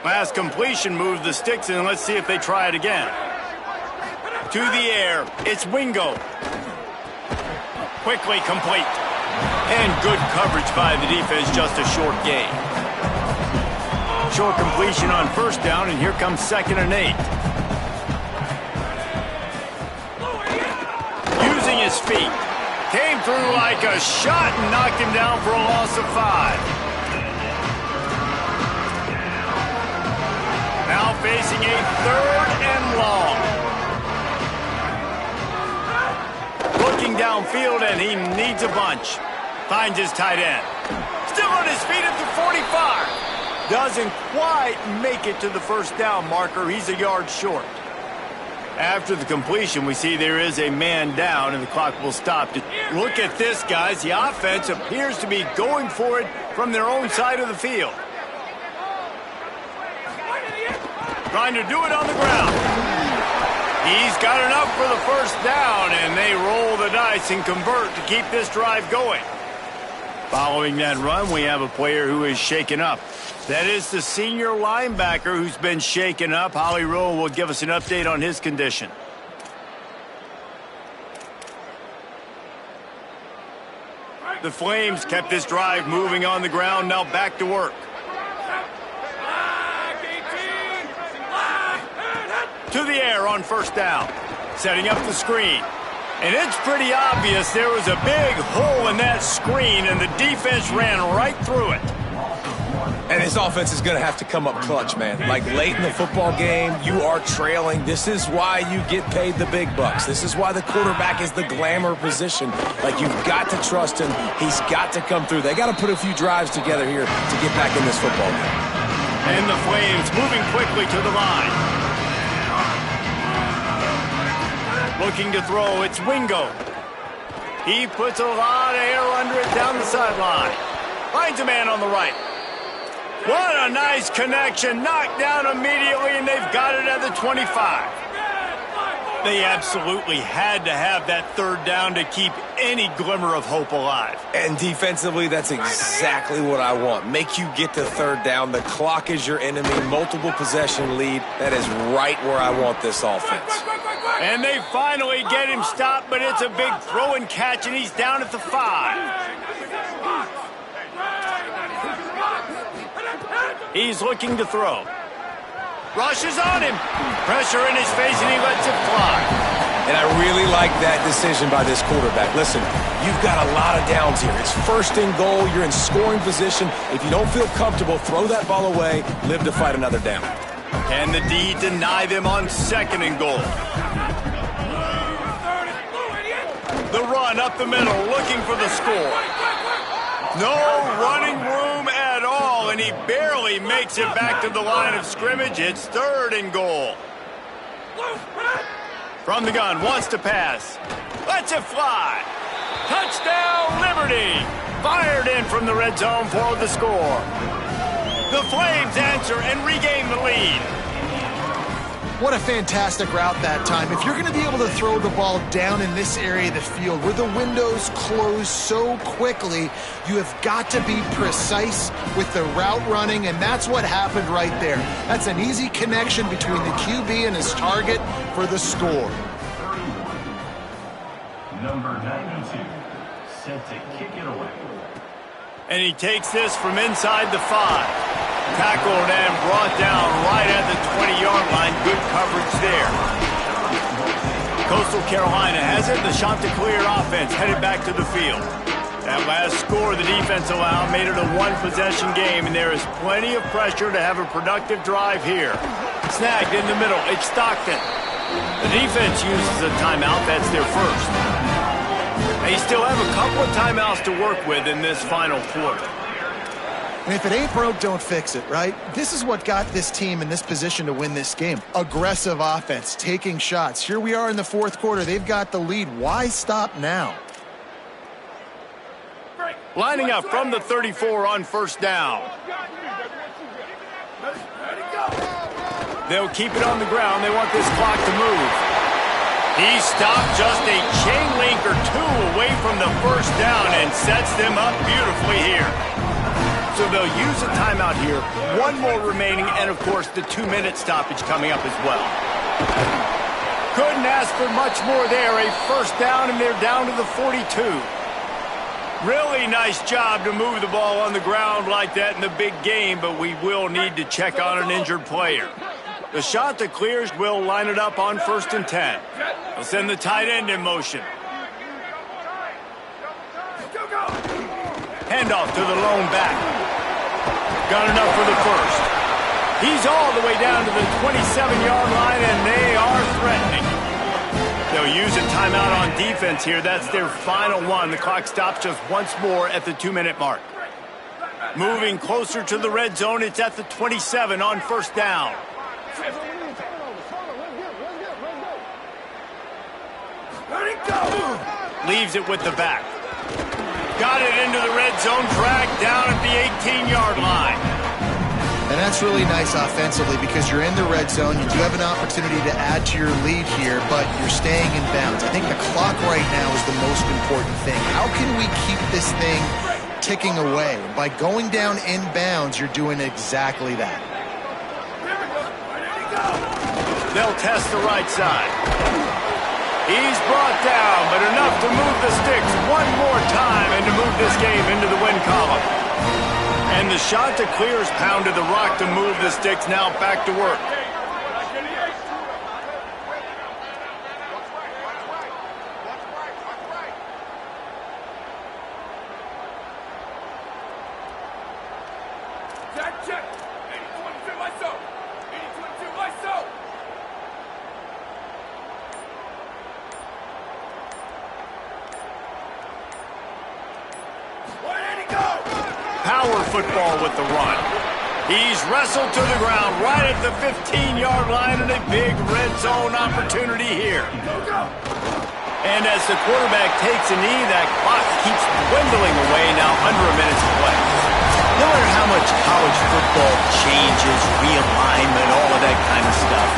Last completion moved the sticks in. Let's see if they try it again. To the air. It's Wingo. Quickly complete. And good coverage by the defense, just a short gain. Short completion on first down, and here comes 2nd and 8. Using his feet. Came through like a shot and knocked him down for a loss of 5. Now facing a 3rd and long. Looking downfield, and he needs a bunch. Finds his tight end. Still on his feet at the 45. Doesn't quite make it to the first down marker. He's a yard short. After the completion, we see there is a man down, and the clock will stop. Look at this, guys. The offense appears to be going for it from their own side of the field. Trying to do it on the ground. He's got enough for the first down, and they roll the dice and convert to keep this drive going. Following that run, we have a player who is shaken up. That is the senior linebacker who's been shaken up. Holly Rowe will give us an update on his condition. The Flames kept this drive moving on the ground. Now back to work. To the air on first down. Setting up the screen. And it's pretty obvious there was a big hole in that screen, and the defense ran right through it. And his offense is going to have to come up clutch, man. Like late in the football game, you are trailing. This is why you get paid the big bucks. This is why the quarterback is the glamour position. Like, you've got to trust him. He's got to come through. They got to put a few drives together here to get back in this football game. And the Flames moving quickly to the line. Looking to throw, it's Wingo. He puts a lot of air under it down the sideline. Finds a man on the right. What a nice connection. Knocked down immediately, and they've got it at the 25. They absolutely had to have that 3rd down to keep any glimmer of hope alive. And defensively, that's exactly what I want. Make you get to 3rd down. The clock is your enemy. Multiple possession lead. That is right where I want this offense. And they finally get him stopped, but it's a big throw and catch, and he's down at the 5. He's looking to throw. Rushes on him. Pressure in his face, and he lets it fly. And I really like that decision by this quarterback. Listen, you've got a lot of downs here. It's 1st and goal. You're in scoring position. If you don't feel comfortable, throw that ball away. Live to fight another down. Can the D deny them on 2nd and goal? The run up the middle, looking for the score. No running room at all, and he barely makes it back to the line of scrimmage. It's 3rd and goal. From the gun, wants to pass. Lets it fly. Touchdown, Liberty. Fired in from the red zone for the score. The Flames answer and regain the lead. What a fantastic route that time. If you're going to be able to throw the ball down in this area of the field where the windows close so quickly, you have got to be precise with the route running, and that's what happened right there. That's an easy connection between the QB and his target for the score. Number 92, set to kick it away. And he takes this from inside the 5. Tackled and brought down right at the 20-yard line. Good coverage there. Coastal Carolina has it. The Chanticleer offense headed back to the field. That last score the defense allowed made it a 1-possession game, and there is plenty of pressure to have a productive drive here. Snagged in the middle. It's Stockton. The defense uses a timeout. That's their first. They still have a couple of timeouts to work with in this final quarter. And if it ain't broke, don't fix it, right? This is what got this team in this position to win this game. Aggressive offense, taking shots. Here we are in the 4th quarter. They've got the lead. Why stop now? Lining up from the 34 on first down. They'll keep it on the ground. They want this clock to move. He stopped just a chain link or 2 away from the first down and sets them up beautifully here. So they'll use a timeout here. 1 more remaining, and of course the 2-minute stoppage coming up as well. Couldn't ask for much more there. A first down, and they're down to the 42. Really nice job to move the ball on the ground like that in the big game, but we will need to check on an injured player. The shot that clears will line it up on 1st and 10. They'll send the tight end in motion. Handoff to the lone back. Got enough for the first. He's all the way down to the 27-yard line, and they are threatening. They'll use a timeout on defense here. That's their final one. The clock stops just once more at the 2-minute mark. Moving closer to the red zone, it's at the 27 on 1st down. Leaves it with the back. Got it into the red zone, dragged down at the 18-yard line. And that's really nice offensively because you're in the red zone. You do have an opportunity to add to your lead here, but you're staying in bounds. I think the clock right now is the most important thing. How can we keep this thing ticking away? By going down in bounds, you're doing exactly that. They'll test the right side. He's brought down, but enough to move the sticks one more time and to move this game into the win column. And the shot to clear has pounded the rock to move the sticks. Now back to work. Power football with the run. He's wrestled to the ground right at the 15-yard line and a big red zone opportunity here. And as the quarterback takes a knee, that clock keeps dwindling away now under a minute to play. No matter how much college football changes, realignment, all of that kind of stuff,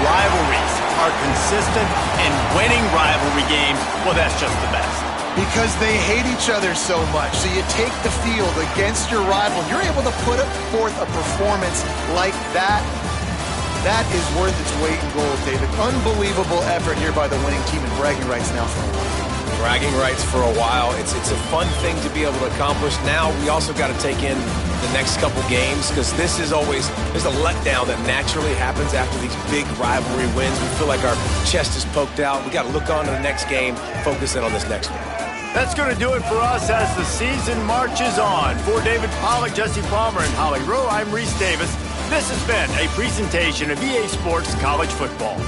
rivalries are consistent, and winning rivalry games, well, that's just the best. Because they hate each other so much. So you take the field against your rival. You're able to put forth a performance like that. That is worth its weight in gold, David. Unbelievable effort here by the winning team, and bragging rights now for a while. Bragging rights for a while. It's a fun thing to be able to accomplish. Now we also got to take in the next couple games, because there's a letdown that naturally happens after these big rivalry wins. We feel like our chest is poked out. We got to look on to the next game, focus in on this next one. That's going to do it for us as the season marches on. For David Pollack, Jesse Palmer, and Holly Rowe, I'm Reese Davis. This has been a presentation of EA Sports College Football.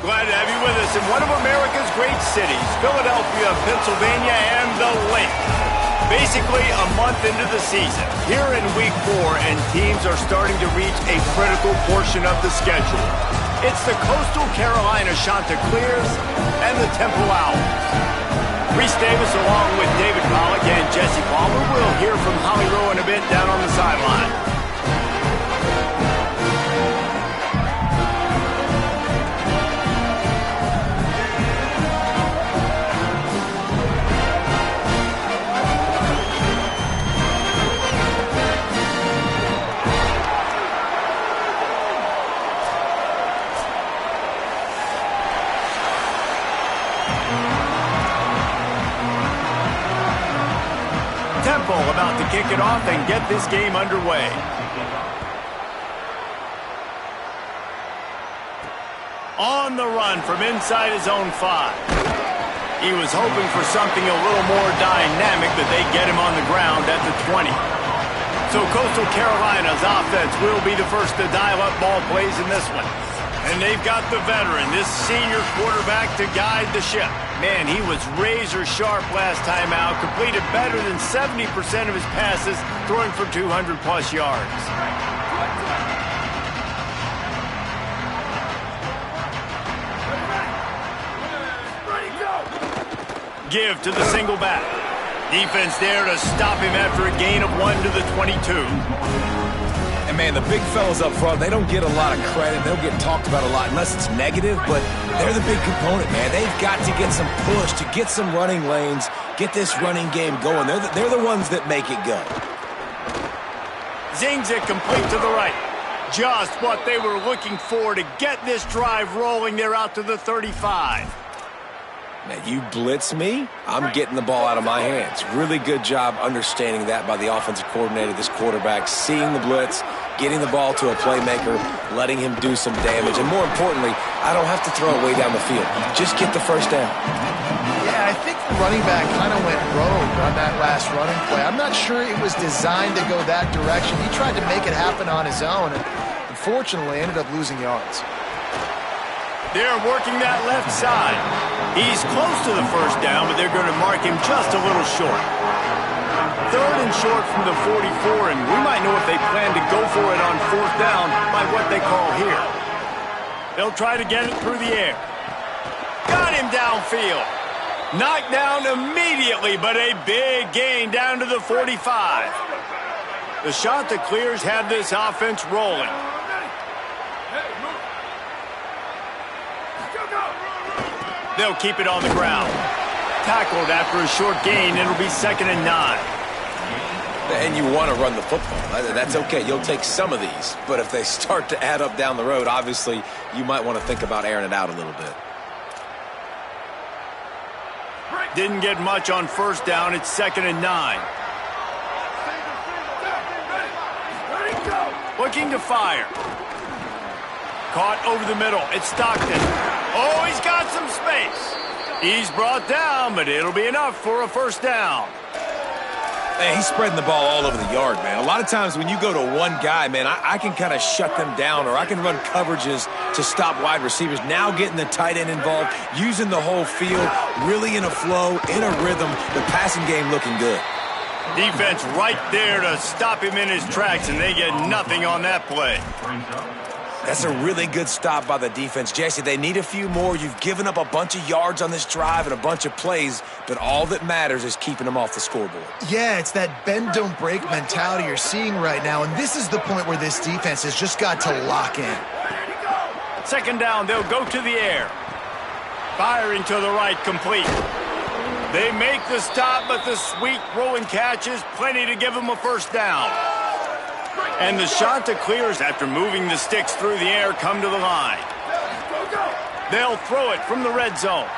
Glad to have you with us in one of America's great cities, Philadelphia, Pennsylvania, and the Link. Basically a month into the season, here in Week 4, and teams are starting to reach a critical portion of the schedule. It's the Coastal Carolina Chanticleers and the Temple Owls. Reese Davis along with David Pollack and Jesse Palmer. We'll hear from Holly Rowe in a bit down on the sideline. Temple about to kick it off and get this game underway. On the run from inside his own 5. He was hoping for something a little more dynamic, but they get him on the ground at the 20. So Coastal Carolina's offense will be the first to dial up ball plays in this one. And they've got the veteran, this senior quarterback, to guide the ship. Man, he was razor sharp last time out, completed better than 70% of his passes, throwing for 200-plus yards. Give to the single back. Defense there to stop him after a gain of 1 to the 22. And, man, the big fellas up front, they don't get a lot of credit. They don't get talked about a lot unless it's negative, but they're the big component, man. They've got to get some push, to get some running lanes, get this running game going. They're the ones that make it go. Zings it complete to the right. Just what they were looking for to get this drive rolling. They're out to the 35. Now, you blitz me, I'm getting the ball out of my hands. Really good job understanding that by the offensive coordinator, this quarterback, seeing the blitz, getting the ball to a playmaker, letting him do some damage. And more importantly, I don't have to throw it way down the field. Just get the first down. Yeah, I think the running back kind of went rogue on that last running play. I'm not sure it was designed to go that direction. He tried to make it happen on his own, and unfortunately ended up losing yards. They're working that left side. He's close to the first down, but they're going to mark him just a little short. 3rd and short from the 44, and we might know if they plan to go for it on 4th down by what they call here. They'll try to get it through the air. Got him downfield. Knocked down immediately, but a big gain down to the 45. The Chanticleers have this offense rolling. They'll keep it on the ground. Tackled after a short gain. It'll be 2nd and 9. And you want to run the football. That's okay. You'll take some of these. But if they start to add up down the road, obviously, you might want to think about airing it out a little bit. Didn't get much on 1st down. It's 2nd and 9. Looking to fire. Caught over the middle. It's Stockton. Oh, he's got some space. He's brought down, but it'll be enough for a 1st down. Man, he's spreading the ball all over the yard, man. A lot of times when you go to one guy, man, I can kind of shut them down, or I can run coverages to stop wide receivers. Now getting the tight end involved, using the whole field, really in a flow, in a rhythm, the passing game looking good. Defense right there to stop him in his tracks, and they get nothing on that play. That's a really good stop by the defense. Jesse, they need a few more. You've given up a bunch of yards on this drive and a bunch of plays, but all that matters is keeping them off the scoreboard. Yeah, it's that bend, don't break mentality you're seeing right now, and this is the point where this defense has just got to lock in. 2nd down, they'll go to the air. Firing to the right, complete. They make the stop, but the sweet rolling catch is plenty to give them a 1st down. And the Chanticleers, after moving the sticks through the air, come to the line. They'll throw it from the red zone.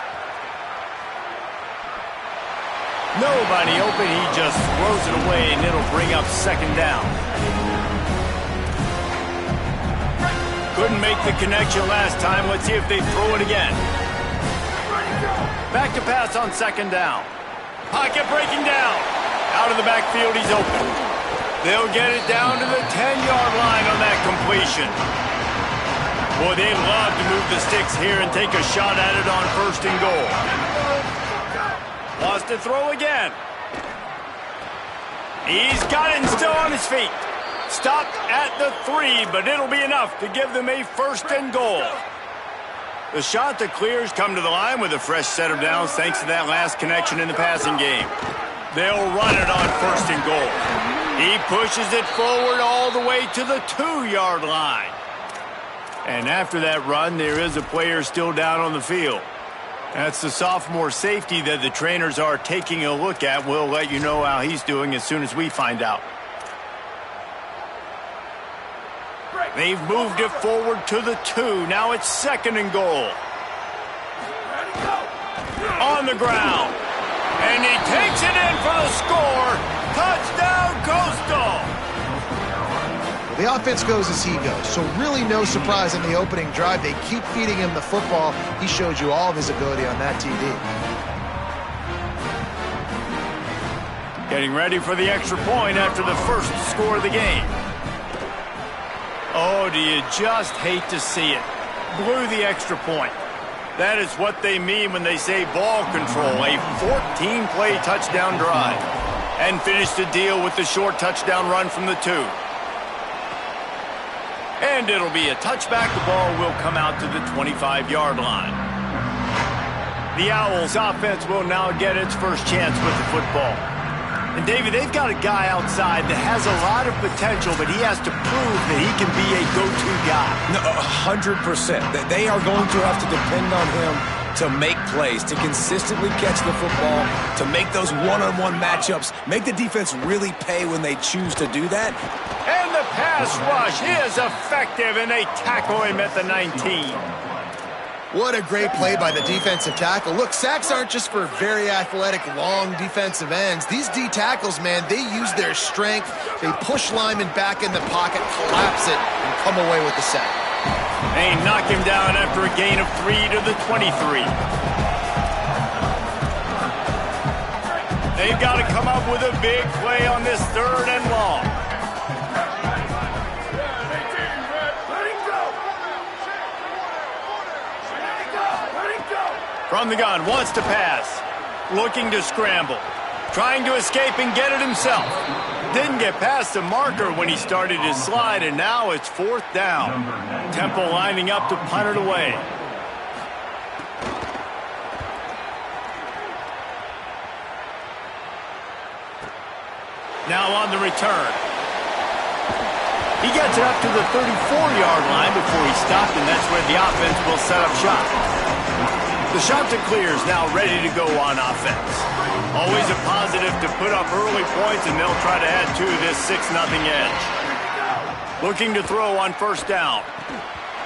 Nobody open. He just throws it away, and it'll bring up 2nd down. Couldn't make the connection last time. Let's see if they throw it again. Back to pass on 2nd down. Pocket breaking down. Out of the backfield, he's open. They'll get it down to the 10-yard line on that completion. Boy, they love to move the sticks here and take a shot at it on 1st and goal. Wants to throw again. He's got it and still on his feet. Stopped at the 3, but it'll be enough to give them a 1st and goal. The Chanticleers come to the line with a fresh set of downs thanks to that last connection in the passing game. They'll run it on 1st and goal. He pushes it forward all the way to the 2-yard line. And after that run, there is a player still down on the field. That's the sophomore safety that the trainers are taking a look at. We'll let you know how he's doing as soon as we find out. They've moved it forward to the 2. Now it's 2nd and goal. On the ground. And he takes it in for the score. Touchdown, Coastal. The offense goes as he goes, so really no surprise in the opening drive. They keep feeding him the football. He showed you all of his ability on that TD. Getting ready for the extra point after the first score of the game. Oh, do you just hate to see it? Blew the extra point. That is what they mean when they say ball control. A 14-play touchdown drive. And finished the deal with the short touchdown run from the 2. And it'll be a touchback. The ball will come out to the 25-yard line. The Owls offense will now get its first chance with the football. And David, they've got a guy outside that has a lot of potential, but he has to prove that he can be a go-to guy. No, 100%. They are going to have to depend on him to make plays, to consistently catch the football, to make those one-on-one matchups, make the defense really pay when they choose to do that. And the pass rush is effective, and they tackle him at the 19. What a great play by the defensive tackle. Look, sacks aren't just for very athletic, long defensive ends. These D tackles, man, they use their strength. They push linemen back in the pocket, collapse it, and come away with the sack. They knock him down after a gain of 3 to the 23. They've got to come up with a big play on this 3rd and long. From the gun, wants to pass. Looking to scramble. Trying to escape and get it himself. Didn't get past the marker when he started his slide, and now it's 4th down. Temple lining up to punt it away. Now on the return. He gets it up to the 34-yard line before he stopped, and that's where the offense will set up shop. The Chanticleers now ready to go on offense. Always a positive to put up early points, and they'll try to add to this 6-0 edge. Looking to throw on 1st down.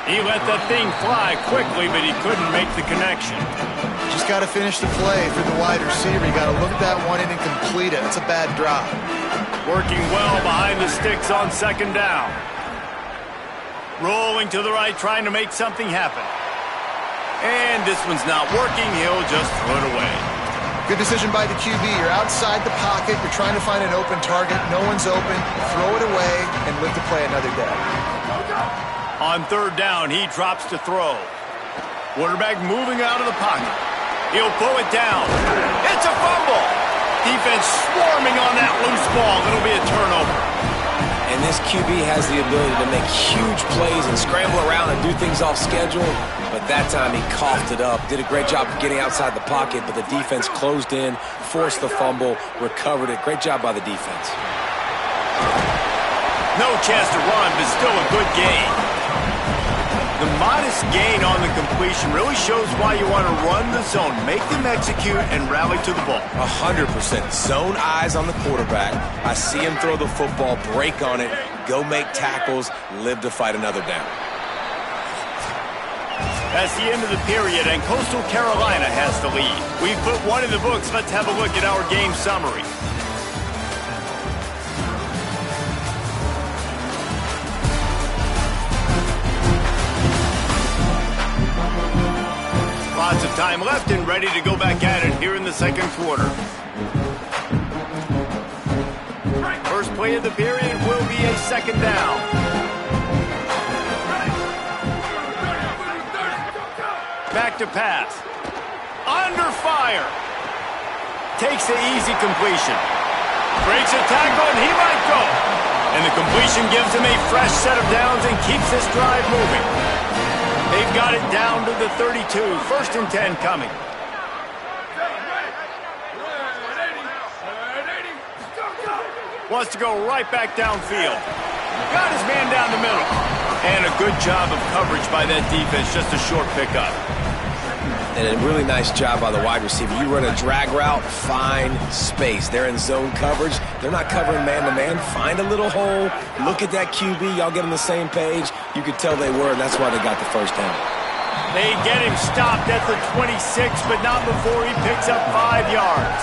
He let that thing fly quickly, but he couldn't make the connection. Just got to finish the play for the wide receiver. You got to look that one in and complete it. That's a bad drop. Working well behind the sticks on 2nd down. Rolling to the right, trying to make something happen. And this one's not working. He'll just throw it away. Good decision by the QB. You're outside the pocket. You're trying to find an open target. No one's open. Throw it away and live to play another day. On 3rd down, he drops to throw. Quarterback moving out of the pocket. He'll pull it down. It's a fumble. Defense swarming on that loose ball. It'll be a turnover. And this QB has the ability to make huge plays and scramble around and do things off schedule. But that time he coughed it up. Did a great job of getting outside the pocket, but the defense closed in, forced the fumble, recovered it. Great job by the defense. No chance to run, but still a good gain. The modest gain on the completion really shows why you want to run the zone. Make them execute and rally to the ball. 100%. Zone eyes on the quarterback. I see him throw the football, break on it, go make tackles, live to fight another down. That's the end of the period, and Coastal Carolina has the lead. We've put one in the books. Let's have a look at our game summary. Lots of time left and ready to go back at it here in the 2nd quarter. First play of the period will be a 2nd down. back to pass. Under fire. Takes the easy completion. Breaks a tackle, and he might go. And the completion gives him a fresh set of downs and keeps this drive moving. They've got it down to the 32. 1st and 10 coming. Wants to go right back downfield. Got his man down the middle. And a good job of coverage by that defense. Just a short pickup. And a really nice job by the wide receiver. You run a drag route, find space. They're in zone coverage. They're not covering man-to-man. Find a little hole. Look at that QB. Y'all get on the same page. You could tell they were, and that's why they got the first down. They get him stopped at the 26, but not before he picks up 5 yards.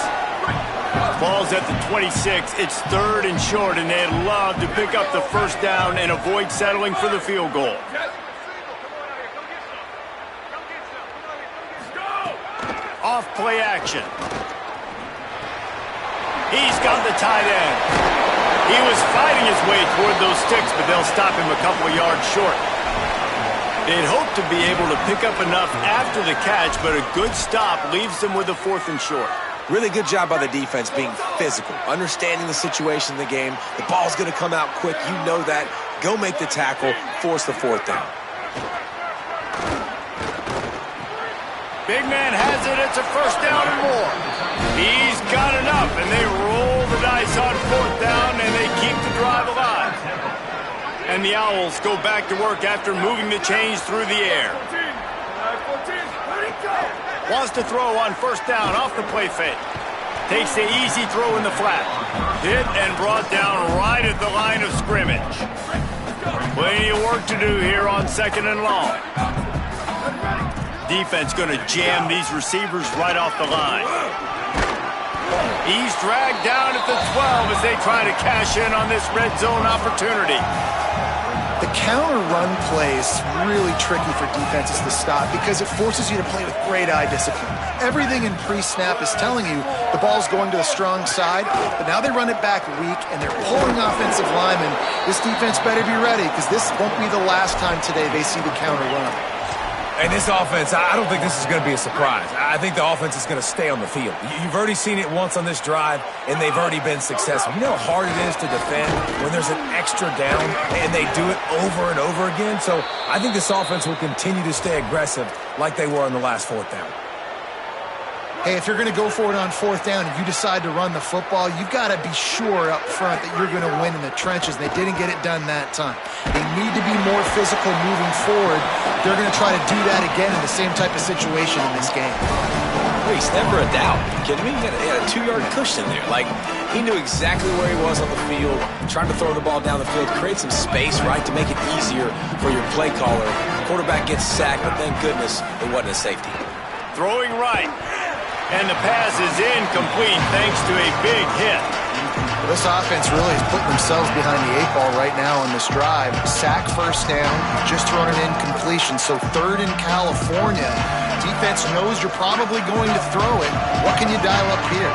Ball's at the 26. It's 3rd and short, and they'd love to pick up the first down and avoid settling for the field goal. Off play action. He's got the tight end. He was fighting his way toward those sticks, but they'll stop him a couple of yards short. They'd hope to be able to pick up enough after the catch, but a good stop leaves them with a 4th and short. Really good job by the defense being physical, understanding the situation in the game. The ball's going to come out quick. You know that. Go make the tackle, force the 4th down. Big man has it. It's a 1st down and more. He's got enough, and they roll the dice on 4th down, and they keep the drive alive. And the Owls go back to work after moving the chains through the air. Wants to throw on 1st down off the play fake. Takes the easy throw in the flat. Hit and brought down right at the line of scrimmage. Plenty of work to do here on 2nd and long. Defense going to jam these receivers right off the line. He's dragged down at the 12 as they try to cash in on this red zone opportunity. The counter run play is really tricky for defenses to stop because it forces you to play with great eye discipline. Everything in pre-snap is telling you the ball's going to the strong side, but now they run it back weak and they're pulling offensive linemen. This defense better be ready because this won't be the last time today they see the counter run. And this offense, I don't think this is going to be a surprise. I think the offense is going to stay on the field. You've already seen it once on this drive, and they've already been successful. You know how hard it is to defend when there's an extra down, and they do it over and over again? So I think this offense will continue to stay aggressive like they were on the last 4th down. Hey, if you're going to go for it on 4th down and you decide to run the football, you've got to be sure up front that you're going to win in the trenches. They didn't get it done that time. They need to be more physical moving forward. They're going to try to do that again in the same type of situation in this game. Reese, never a doubt. Are you kidding me? He had a 2-yard cushion there. Like, he knew exactly where he was on the field, trying to throw the ball down the field, create some space, right, to make it easier for your play caller. Quarterback gets sacked, but thank goodness it wasn't a safety. Throwing right. And the pass is incomplete thanks to a big hit. This offense really is putting themselves behind the 8 ball right now on this drive. Sack 1st down, just thrown an incompletion. So 3rd in California. Defense knows you're probably going to throw it. What can you dial up here?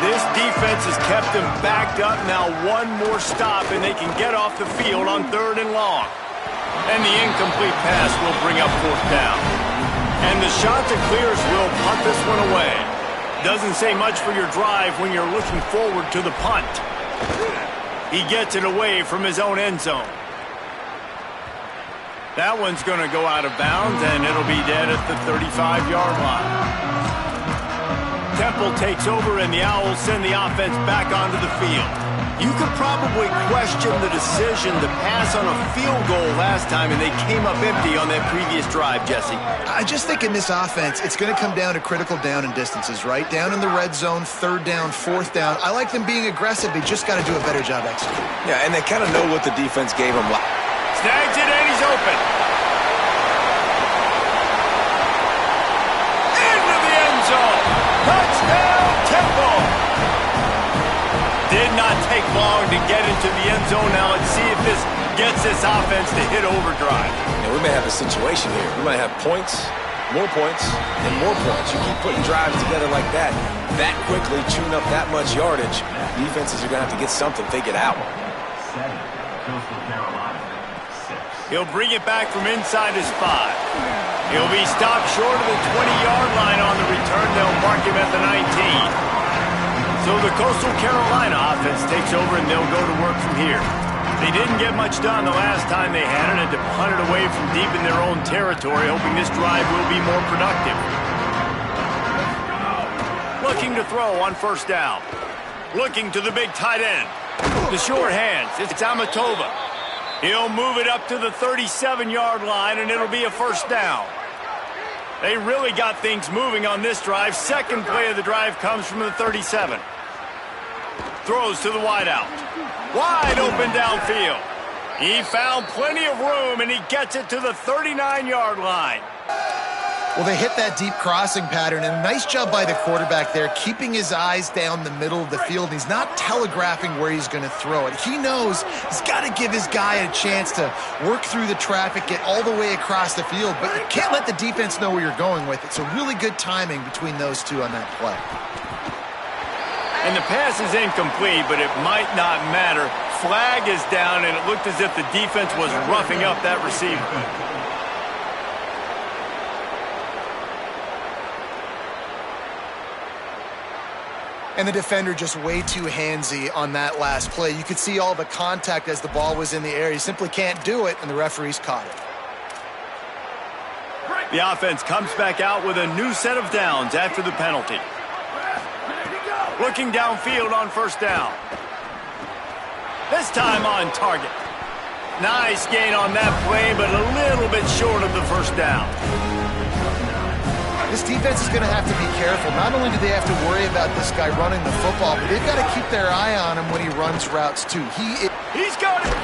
This defense has kept them backed up. Now one more stop and they can get off the field on 3rd and long. And the incomplete pass will bring up 4th down. And the Chanticleers will punt this one away. Doesn't say much for your drive when you're looking forward to the punt. He gets it away from his own end zone. That one's going to go out of bounds, and it'll be dead at the 35-yard line. Temple takes over, and the Owls send the offense back onto the field. You could probably question the decision to pass on a field goal last time, and they came up empty on that previous drive, Jesse. I just think in this offense, it's going to come down to critical down and distances, right? Down in the red zone, 3rd down, 4th down. I like them being aggressive. They just got to do a better job executing. Yeah, and they kind of know what the defense gave them. Snags it, and he's open. Into the end zone. Touchdown, Temple. Did not take long to get into the end zone. Now let's see if this gets this offense to hit overdrive. Yeah, we may have a situation here. We might have points, and more points. You keep putting drives together like that quickly, chewing up that much yardage, defenses are going to have to get something figured out. 7, Coastal Carolina, 6. He'll bring it back from inside his 5. He'll be stopped short of the 20-yard line on the return. They'll mark him at the 19. So the Coastal Carolina offense takes over, and they'll go to work from here. They didn't get much done the last time they had it, and to punt it away from deep in their own territory, hoping this drive will be more productive. Looking to throw on first down. Looking to the big tight end. The short hands. It's Amatova. He'll move it up to the 37-yard line, and it'll be a first down. They really got things moving on this drive. Second play of the drive comes from the 37. Throws to the wideout. Wide open downfield. He found plenty of room, and he gets it to the 39-yard line. Well, they hit that deep crossing pattern, and a nice job by the quarterback there, keeping his eyes down the middle of the field. He's not telegraphing where he's going to throw it. He knows he's got to give his guy a chance to work through the traffic, get all the way across the field, but you can't let the defense know where you're going with it. So really good timing between those two on that play. And the pass is incomplete, but it might not matter. Flag is down, and it looked as if the defense was roughing up that receiver. And the defender just way too handsy on that last play. You could see all the contact as the ball was in the air. He simply can't do it, and the referees caught it. The offense comes back out with a new set of downs after the penalty. Looking downfield on first down. This time on target. Nice gain on that play, but a little bit short of the first down. This defense is going to have to be careful. Not only do they have to worry about this guy running the football, but they've got to keep their eye on him when he runs routes, too. He's got it.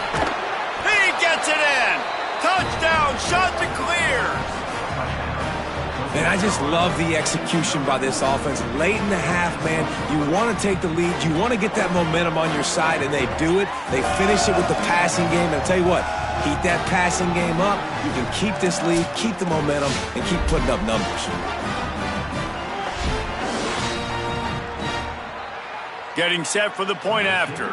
He gets it in. Touchdown. Shot to clear. Man, I just love the execution by this offense. Late in the half, man, you want to take the lead. You want to get that momentum on your side, and they do it. They finish it with the passing game. And I'll tell you what, keep that passing game up. You can keep this lead, keep the momentum, and keep putting up numbers. Getting set for the point after.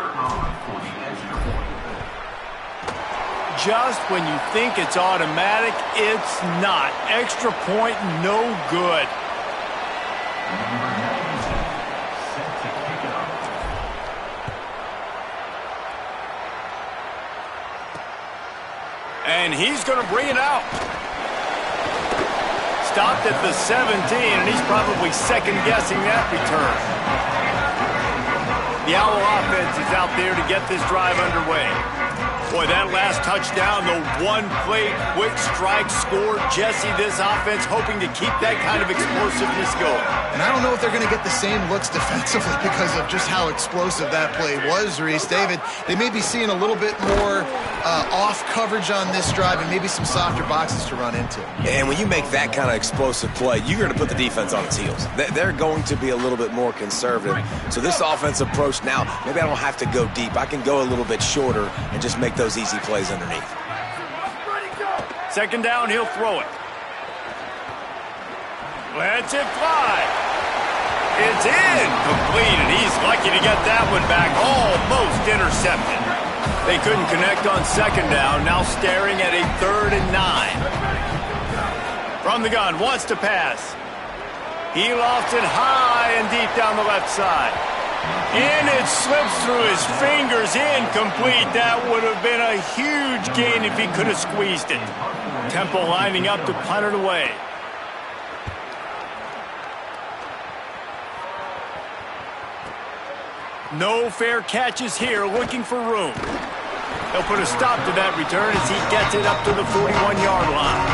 Just when you think it's automatic, it's not. Extra point, no good. And he's going to bring it out. Stopped at the 17, and he's probably second-guessing that return. The Owl offense is out there to get this drive underway. Boy, that last touchdown, the one-play quick strike score. Jesse, this offense hoping to keep that kind of explosiveness going. And I don't know if they're going to get the same looks defensively because of just how explosive that play was, Reese. David, they may be seeing a little bit more off coverage on this drive and maybe some softer boxes to run into. And when you make that kind of explosive play, you're going to put the defense on its heels. They're going to be a little bit more conservative. So this offensive approach now, maybe I don't have to go deep. I can go a little bit shorter and just make those easy plays underneath. Second down, he'll throw it. Lets it fly. It's incomplete, and he's lucky to get that one back. Almost intercepted. They couldn't connect on second down, now staring at a 3rd and 9. From the gun, wants to pass. He lofts it high and deep down the left side. And it slips through his fingers, incomplete. That would have been a huge gain if he could have squeezed it. Temple lining up to punt it away. No fair catches here, looking for room. He'll put a stop to that return as he gets it up to the 41-yard line.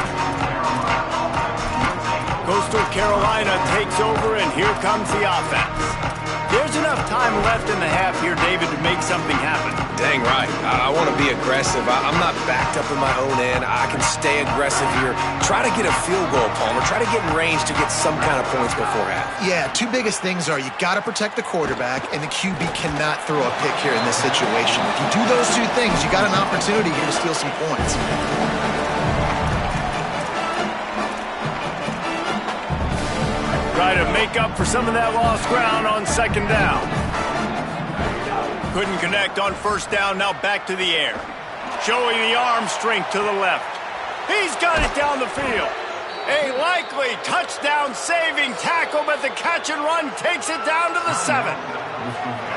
Coastal Carolina takes over, and here comes the offense. There's enough time left in the half here, David, to make something happen. Dang right. I want to be aggressive. I'm not backed up in my own end. I can stay aggressive here. Try to get a field goal, Palmer. Try to get in range to get some kind of points before half. Yeah, two biggest things are you got to protect the quarterback, and the QB cannot throw a pick here in this situation. If you do those two things, you got an opportunity here to steal some points. Try to make up for some of that lost ground on second down. Couldn't connect on first down, now back to the air. Showing the arm strength to the left. He's got it down the field. A likely touchdown-saving tackle, but the catch and run takes it down to the 7.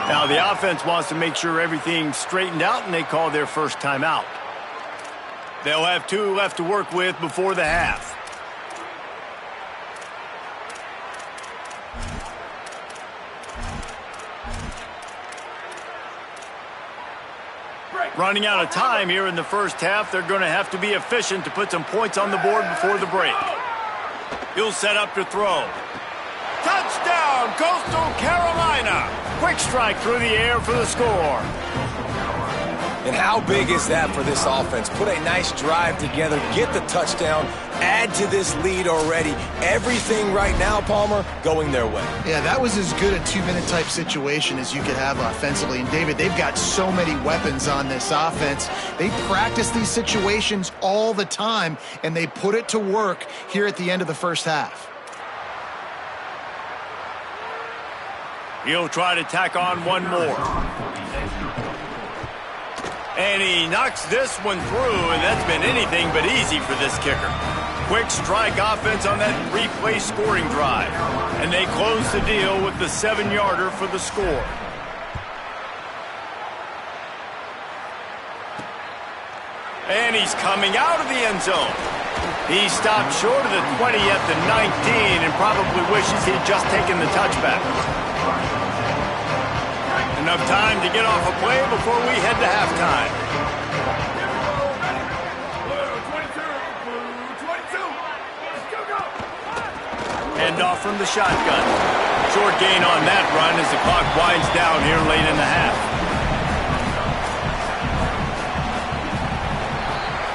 Now the offense wants to make sure everything's straightened out, and they call their first timeout. They'll have 2 left to work with before the half. Running out of time here in the first half, they're going to have to be efficient to put some points on the board before the break. He'll set up to throw. Touchdown, Coastal Carolina! Quick strike through the air for the score. And how big is that for this offense? Put a nice drive together, get the touchdown, add to this lead already. Everything right now, Palmer, going their way. Yeah, that was as good a 2-minute type situation as you could have offensively. And, David, they've got so many weapons on this offense. They practice these situations all the time, and they put it to work here at the end of the first half. He'll try to tack on one more. And he knocks this one through, and that's been anything but easy for this kicker. Quick strike offense on that 3-play scoring drive. And they close the deal with the 7-yarder for the score. And he's coming out of the end zone. He stopped short of the 20 at the 19 and probably wishes he'd just taken the touchback. Enough time to get off a play before we head to halftime. Hand off from the shotgun. Short gain on that run as the clock winds down here late in the half.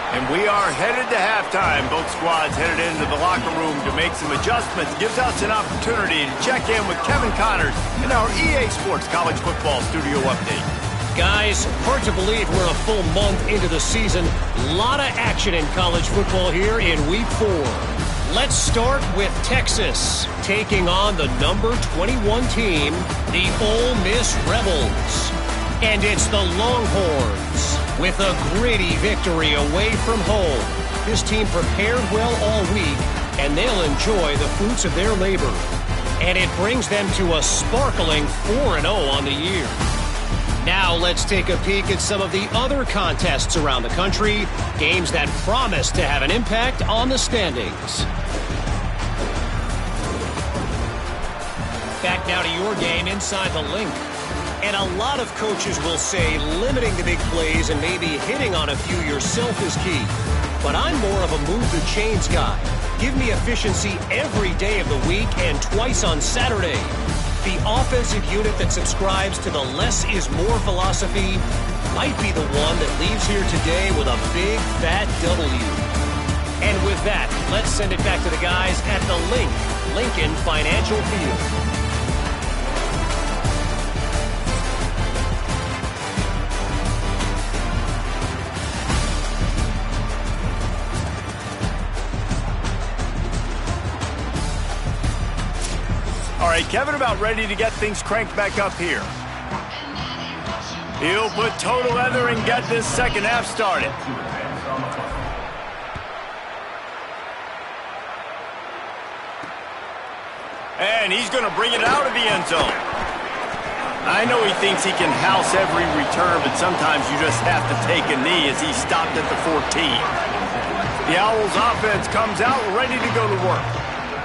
And we are headed to halftime. Both squads headed into the locker room to make some adjustments. Gives us an opportunity to check in with Kevin Connors in our EA Sports College Football Studio Update. Guys, hard to believe we're a full month into the season. A lot of action in college football here in Week 4. Let's start with Texas, taking on the number 21 team, the Ole Miss Rebels. And it's the Longhorns with a gritty victory away from home. This team prepared well all week, and they'll enjoy the fruits of their labor. And it brings them to a sparkling 4-0 on the year. Now let's take a peek at some of the other contests around the country, games that promise to have an impact on the standings. Back now to your game inside the link. And a lot of coaches will say limiting the big plays and maybe hitting on a few yourself is key. But I'm more of a move the chains guy. Give me efficiency every day of the week and twice on Saturday. The offensive unit that subscribes to the less is more philosophy might be the one that leaves here today with a big fat W. And with that, let's send it back to the guys at the Link, Lincoln Financial Field. All right, Kevin about ready to get things cranked back up here. He'll put total leather and get this second half started. And he's going to bring it out of the end zone. I know he thinks he can house every return, but sometimes you just have to take a knee as he stopped at the 14. The Owls offense comes out ready to go to work.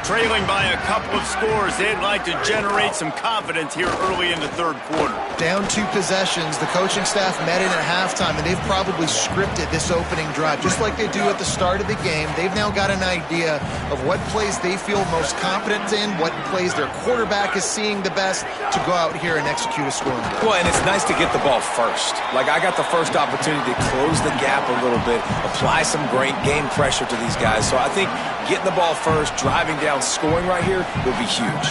Trailing by a couple of scores, they'd like to generate some confidence here early in the third quarter. Down 2 possessions, the coaching staff met in at halftime, and they've probably scripted this opening drive. Just like they do at the start of the game, they've now got an idea of what plays they feel most confident in, what plays their quarterback is seeing the best to go out here and execute a scoring drive. Well, and it's nice to get the ball first. Like, I got the first opportunity to close the gap a little bit, apply some great game pressure to these guys. So I think getting the ball first, driving down, scoring right here will be huge.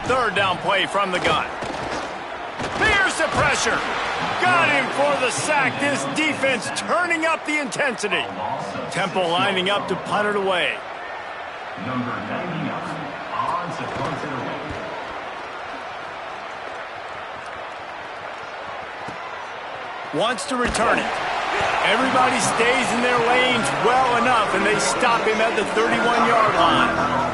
Third down play from the gun. Here's the pressure. Got him for the sack. This defense turning up the intensity. Temple lining up to punt it away. Number 99 on to punt it away. Wants to return it. Everybody stays in their lanes well enough, and they stop him at the 31-yard line.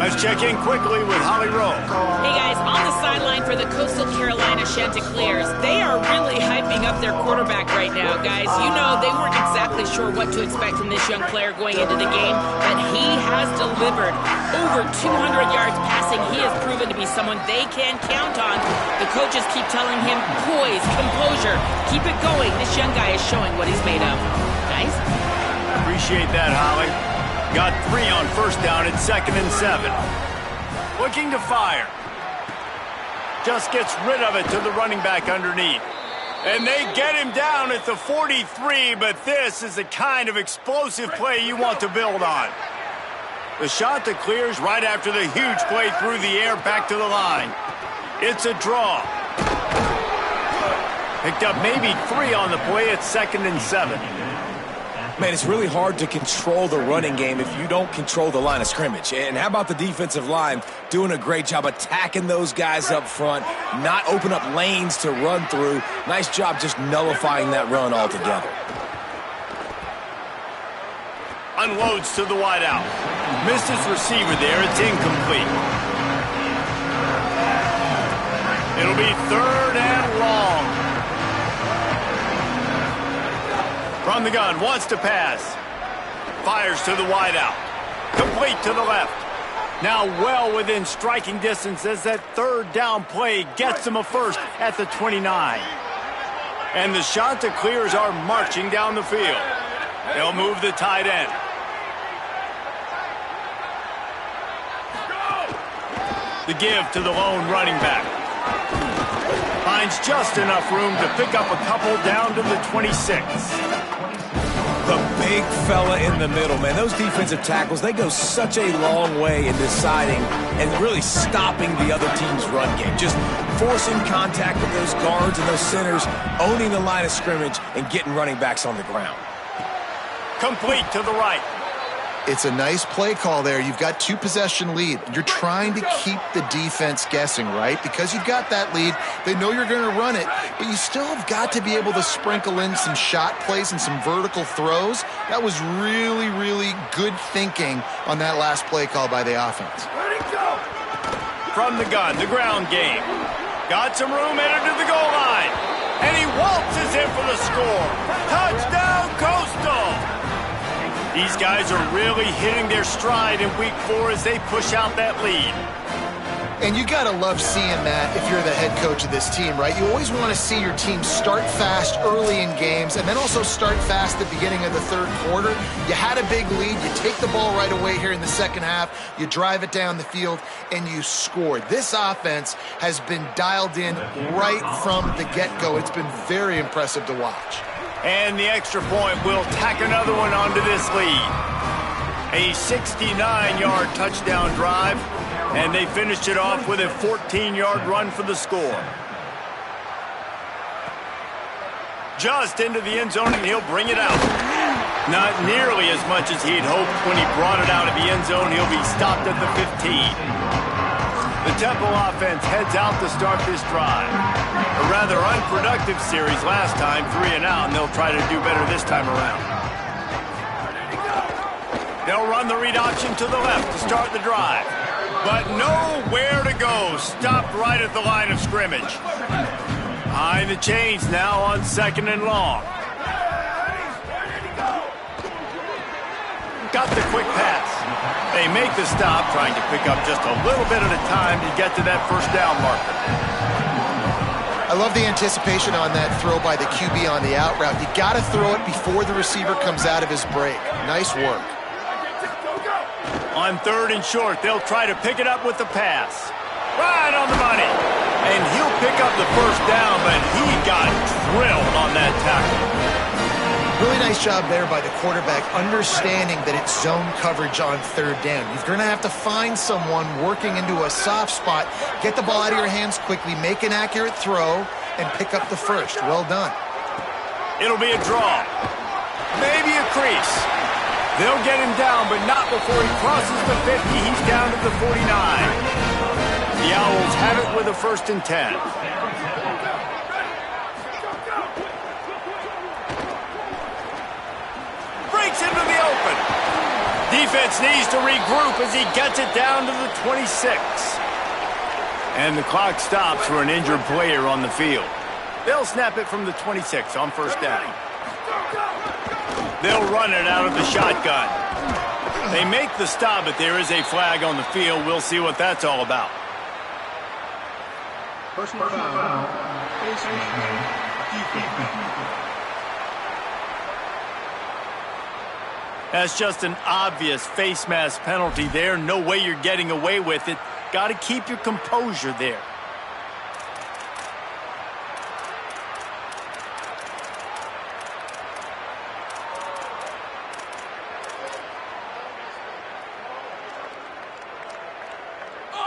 Let's check in quickly with Holly Rowe. Hey guys, on the sideline for the Coastal Carolina Chanticleers, they are really hyping up their quarterback right now, guys. You know, they weren't exactly sure what to expect from this young player going into the game, but he has delivered over 200 yards passing. He has proven to be someone they can count on. The coaches keep telling him, poise, composure, keep it going. This young guy is showing what he's made of. Guys? Appreciate that, Holly. Got 3 on first down at 2nd and 7. Looking to fire. Just gets rid of it to the running back underneath. And they get him down at the 43, but this is the kind of explosive play you want to build on. The Chanticleers right after the huge play through the air back to the line. It's a draw. Picked up maybe 3 on the play at 2nd and 7. Man, it's really hard to control the running game if you don't control the line of scrimmage. And how about the defensive line doing a great job attacking those guys up front, not open up lanes to run through. Nice job just nullifying that run altogether. Unloads to the wideout. Missed his receiver there. It's incomplete. It'll be 3rd and long. From the gun, wants to pass. Fires to the wideout. Complete to the left. Now well within striking distance as that 3rd down play gets him a first at the 29. And the Chanticleers are marching down the field. They'll move the tight end. The give to the lone running back. Finds just enough room to pick up a couple down to the 26. The big fella in the middle, man. Those defensive tackles, they go such a long way in deciding and really stopping the other team's run game. Just forcing contact with those guards and those centers, owning the line of scrimmage, and getting running backs on the ground. Complete to the right. It's a nice play call there. You've got 2-possession lead. You're trying to keep the defense guessing, right? Because you've got that lead. They know you're going to run it, but you still have got to be able to sprinkle in some shot plays and some vertical throws. That was really, really good thinking on that last play call by the offense. From the gun, the ground game. Got some room headed to the goal line. And he waltzes in for the score. Touchdown, Coastal! These guys are really hitting their stride in week 4 as they push out that lead. And you got to love seeing that if you're the head coach of this team, right? You always want to see your team start fast early in games and then also start fast at the beginning of the 3rd quarter. You had a big lead. You take the ball right away here in the 2nd half. You drive it down the field, and you score. This offense has been dialed in right from the get-go. It's been very impressive to watch. And the extra point will tack another one onto this lead. A 69-yard touchdown drive, and they finished it off with a 14-yard run for the score. Just into the end zone, and he'll bring it out. Not nearly as much as he'd hoped when he brought it out of the end zone. He'll be stopped at the 15. The Temple offense heads out to start this drive. A rather unproductive series last time, 3 and out, and they'll try to do better this time around. They'll run the read option to the left to start the drive. But nowhere to go. Stopped right at the line of scrimmage. Behind the chains now on 2nd and long. Got the quick pass. They make the stop, trying to pick up just a little bit at a time to get to that 1st down marker. I love the anticipation on that throw by the QB on the out route. You got to throw it before the receiver comes out of his break. Nice work. On 3rd and short, they'll try to pick it up with the pass. Right on the money. And he'll pick up the 1st down, but he got drilled on that tackle. Really nice job there by the quarterback, understanding that it's zone coverage on 3rd down. You're going to have to find someone working into a soft spot, get the ball out of your hands quickly, make an accurate throw, and pick up the 1st. Well done. It'll be a draw. Maybe a crease. They'll get him down, but not before he crosses the 50. He's down to the 49. The Owls have it with a 1st and 10. into the open. Defense needs to regroup as he gets it down to the 26. And the clock stops for an injured player on the field. They'll snap it from the 26 on first down. They'll run it out of the shotgun. They make the stop, but there is a flag on the field. We'll see what that's all about. Personal foul. That's just an obvious face mask penalty there. No way you're getting away with it. Got to keep your composure there.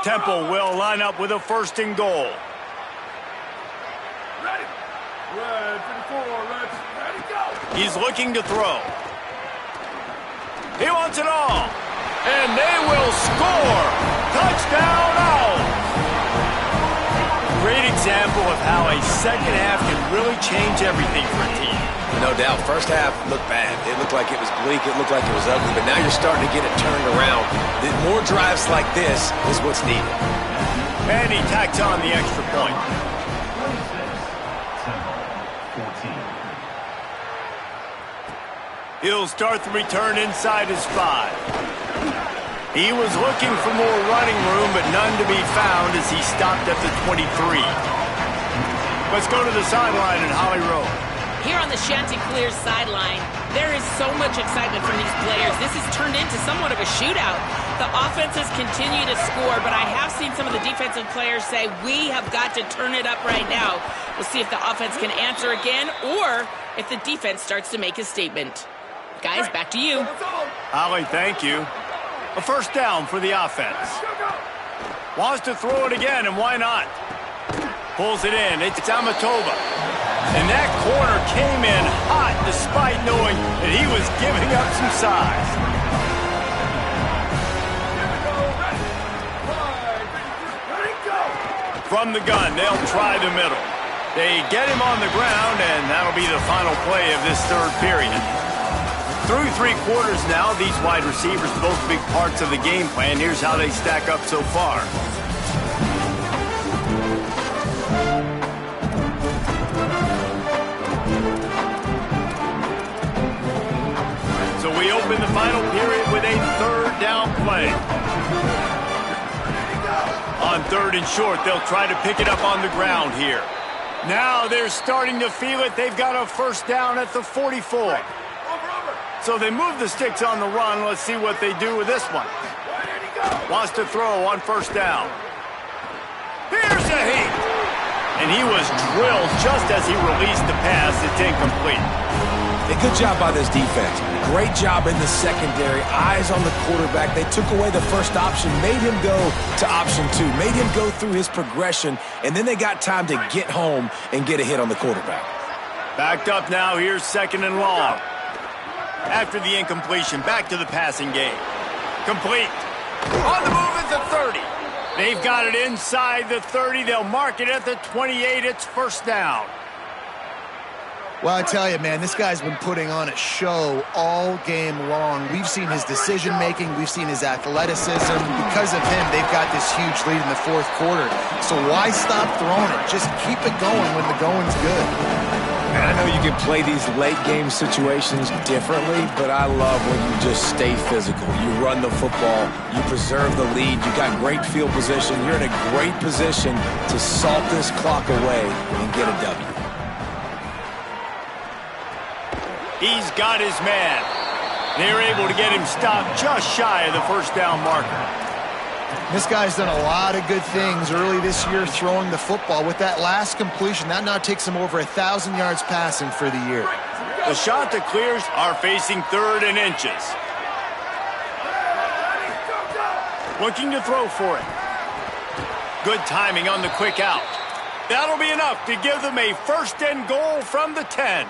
Temple will line up with a first and goal. Ready. Red 54, ready, go. He's looking to throw. He wants it all. And they will score. Touchdown Owls. Great example of how a second half can really change everything for a team. No doubt. First half looked bad. It looked like it was bleak. It looked like it was ugly. But now you're starting to get it turned around. More drives like this is what's needed. And he tacks on the extra point. 26, 10, 14. He'll start the return inside his 5. He was looking for more running room, but none to be found as he stopped at the 23. Let's go to the sideline in Holly Rowe. Here on the Chanticleer sideline, there is so much excitement from these players. This has turned into somewhat of a shootout. The offenses continue to score, but I have seen some of the defensive players say, we have got to turn it up right now. We'll see if the offense can answer again or if the defense starts to make a statement. Guys, back to you. Holly, thank you. A first down for the offense. Wants to throw it again, and why not? Pulls it in. It's Amatova. And that corner came in hot despite knowing that he was giving up some size. From the gun, they'll try the middle. They get him on the ground, and that'll be the final play of this third period. Through 3 quarters now, these wide receivers both big parts of the game plan. Here's how they stack up so far. So we open the final period with a third down play. On third and short, they'll try to pick it up on the ground here. Now they're starting to feel it. They've got a first down at the 44. So they move the sticks on the run. Let's see what they do with this one. Wants to throw on first down. Here's a hit. And he was drilled just as he released the pass. It's incomplete. A good job by this defense. Great job in the secondary. Eyes on the quarterback. They took away the first option, made him go to option 2, made him go through his progression, and then they got time to get home and get a hit on the quarterback. Backed up now. Here's second and long. After the incompletion, back to the passing game. Complete. On the move at the 30. They've got it inside the 30. They'll mark it at the 28. It's first down. Well, I tell you, man, this guy's been putting on a show all game long. We've seen his decision-making. We've seen his athleticism. Because of him, they've got this huge lead in the fourth quarter. So why stop throwing it? Just keep it going when the going's good. And I know you can play these late-game situations differently, but I love when you just stay physical. You run the football. You preserve the lead. You got great field position. You're in a great position to salt this clock away and get a W. He's got his man. They're able to get him stopped just shy of the first down marker. This guy's done a lot of good things early this year throwing the football. With that last completion, that now takes him over 1,000 yards passing for the year. The Chanticleers are facing third and inches. Looking to throw for it. Good timing on the quick out. That'll be enough to give them a first and goal from the 10.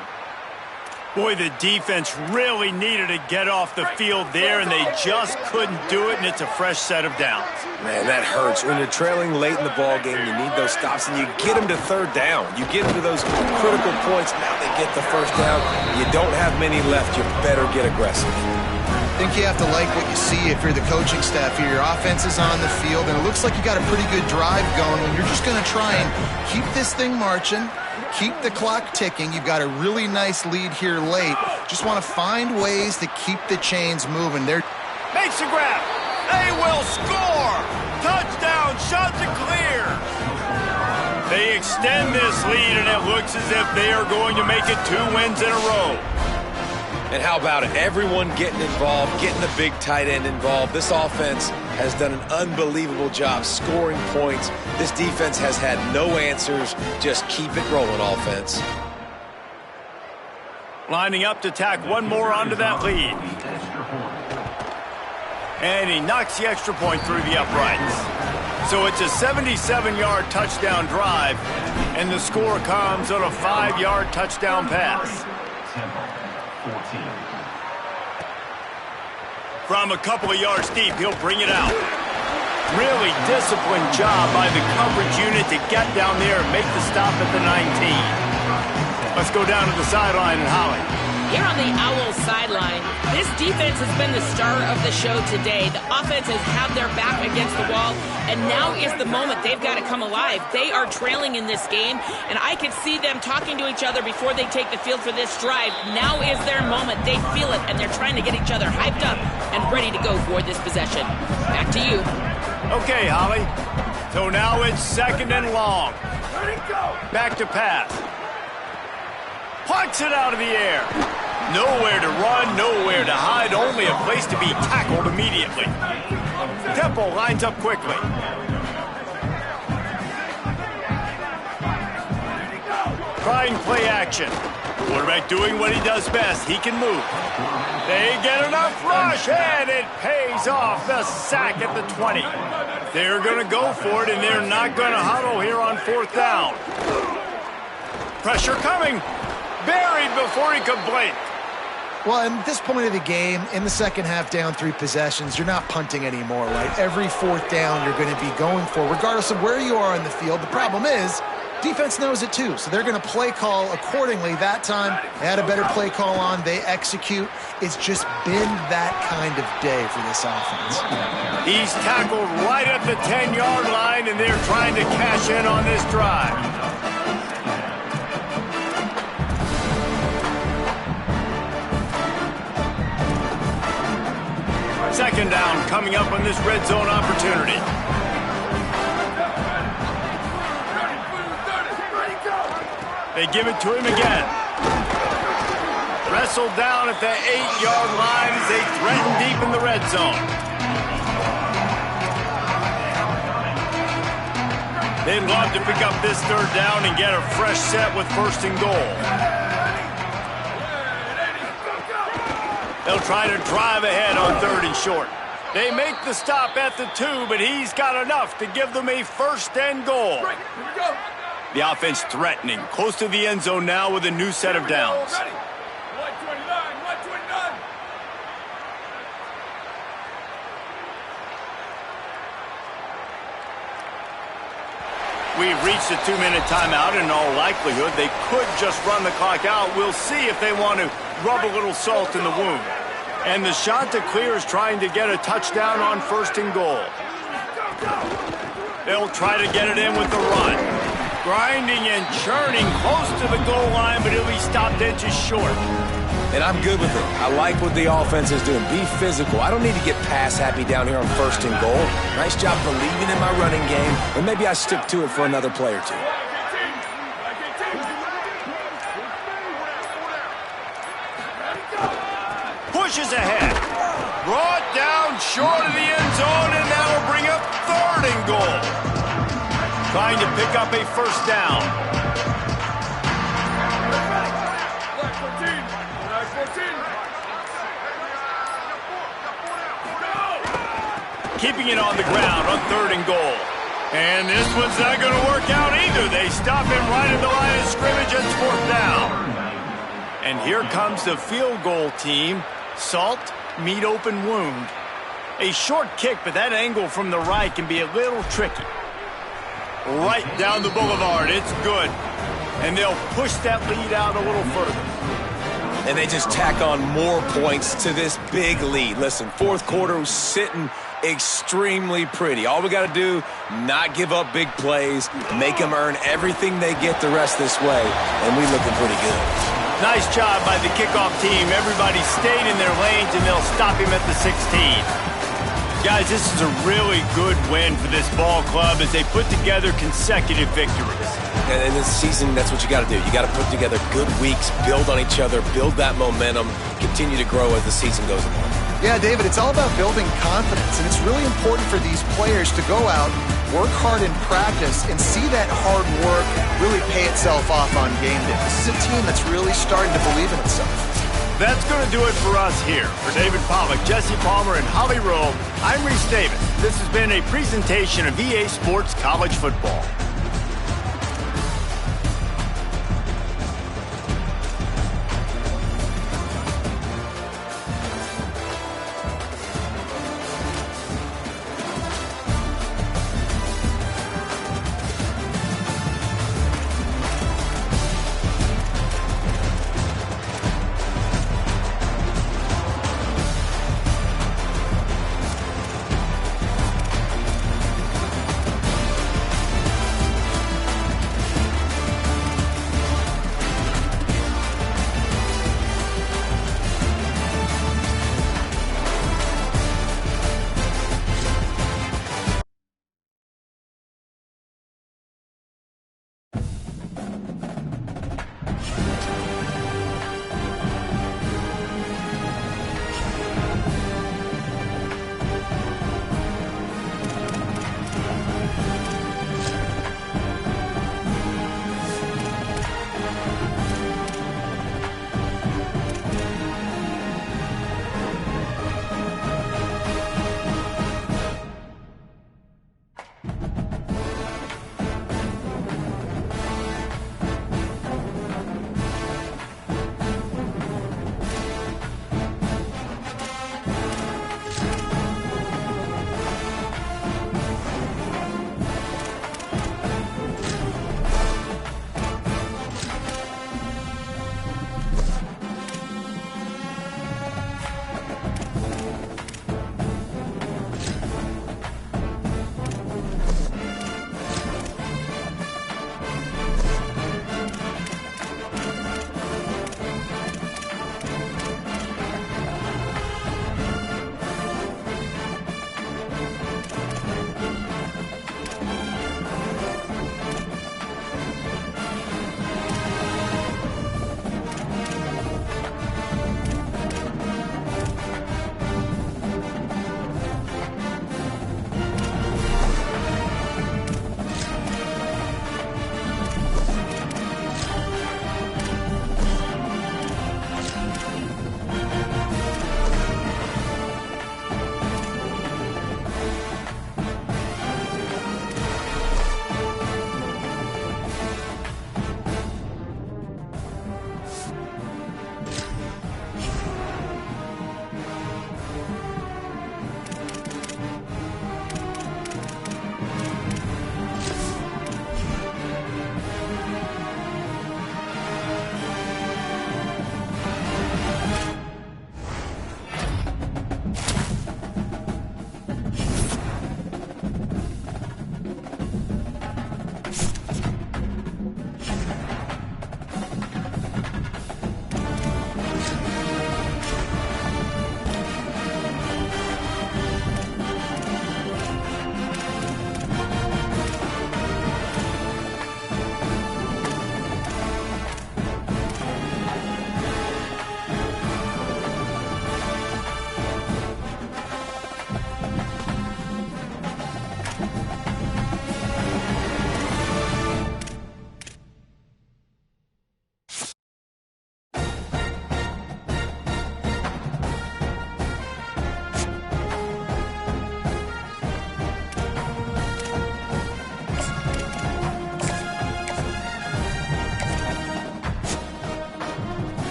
Boy, the defense really needed to get off the field there, and they just couldn't do it, and it's a fresh set of downs. Man, that hurts. When you're trailing late in the ball game, you need those stops, and you get them to third down. You get them to those critical points. Now they get the first down. You don't have many left. You better get aggressive. I think you have to like what you see if you're the coaching staff here. Your offense is on the field, and it looks like you got a pretty good drive going when you're just going to try and keep this thing marching, keep the clock ticking. You've got a really nice lead here late. Just want to find ways to keep the chains moving. Makes a grab. They will score. Touchdown, shots are clear. They extend this lead, and it looks as if they are going to make it 2 wins in a row. And how about it? Everyone getting involved, getting the big tight end involved. This offense has done an unbelievable job scoring points. This defense has had no answers. Just keep it rolling, offense. Lining up to tack one more onto that lead. And he knocks the extra point through the uprights. So it's a 77-yard touchdown drive, and the score comes on a 5-yard touchdown pass. From a couple of yards deep, he'll bring it out. Really disciplined job by the coverage unit to get down there and make the stop at the 19. Let's go down to the sideline and Holly. Here on the Owls sideline, this defense has been the star of the show today. The offense has had their back against the wall, and now is the moment they've got to come alive. They are trailing in this game, and I could see them talking to each other before they take the field for this drive. Now is their moment. They feel it, and they're trying to get each other hyped up and ready to go for this possession. Back to you. Okay, Holly. So now it's 2nd and long. Back to pass. Punts it out of the air. Nowhere to run, nowhere to hide, only a place to be tackled immediately. Temple lines up quickly. Trying play action. Quarterback doing what he does best. He can move. They get enough rush, and it pays off. The sack at the 20. They're going to go for it, and they're not going to huddle here on 4th down. Pressure coming. Buried before he could blink. Well, at this point of the game, in the second half, down 3 possessions, you're not punting anymore, right? Every 4th down you're going to be going for, regardless of where you are on the field. The problem is, defense knows it too, so they're going to play call accordingly. That time, they had a better play call on. They execute. It's just been that kind of day for this offense. He's tackled right at the 10-yard line, and they're trying to cash in on this drive. Second down coming up on this red zone opportunity. They give it to him again. Wrestled down at the 8-yard line as they threaten deep in the red zone. They'd love to pick up this 3rd down and get a fresh set with 1st and goal. They'll try to drive ahead on 3rd and short. They make the stop at the 2, but he's got enough to give them a 1st and goal. The offense threatening, close to the end zone now with a new set of downs. We've reached a 2-minute timeout, and in all likelihood, they could just run the clock out. We'll see if they want to rub a little salt in the wound. And the shot to clear is trying to get a touchdown on 1st and goal. They'll try to get it in with the run. Grinding and churning close to the goal line, but he'll be stopped inches short. And I'm good with it. I like what the offense is doing. Be physical. I don't need to get pass happy down here on 1st and goal. Nice job believing in my running game, and maybe I stick to it for another play or two. Pushes ahead. Brought down short of the end zone, and that'll bring up 3rd and goal. Trying to pick up a 1st down. Keeping it on the ground on 3rd and goal. And this one's not going to work out either. They stop him right at the line of scrimmage. It's 4th down. And here comes the field goal team. Salt, meet open wound. A short kick, but that angle from the right can be a little tricky. Right down the boulevard. It's good. And they'll push that lead out a little further. And they just tack on more points to this big lead. Listen, fourth quarter was sitting extremely pretty. All we got to do, not give up big plays, make them earn everything they get the rest this way, and we looking pretty good. Nice job by the kickoff team. Everybody stayed in their lanes, and they'll stop him at the 16. Guys, this is a really good win for this ball club as they put together consecutive victories. And in this season, that's what you got to do. You got to put together good weeks, build on each other, build that momentum, continue to grow as the season goes along. Yeah, David, it's all about building confidence, and it's really important for these players to go out, work hard in practice, and see that hard work really pay itself off on game day. This is a team that's really starting to believe in itself. That's going to do it for us here. For David Pollack, Jesse Palmer, and Holly Rowe, I'm Reese Davis. This has been a presentation of EA Sports College Football.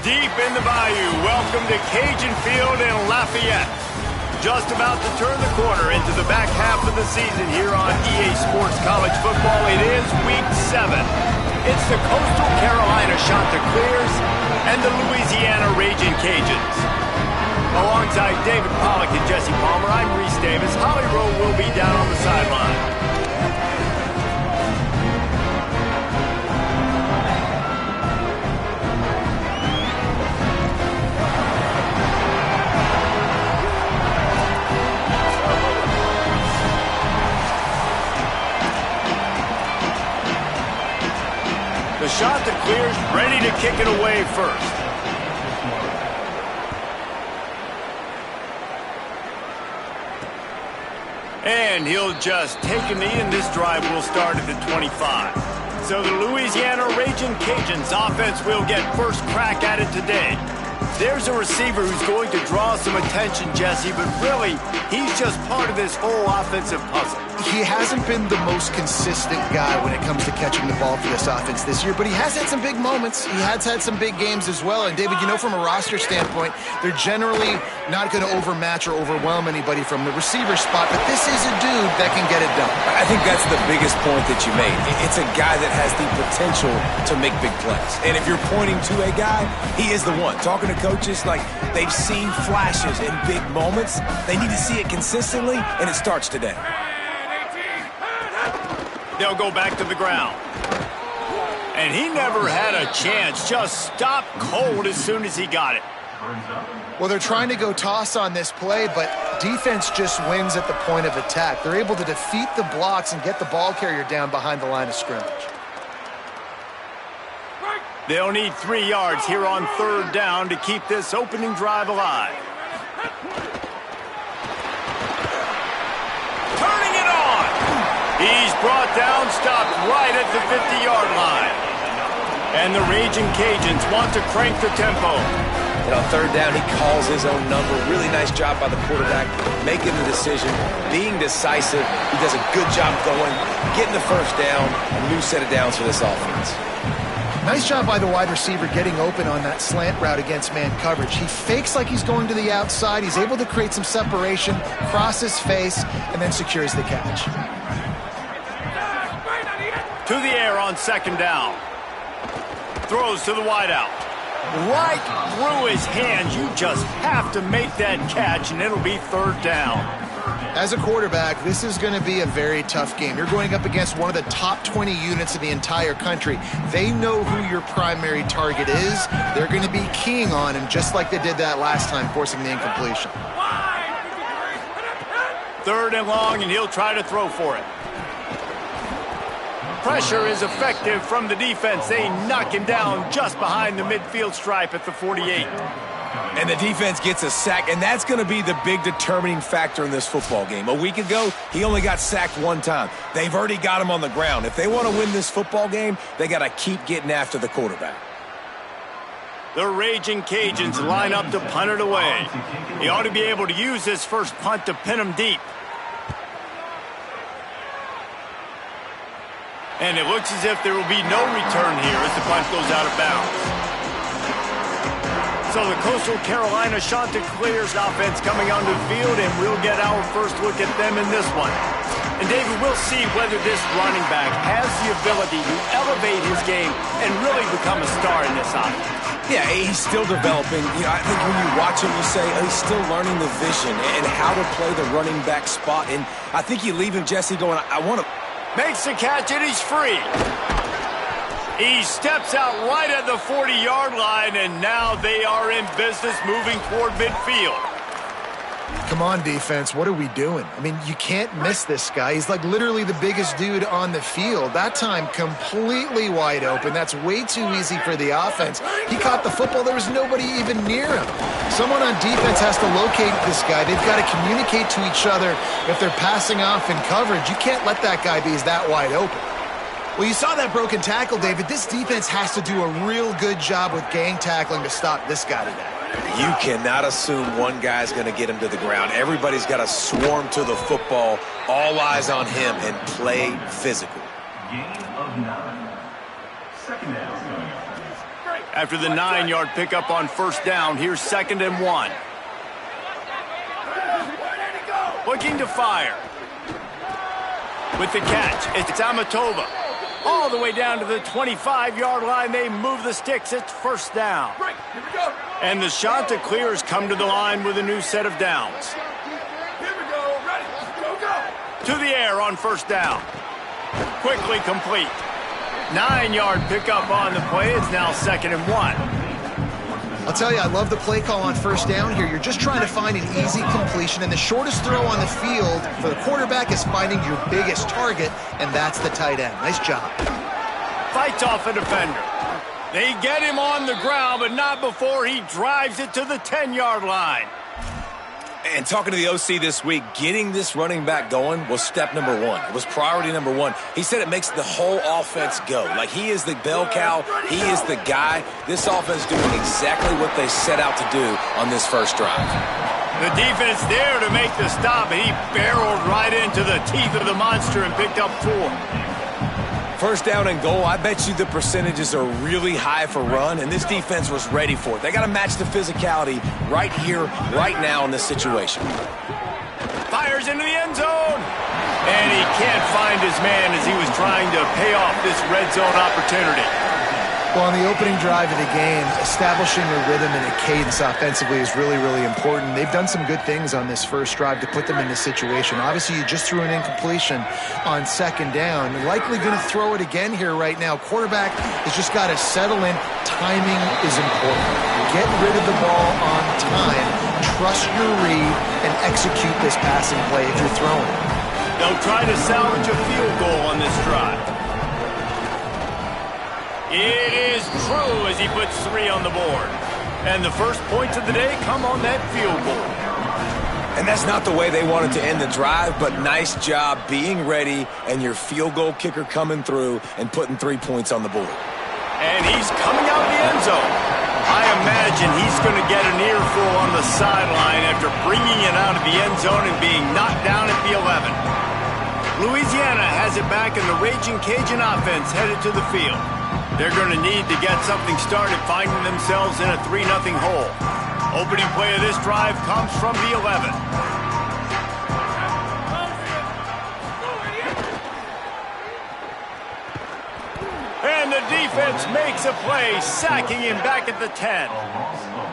deep in the bayou. Welcome to Cajun Field in Lafayette. Just about to turn the corner into the back half of the season here on EA Sports College Football. It is Week 7. It's the Coastal Carolina Chanticleers and the Louisiana Raging Cajuns. Alongside David Pollack and Jesse Palmer, I'm Reese Davis. Holly Rowe will be down on the sideline. The Chanticleers ready to kick it away first. And he'll just take a knee, and this drive will start at the 25. So the Louisiana Raging Cajuns offense will get first crack at it today. There's a receiver who's going to draw some attention, Jesse, but really, he's just part of this whole offensive puzzle. He hasn't been the most consistent guy when it comes to catching the ball for this offense this year, but he has had some big moments. He has had some big games as well. And, David, you know, from a roster standpoint, they're generally not going to overmatch or overwhelm anybody from the receiver spot, but this is a dude that can get it done. I think that's the biggest point that you made. It's a guy that has the potential to make big plays. And if you're pointing to a guy, he is the one. Talking to coaches, like, they've seen flashes in big moments. They need to see it consistently, and it starts today. They'll go back to the ground. And he never had a chance. Just stopped cold as soon as he got it. Well, they're trying to go toss on this play, but defense just wins at the point of attack. They're able to defeat the blocks and get the ball carrier down behind the line of scrimmage. They'll need 3 yards here on third down to keep this opening drive alive. Turning it on. He's brought down, stopped right at the 50-yard line. And the Raging Cajuns want to crank the tempo. And on third down, he calls his own number. Really nice job by the quarterback, making the decision, being decisive. He does a good job going, getting the first down, a new set of downs for this offense. Nice job by the wide receiver getting open on that slant route against man coverage. He fakes like he's going to the outside. He's able to create some separation, cross his face, and then secures the catch. To the air on second down. Throws to the wideout. Right through his hands. You just have to make that catch, and it'll be third down. As a quarterback, this is going to be a very tough game. You're going up against one of the top 20 units in the entire country. They know who your primary target is. They're going to be keying on him, just like they did that last time, forcing the incompletion. Third and long, and he'll try to throw for it. Pressure is effective from the defense. They knock him down just behind the midfield stripe at the 48. And the defense gets a sack, and that's going to be the big determining factor in this football game. A week ago, he only got sacked one time. They've already got him on the ground. If they want to win this football game, they got to keep getting after the quarterback. The Raging Cajuns line up to punt it away. He ought to be able to use this first punt to pin him deep. And it looks as if there will be no return here as the punt goes out of bounds. So the Coastal Carolina Chanticleers offense coming onto the field, and we'll get our first look at them in this one. And David, we'll see whether this running back has the ability to elevate his game and really become a star in this offense. Yeah, he's still developing. You know, I think when you watch him, you say, oh, he's still learning the vision and how to play the running back spot. And I think you leave him, Jesse, going, I want to... Makes the catch, and he's free. He steps out right at the 40-yard line, and now they are in business moving toward midfield. Come on, defense. What are we doing? I mean, you can't miss this guy. He's like literally the biggest dude on the field. That time, completely wide open. That's way too easy for the offense. He caught the football. There was nobody even near him. Someone on defense has to locate this guy. They've got to communicate to each other if they're passing off in coverage. You can't let that guy be that wide open. Well, you saw that broken tackle, David. This defense has to do a real good job with gang tackling to stop this guy today. You cannot assume one guy's going to get him to the ground. Everybody's got to swarm to the football, all eyes on him, and play physical. Gain of 9. Second down. After the 9-yard pickup on first down, here's 2nd and 1. Looking to fire. With the catch, it's Amatova. All the way down to the 25-yard line. They move the sticks. It's first down. And the Chanticleers come to the line with a new set of downs. To the air on first down. Quickly complete. 9-yard pickup on the play. It's now 2nd and 1. I'll tell you, I love the play call on first down here. You're just trying to find an easy completion, and the shortest throw on the field for the quarterback is finding your biggest target, and that's the tight end. Nice job. Fights off a defender. They get him on the ground, but not before he drives it to the 10-yard line. And talking to the OC this week, getting this running back going was step number 1. It was priority number 1. He said it makes the whole offense go. Like, he is the bell cow. He is the guy. This offense doing exactly what they set out to do on this first drive. The defense there to make the stop, and he barreled right into the teeth of the monster and picked up 4. First down and goal, I bet you the percentages are really high for run, and this defense was ready for it. They got to match the physicality right here, right now in this situation. Fires into the end zone, and he can't find his man as he was trying to pay off this red zone opportunity. Well, on the opening drive of the game, establishing a rhythm and a cadence offensively is really, really important. They've done some good things on this first drive to put them in this situation. Obviously, you just threw an incompletion on second down. You're likely going to throw it again here right now. Quarterback has just got to settle in. Timing is important. Get rid of the ball on time. Trust your read and execute this passing play if you're throwing. They'll try to salvage a field goal on this drive. It is true as he puts 3 on the board. And the first points of the day come on that field goal. And that's not the way they wanted to end the drive, but nice job being ready and your field goal kicker coming through and putting 3 points on the board. And he's coming out of the end zone. I imagine he's going to get an earful on the sideline after bringing it out of the end zone and being knocked down at the 11. Louisiana has it back, and the Raging Cajun offense headed to the field. They're going to need to get something started, finding themselves in a 3-0 hole. Opening play of this drive comes from the 11. And the defense makes a play, sacking him back at the 10.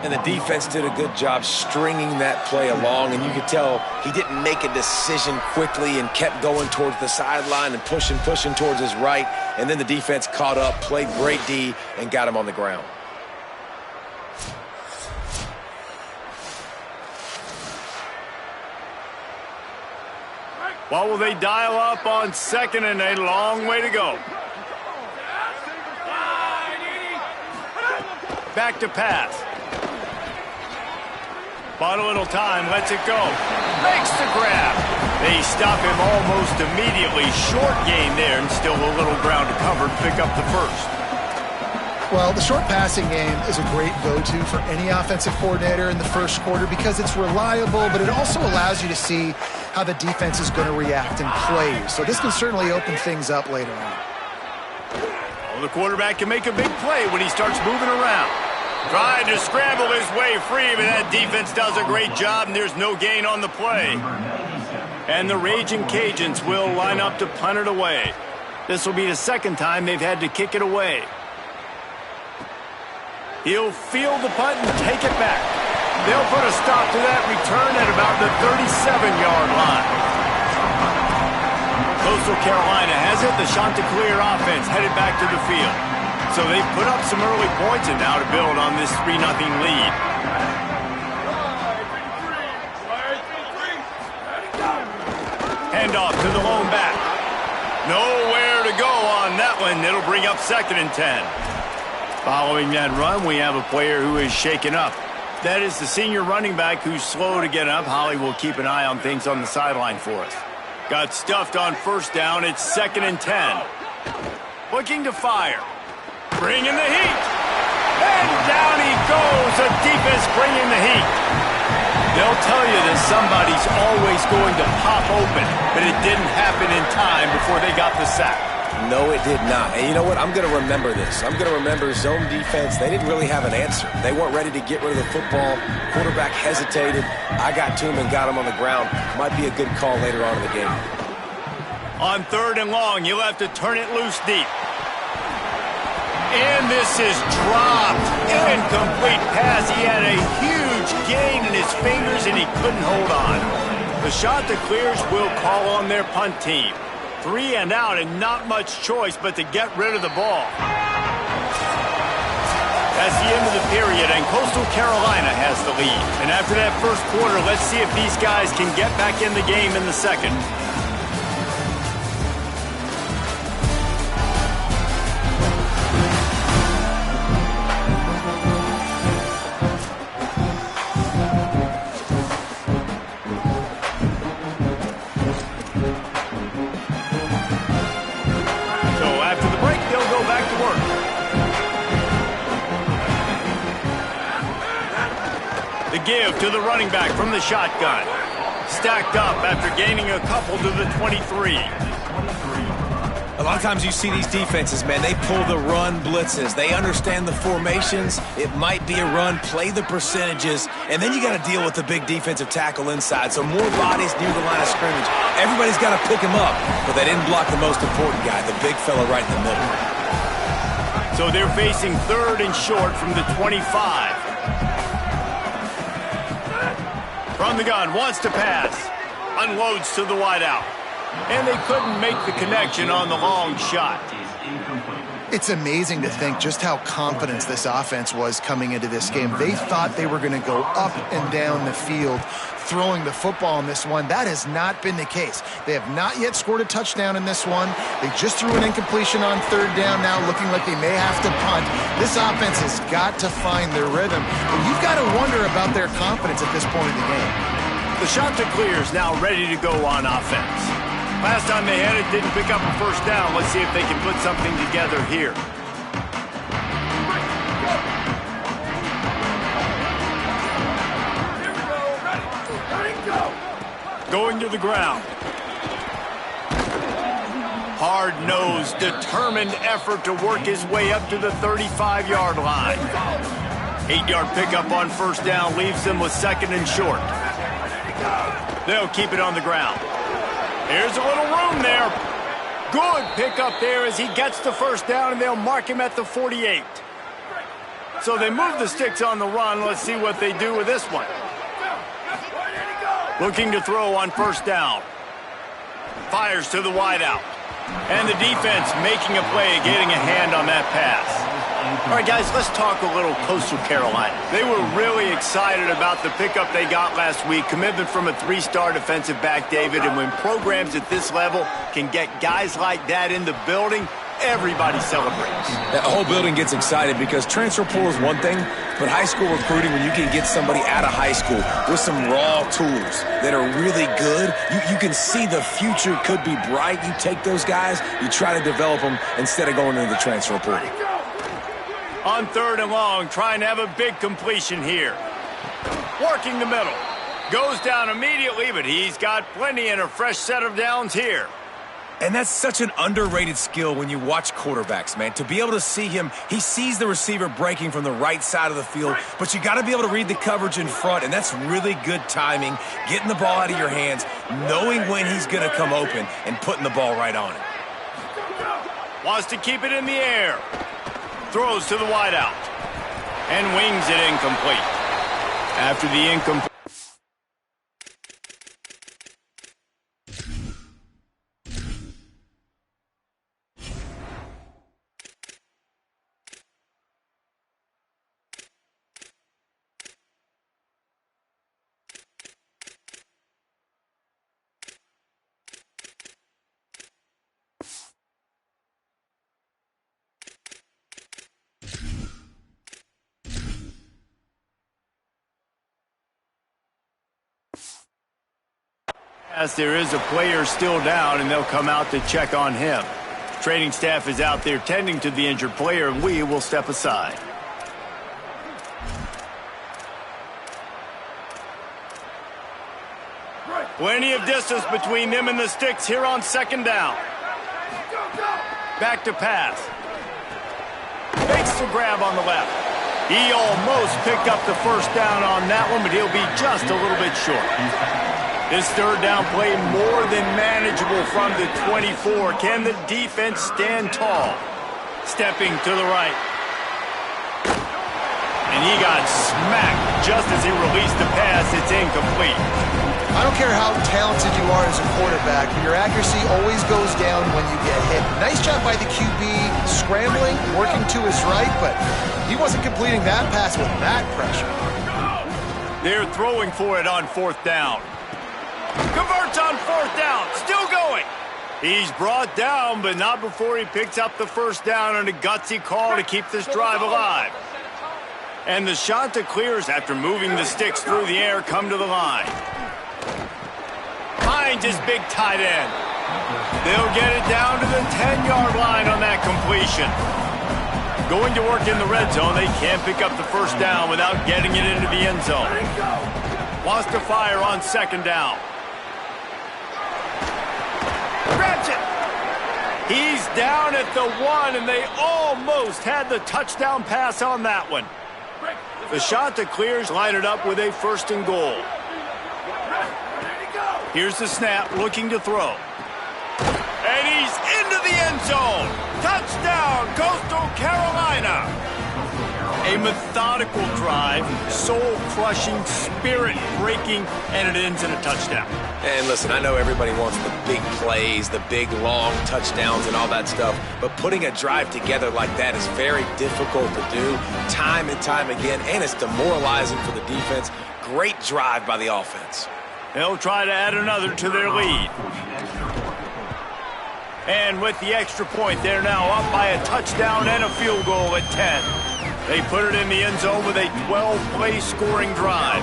And the defense did a good job stringing that play along, and you could tell he didn't make a decision quickly and kept going towards the sideline and pushing towards his right, and then the defense caught up, played great D, and got him on the ground. What will they dial up on 2nd and a long way to go? Back to pass. Bought a little time, lets it go. Makes the grab. They stop him almost immediately. Short gain there, and still a little ground to cover to pick up the first. Well, the short passing game is a great go-to for any offensive coordinator in the first quarter because it's reliable, but it also allows you to see how the defense is going to react and play. So this can certainly open things up later on. Well, the quarterback can make a big play when he starts moving around. Trying to scramble his way free, but that defense does a great job, and there's no gain on the play. And the Raging Cajuns will line up to punt it away. This will be the second time they've had to kick it away. He'll field the punt and take it back. They'll put a stop to that return at about the 37-yard line. Coastal Carolina has it. The Chanticleer offense headed back to the field. So they've put up some early points and now to build on this 3-0 lead. Handoff to the lone back. Nowhere to go on that one. It'll bring up 2nd and 10. Following that run, we have a player who is shaken up. That is the senior running back who's slow to get up. Holly will keep an eye on things on the sideline for us. Got stuffed on first down. It's 2nd and 10. Looking to fire. Bringing the heat. And down he goes. The defense bringing the heat. They'll tell you that somebody's always going to pop open, but it didn't happen in time before they got the sack. No, it did not. And you know what? I'm going to remember this. I'm going to remember zone defense. They didn't really have an answer. They weren't ready to get rid of the football. Quarterback hesitated. I got to him and got him on the ground. Might be a good call later on in the game. On 3rd and long, you'll have to turn it loose deep. And this is dropped. Incomplete pass. He had a huge gain in his fingers, and he couldn't hold on. The shot that clears will call on their punt team. 3 and out, and not much choice but to get rid of the ball. That's the end of the period, and Coastal Carolina has the lead. And after that first quarter, let's see if these guys can get back in the game in the second. Give to the running back from the shotgun. Stacked up after gaining a couple to the 23. A lot of times you see these defenses, man, they pull the run blitzes. They understand the formations. It might be a run, play the percentages, and then you got to deal with the big defensive tackle inside. So more bodies near the line of scrimmage. Everybody's got to pick him up, but they didn't block the most important guy, the big fella right in the middle. So they're facing 3rd and short from the 25. From the gun, wants to pass. Unloads to the wideout. And they couldn't make the connection on the long shot. It's amazing to think just how confident this offense was coming into this game. They thought they were going to go up and down the field throwing the football in this one. That has not been the case. They have not yet scored a touchdown in this one. They just threw an incompletion on 3rd down now, looking like they may have to punt. This offense has got to find their rhythm. And you've got to wonder about their confidence at this point in the game. The shot to clear is now ready to go on offense. Last time they had it, didn't pick up a first down. Let's see if they can put something together here. Going to the ground. Hard-nosed, determined effort to work his way up to the 35-yard line. 8-yard pickup on 1st down leaves them with 2nd and short. They'll keep it on the ground. Here's a little room there. Good pickup there as he gets the 1st down, and they'll mark him at the 48. So they move the sticks on the run. Let's see what they do with this one. Looking to throw on 1st down. Fires to the wideout. And the defense making a play, getting a hand on that pass. All right, guys, let's talk a little Coastal Carolina. They were really excited about the pickup they got last week. Commitment from a 3-star defensive back, David. And when programs at this level can get guys like that in the building, everybody celebrates. The whole building gets excited because transfer portal is one thing, but high school recruiting, when you can get somebody out of high school with some raw tools that are really good, you can see the future could be bright. You take those guys, you try to develop them instead of going into the transfer portal. On 3rd and long, trying to have a big completion here. Working the middle. Goes down immediately, but he's got plenty and a fresh set of downs here. And that's such an underrated skill when you watch quarterbacks, man. To be able to see him, he sees the receiver breaking from the right side of the field, but you got to be able to read the coverage in front, and that's really good timing, getting the ball out of your hands, knowing when he's going to come open, and putting the ball right on it. Wants to keep it in the air. Throws to the wideout. And wings it incomplete. After the incomplete. As there is a player still down, and they'll come out to check on him. Training staff is out there tending to the injured player, and we will step aside. Plenty of distance between them and the sticks here on 2nd down. Back to pass. Makes the grab on the left. He almost picked up the first down on that one, but he'll be just a little bit short. This third down play more than manageable from the 24. Can the defense stand tall? Stepping to the right. And he got smacked just as he released the pass. It's incomplete. I don't care how talented you are as a quarterback, your accuracy always goes down when you get hit. Nice job by the QB scrambling, working to his right, but he wasn't completing that pass with that pressure. They're throwing for it on fourth down. Converts on fourth down. Still going. He's brought down, but not before he picks up the first down on a gutsy call to keep this drive alive. And the shot that clears after moving the sticks through the air come to the line. Finds his big tight end. They'll get it down to the 10-yard line on that completion. Going to work in the red zone, they can't pick up the first down without getting it into the end zone. Wants to fire on second down. Grabs it. He's down at the 1, and they almost had the touchdown pass on that one. The shot that clears line it up with a first and goal. Here's the snap, looking to throw. And he's into the end zone. Touchdown, Coastal Carolina. A methodical drive, soul-crushing, spirit-breaking, and it ends in a touchdown. And listen, I know everybody wants the big plays, the big, long touchdowns and all that stuff, but putting a drive together like that is very difficult to do time and time again, and it's demoralizing for the defense. Great drive by the offense. They'll try to add another to their lead. And with the extra point, they're now up by a touchdown and a field goal at 10. They put it in the end zone with a 12-play scoring drive.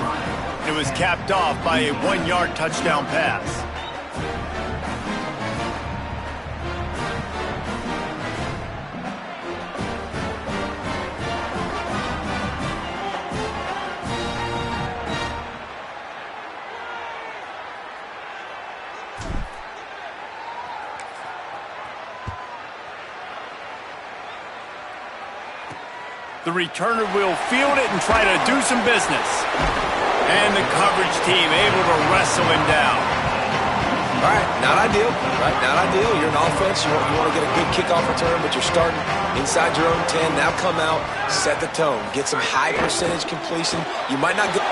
It was capped off by a 1-yard touchdown pass. The returner will field it and try to do some business. And the coverage team able to wrestle him down. All right, not ideal, right? Not ideal. You're an offense. You want to get a good kickoff return, but you're starting inside your own 10. Now come out, set the tone. Get some high percentage completion. You might not go.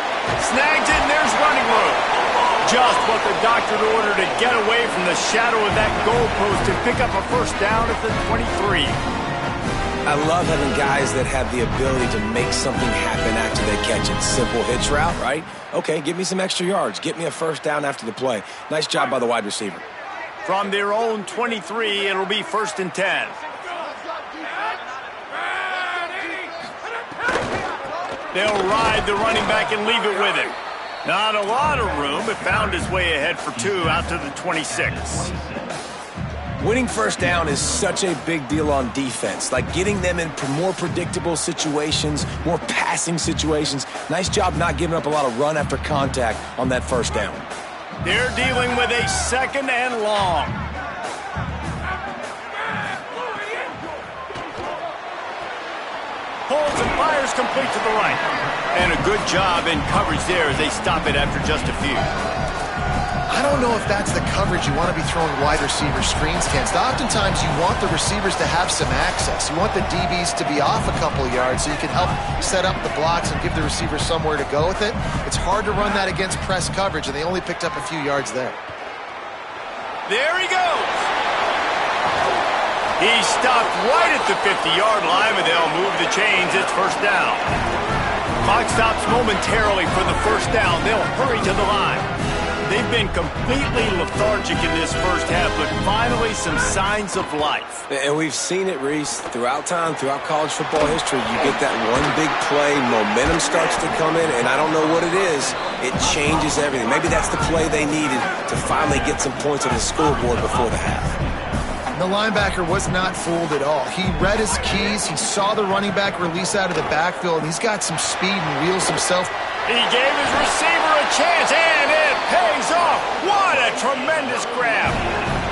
Snags it, and there's running room. Just what the doctor ordered to get away from the shadow of that goalpost and pick up a first down at the 23. I love having guys that have the ability to make something happen after they catch it. Simple hitch route, right? Okay, give me some extra yards. Get me a first down after the play. Nice job by the wide receiver. From their own 23, it'll be first and 10. They'll ride the running back and leave it with him. Not a lot of room, but found his way ahead for 2 out to the 26. Winning first down is such a big deal on defense, like getting them in more predictable situations, more passing situations. Nice job not giving up a lot of run after contact on that first down. They're dealing with a second and long. Pulls and fires complete to the right. And a good job in coverage there as they stop it after just a few. I don't know if that's the coverage you want to be throwing wide receiver screens against. Oftentimes, you want the receivers to have some access. You want the DBs to be off a couple of yards so you can help set up the blocks and give the receivers somewhere to go with it. It's hard to run that against press coverage, and they only picked up a few yards there. There he goes. He stopped right at the 50-yard line, but they'll move the chains. It's first down. Clock stops momentarily for the first down. They'll hurry to the line. They've been completely lethargic in this first half, but finally some signs of life. And we've seen it, Reese, throughout time, throughout college football history. You get that one big play, momentum starts to come in, and I don't know what it is. It changes everything. Maybe that's the play they needed to finally get some points on the scoreboard before the half. The linebacker was not fooled at all. He read his keys. He saw the running back release out of the backfield, and he's got some speed and wheels himself. He gave his receiver a chance, and it pays off. What a tremendous grab.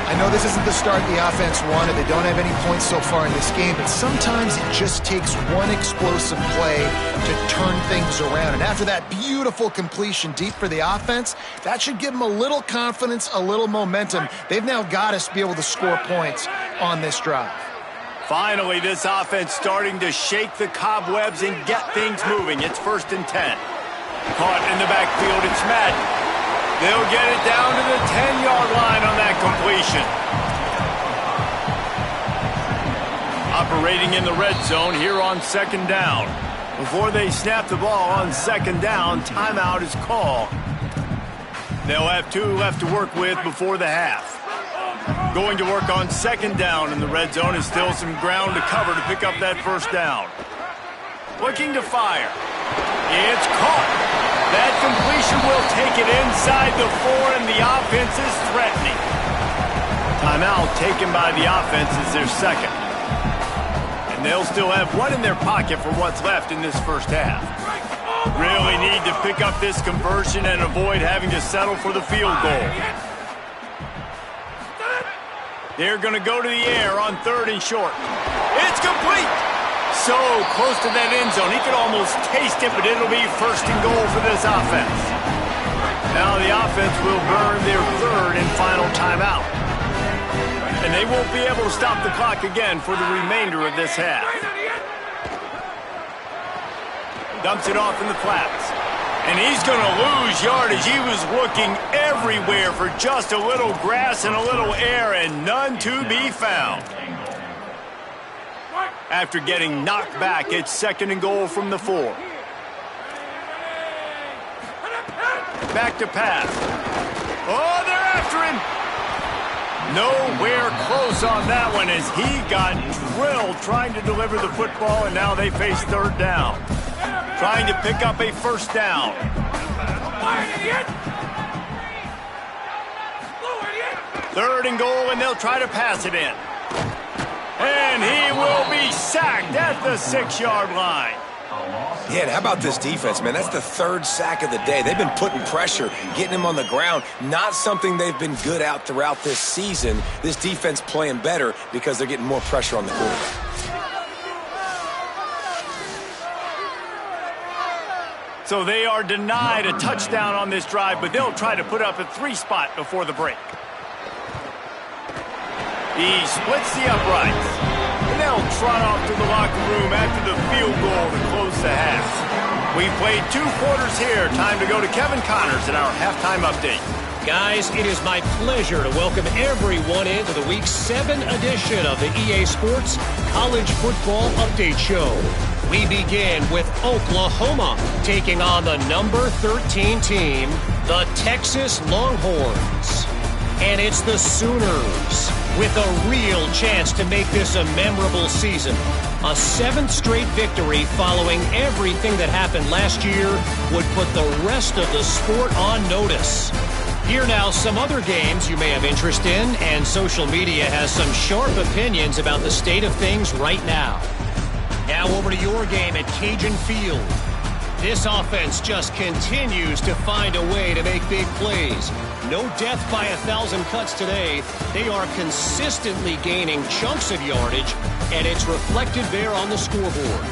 I know this isn't the start the offense wanted. They don't have any points so far in this game, but sometimes it just takes one explosive play to turn things around. And after that beautiful completion deep for the offense, that should give them a little confidence, a little momentum. They've now got us to be able to score points on this drive. Finally, this offense starting to shake the cobwebs and get things moving. It's 1st and 10. Caught in the backfield, it's Madden. They'll get it down to the 10-yard line on that completion. Operating in the red zone here on 2nd down. Before they snap the ball on 2nd down, timeout is called. They'll have 2 left to work with before the half. Going to work on 2nd down in the red zone is still some ground to cover to pick up that 1st down. Looking to fire. It's caught. That completion will take it inside the 4, and the offense is threatening. Timeout taken by the offense is their 2nd. And they'll still have 1 in their pocket for what's left in this 1st half. Really need to pick up this conversion and avoid having to settle for the field goal. They're going to go to the air on 3rd and short. It's complete. So close to that end zone. He could almost taste it, but it'll be 1st and goal for this offense. Now the offense will burn their 3rd and final timeout. And they won't be able to stop the clock again for the remainder of this half. Dumps it off in the flats. And he's going to lose yardage. He was looking everywhere for just a little grass and a little air, and none to be found. After getting knocked back, it's 2nd and goal from the 4. Back to pass. Oh, they're after him. Nowhere close on that one as he got drilled trying to deliver the football, and now they face 3rd down. Trying to pick up a 1st down. 3rd and goal, and they'll try to pass it in. And he will be sacked at the 6-yard line. Yeah, and how about this defense, man? That's the 3rd sack of the day. They've been putting pressure, getting him on the ground. Not something they've been good at throughout this season. This defense playing better because they're getting more pressure on the quarterback. So they are denied a touchdown on this drive, but they'll try to put up a 3 spot before the break. He splits the uprights. And they'll trot off to the locker room after the field goal to close the half. We've played 2 quarters here. Time to go to Kevin Connors in our halftime update. Guys, it is my pleasure to welcome everyone into the Week 7 edition of the EA Sports College Football Update Show. We begin with Oklahoma taking on the number 13 team, the Texas Longhorns. And it's the Sooners with a real chance to make this a memorable season. A 7th straight victory following everything that happened last year would put the rest of the sport on notice. Here now some other games you may have interest in, and social media has some sharp opinions about the state of things right now. Now over to your game at Cajun Field. This offense just continues to find a way to make big plays. No death by 1,000 cuts today. They are consistently gaining chunks of yardage, and it's reflected there on the scoreboard.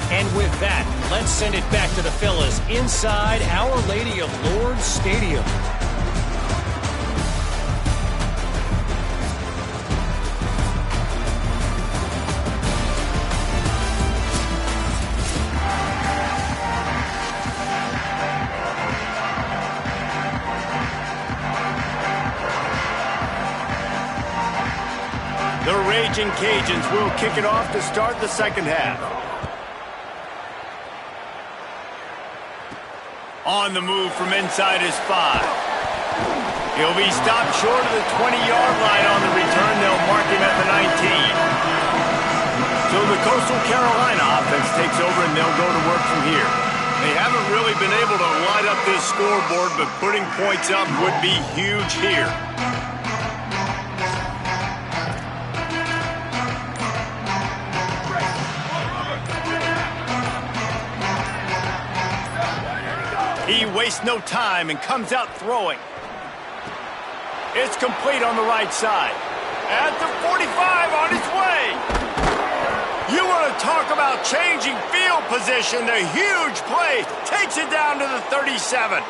And with that, let's send it back to the fellas inside Our Lady of Lourdes Stadium. The Raging Cajuns will kick it off to start the 2nd half. On the move from inside his 5. He'll be stopped short of the 20-yard line on the return. They'll mark him at the 19. So the Coastal Carolina offense takes over, and they'll go to work from here. They haven't really been able to light up this scoreboard, but putting points up would be huge here. He wastes no time and comes out throwing. It's complete on the right side. At the 45 on its way. You want to talk about changing field position. The huge play takes it down to the 37.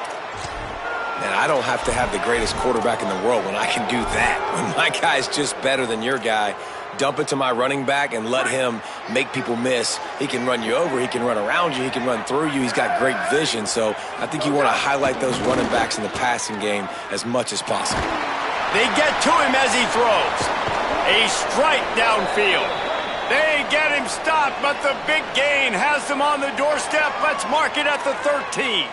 Man, I don't have to have the greatest quarterback in the world when I can do that. When my guy's just better than your guy, dump it to my running back and let him make people miss. He can run you over. He can run around you. He can run through you. He's got great vision. So I think you want to highlight those running backs in the passing game as much as possible. They get to him as he throws. A strike downfield. They get him stopped, but the big gain has them on the doorstep. Let's mark it at the 13.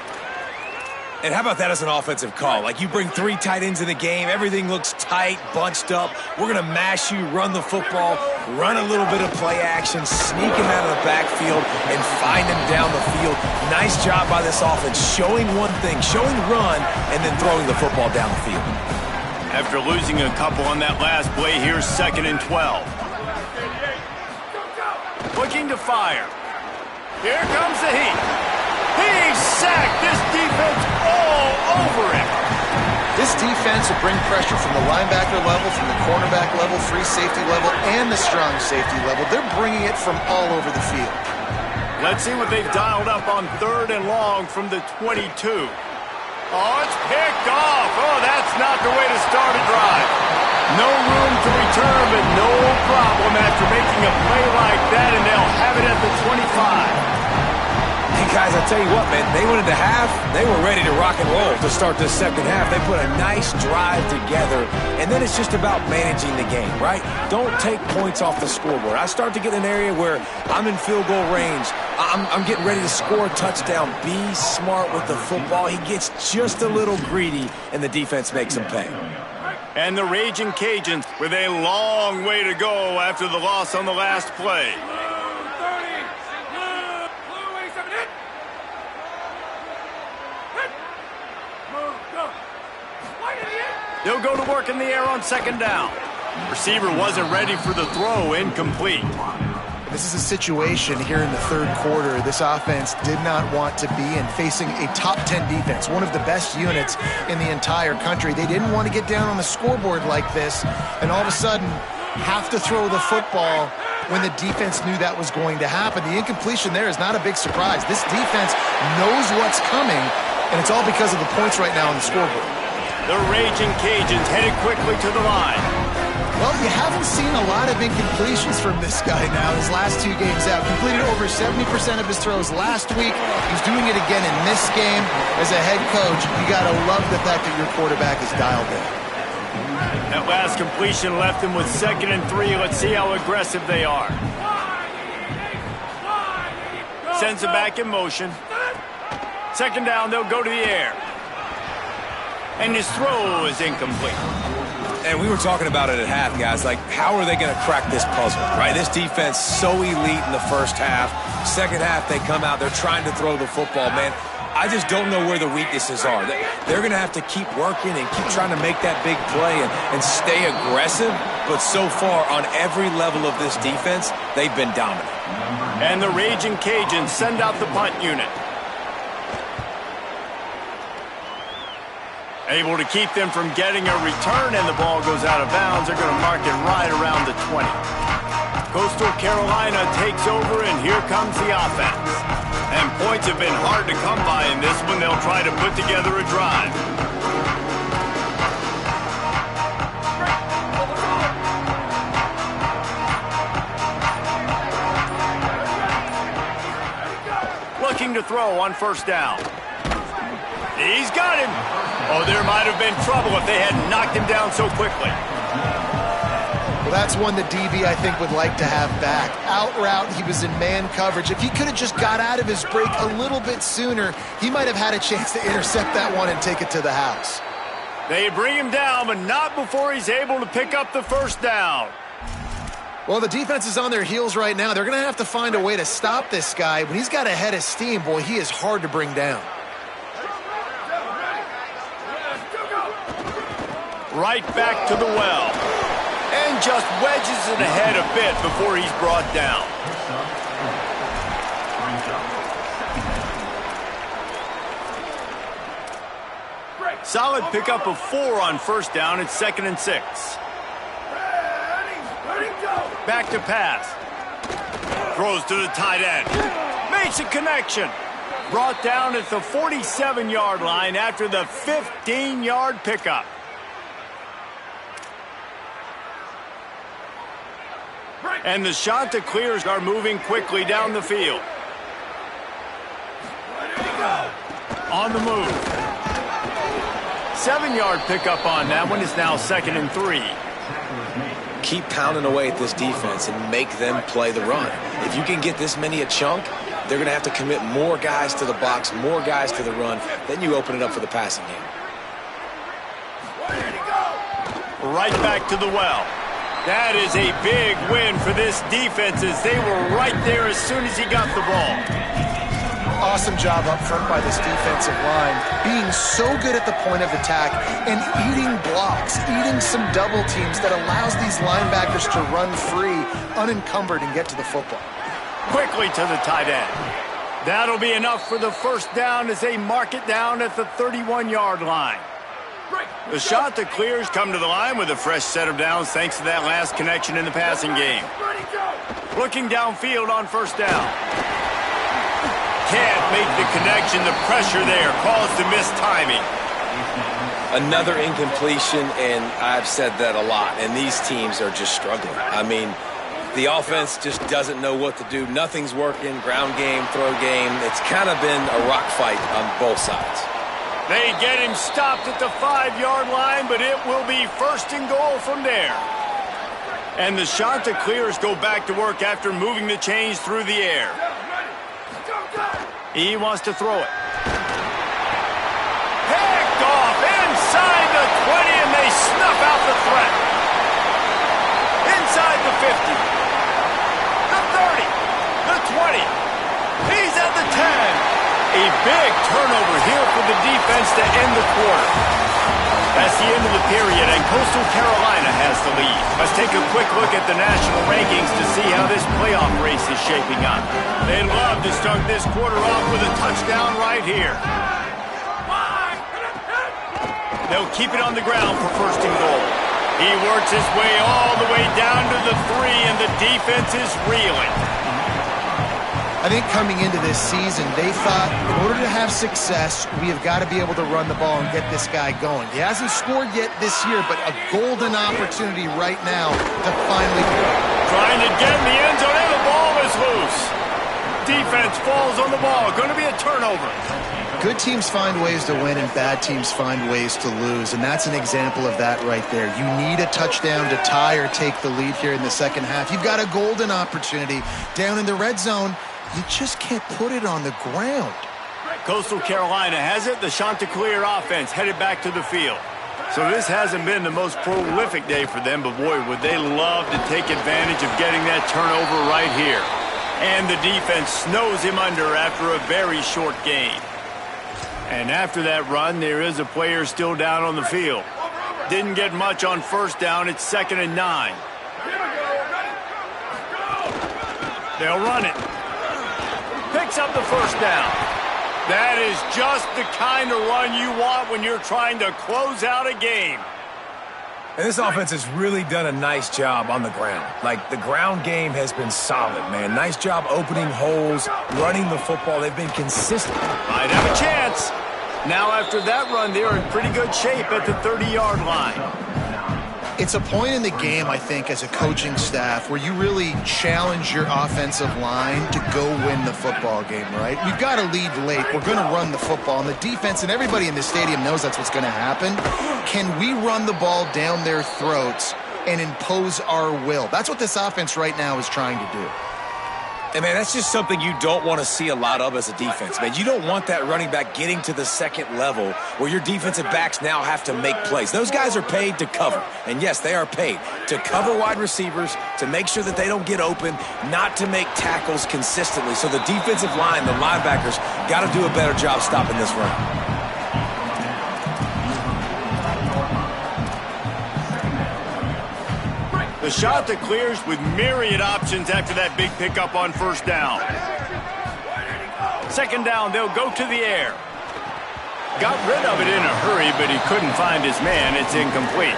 And how about that as an offensive call? Like, you bring 3 tight ends in the game, everything looks tight, bunched up. We're going to mash you, run the football, run a little bit of play action, sneak him out of the backfield, and find him down the field. Nice job by this offense, showing one thing, showing run, and then throwing the football down the field. After losing a couple on that last play, here's 2nd and 12. Looking to fire. Here comes the heat. He's sacked. This defense all over him. This defense will bring pressure from the linebacker level, from the cornerback level, free safety level, and the strong safety level. They're bringing it from all over the field. Let's see what they've dialed up on 3rd and long from the 22. Oh, it's picked off. Oh, that's not the way to start a drive. No room to return, but no problem after making a play like that, and they'll have it at the 25. Hey, guys, I tell you what, man, they went into half. They were ready to rock and roll to start this second half. They put a nice drive together, and then it's just about managing the game, right? Don't take points off the scoreboard. I start to get an area where I'm in field goal range. I'm getting ready to score a touchdown. Be smart with the football. He gets just a little greedy, and the defense makes him pay. And the Raging Cajuns with a long way to go after the loss on the last play. They'll go to work in the air on 2nd down. Receiver wasn't ready for the throw, incomplete. This is a situation here in the 3rd quarter this offense did not want to be in, facing a top 10 defense, one of the best units in the entire country. They didn't want to get down on the scoreboard like this and all of a sudden have to throw the football when the defense knew that was going to happen. The incompletion there is not a big surprise. This defense knows what's coming, and it's all because of the points right now on the scoreboard. The Raging Cajuns headed quickly to the line. Well, you haven't seen a lot of incompletions from this guy now his last 2 games out. Completed over 70% of his throws last week. He's doing it again in this game. As a head coach, you got to love the fact that your quarterback is dialed in. That last completion left him with 2nd and 3. Let's see how aggressive they are. Sends it back in motion. 2nd down, they'll go to the air. And his throw is incomplete. And we were talking about it at half, guys. Like, how are they going to crack this puzzle, right? This defense so elite in the first half. Second half, they come out. They're trying to throw the football, man. I just don't know where the weaknesses are. They're going to have to keep working and keep trying to make that big play and stay aggressive. But so far, on every level of this defense, they've been dominant. And the Raging Cajuns send out the punt unit. Able to keep them from getting a return, and the ball goes out of bounds. They're going to mark it right around the 20. Coastal Carolina takes over, and here comes the offense. And points have been hard to come by in this one. They'll try to put together a drive. Looking to throw on 1st down. He's got him. Oh, there might have been trouble if they hadn't knocked him down so quickly. Well, that's one that DB, I think, would like to have back. Out route, he was in man coverage. If he could have just got out of his break a little bit sooner, he might have had a chance to intercept that one and take it to the house. They bring him down, but not before he's able to pick up the 1st down. Well, the defense is on their heels right now. They're going to have to find a way to stop this guy. When he's got a head of steam, boy, he is hard to bring down. Right back to the well. And just wedges it ahead a bit before he's brought down. Solid pickup of 4 on first down. It's 2nd and 6. Back to pass. Throws to the tight end. Makes a connection. Brought down at the 47-yard line after the 15-yard pickup. And the Chanticleers are moving quickly down the field. On the move. 7-yard pickup on that one. Is now 2nd and 3. Keep pounding away at this defense and make them play the run. If you can get this many a chunk, they're going to have to commit more guys to the box, more guys to the run. Then you open it up for the passing game. Right back to the well. That is a big win for this defense as they were right there as soon as he got the ball. Awesome job up front by this defensive line, being so good at the point of attack and eating blocks, eating some double teams that allows these linebackers to run free, unencumbered, and get to the football. Quickly to the tight end. That'll be enough for the first down as they mark it down at the 31-yard line. The Chanticleers come to the line with a fresh set of downs thanks to that last connection in the passing game. Looking downfield on first down. Can't make the connection. The pressure there caused the missed timing. Another incompletion, and I've said that a lot, and these teams are just struggling. I mean, the offense just doesn't know what to do. Nothing's working. Ground game, throw game. It's kind of been a rock fight on both sides. They get him stopped at the 5-yard line, but it will be 1st and goal from there. And the Chanticleers go back to work after moving the chains through the air. He wants to throw it. Picked off inside the 20, and they snuff out the threat. Inside the 50. The 30. The 20. He's at the 10. A big turnover here for the defense to end the quarter. That's the end of the period, and Coastal Carolina has the lead. Let's take a quick look at the national rankings to see how this playoff race is shaping up. They'd love to start this quarter off with a touchdown right here. They'll keep it on the ground for 1st and goal. He works his way all the way down to the 3, and the defense is reeling. I think coming into this season, they thought in order to have success, we have got to be able to run the ball and get this guy going. He hasn't scored yet this year, but a golden opportunity right now to finally... Trying to get in the end zone, and the ball is loose. Defense falls on the ball. Going to be a turnover. Good teams find ways to win, and bad teams find ways to lose, and that's an example of that right there. You need a touchdown to tie or take the lead here in the second half. You've got a golden opportunity down in the red zone. You just can't put it on the ground. Coastal Carolina has it. The Chanticleer offense headed back to the field. So this hasn't been the most prolific day for them, but boy, would they love to take advantage of getting that turnover right here. And the defense snows him under after a very short gain. And after that run, there is a player still down on the field. Didn't get much on first down. It's 2nd and 9. They'll run it. Picks up the first down. That is just the kind of run you want when you're trying to close out a game. And this offense has really done a nice job on the ground. Like, the ground game has been solid, man. Nice job opening holes, running the football. They've been consistent. Might have a chance. Now, after that run, they're in pretty good shape at the 30-yard line. It's a point in the game, I think, as a coaching staff where you really challenge your offensive line to go win the football game, right? We've got to lead late. We're going to run the football. And the defense and everybody in the stadium knows that's what's going to happen. Can we run the ball down their throats and impose our will? That's what this offense right now is trying to do. And, man, that's just something you don't want to see a lot of as a defense, man. You don't want that running back getting to the second level where your defensive backs now have to make plays. Those guys are paid to cover. And, yes, they are paid to cover wide receivers, to make sure that they don't get open, not to make tackles consistently. So the defensive line, the linebackers, got to do a better job stopping this run. The Chanticleers with myriad options after that big pickup on first down. 2nd down, they'll go to the air. Got rid of it in a hurry, but he couldn't find his man. It's incomplete.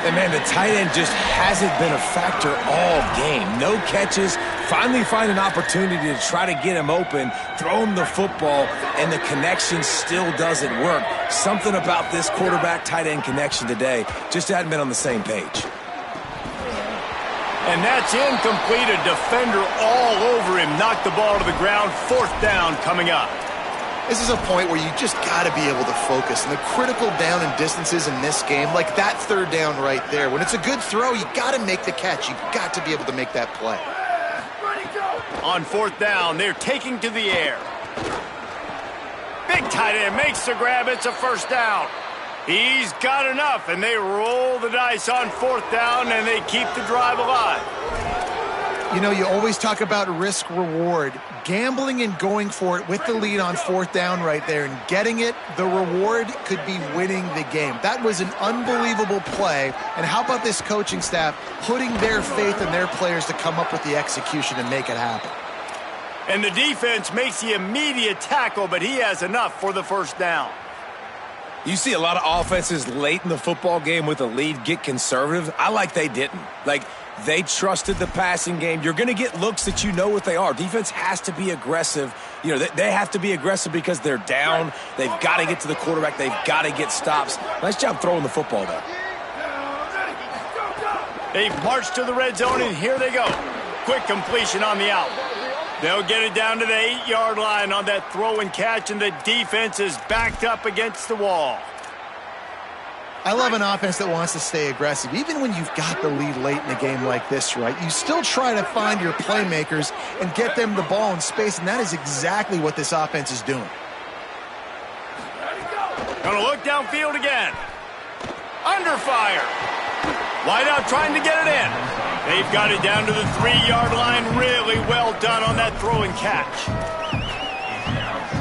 And, man, the tight end just hasn't been a factor all game. No catches, finally find an opportunity to try to get him open, throw him the football, and the connection still doesn't work. Something about this quarterback-tight end connection today just hadn't been on the same page. And that's incomplete. A defender all over him. Knocked the ball to the ground. 4th down coming up. This is a point where you just got to be able to focus. And the critical down and distances in this game, like that 3rd down right there, when it's a good throw, you got to make the catch. You got to be able to make that play. On 4th down, they're taking to the air. Big tight end makes the grab. It's a 1st down. He's got enough, and they roll the dice on 4th down, and they keep the drive alive. You know, you always talk about risk-reward. Gambling and going for it with the lead on 4th down right there and getting it, the reward could be winning the game. That was an unbelievable play. And how about this coaching staff putting their faith in their players to come up with the execution and make it happen? And the defense makes the immediate tackle, but he has enough for the 1st down. You see a lot of offenses late in the football game with a lead get conservative. I like they didn't. Like, they trusted the passing game. You're going to get looks that you know what they are. Defense has to be aggressive. You know, they have to be aggressive because they're down. They've got to get to the quarterback. They've got to get stops. Nice job throwing the football, though. They've marched to the red zone, and here they go. Quick completion on the out. They'll get it down to the 8-yard line on that throw and catch, and the defense is backed up against the wall. I love an offense that wants to stay aggressive. Even when you've got the lead late in a game like this, right, you still try to find your playmakers and get them the ball in space, and that is exactly what this offense is doing. Gonna look downfield again. Under fire. Wideout trying to get it in. They've got it down to the 3-yard line. Really well done on that throw and catch.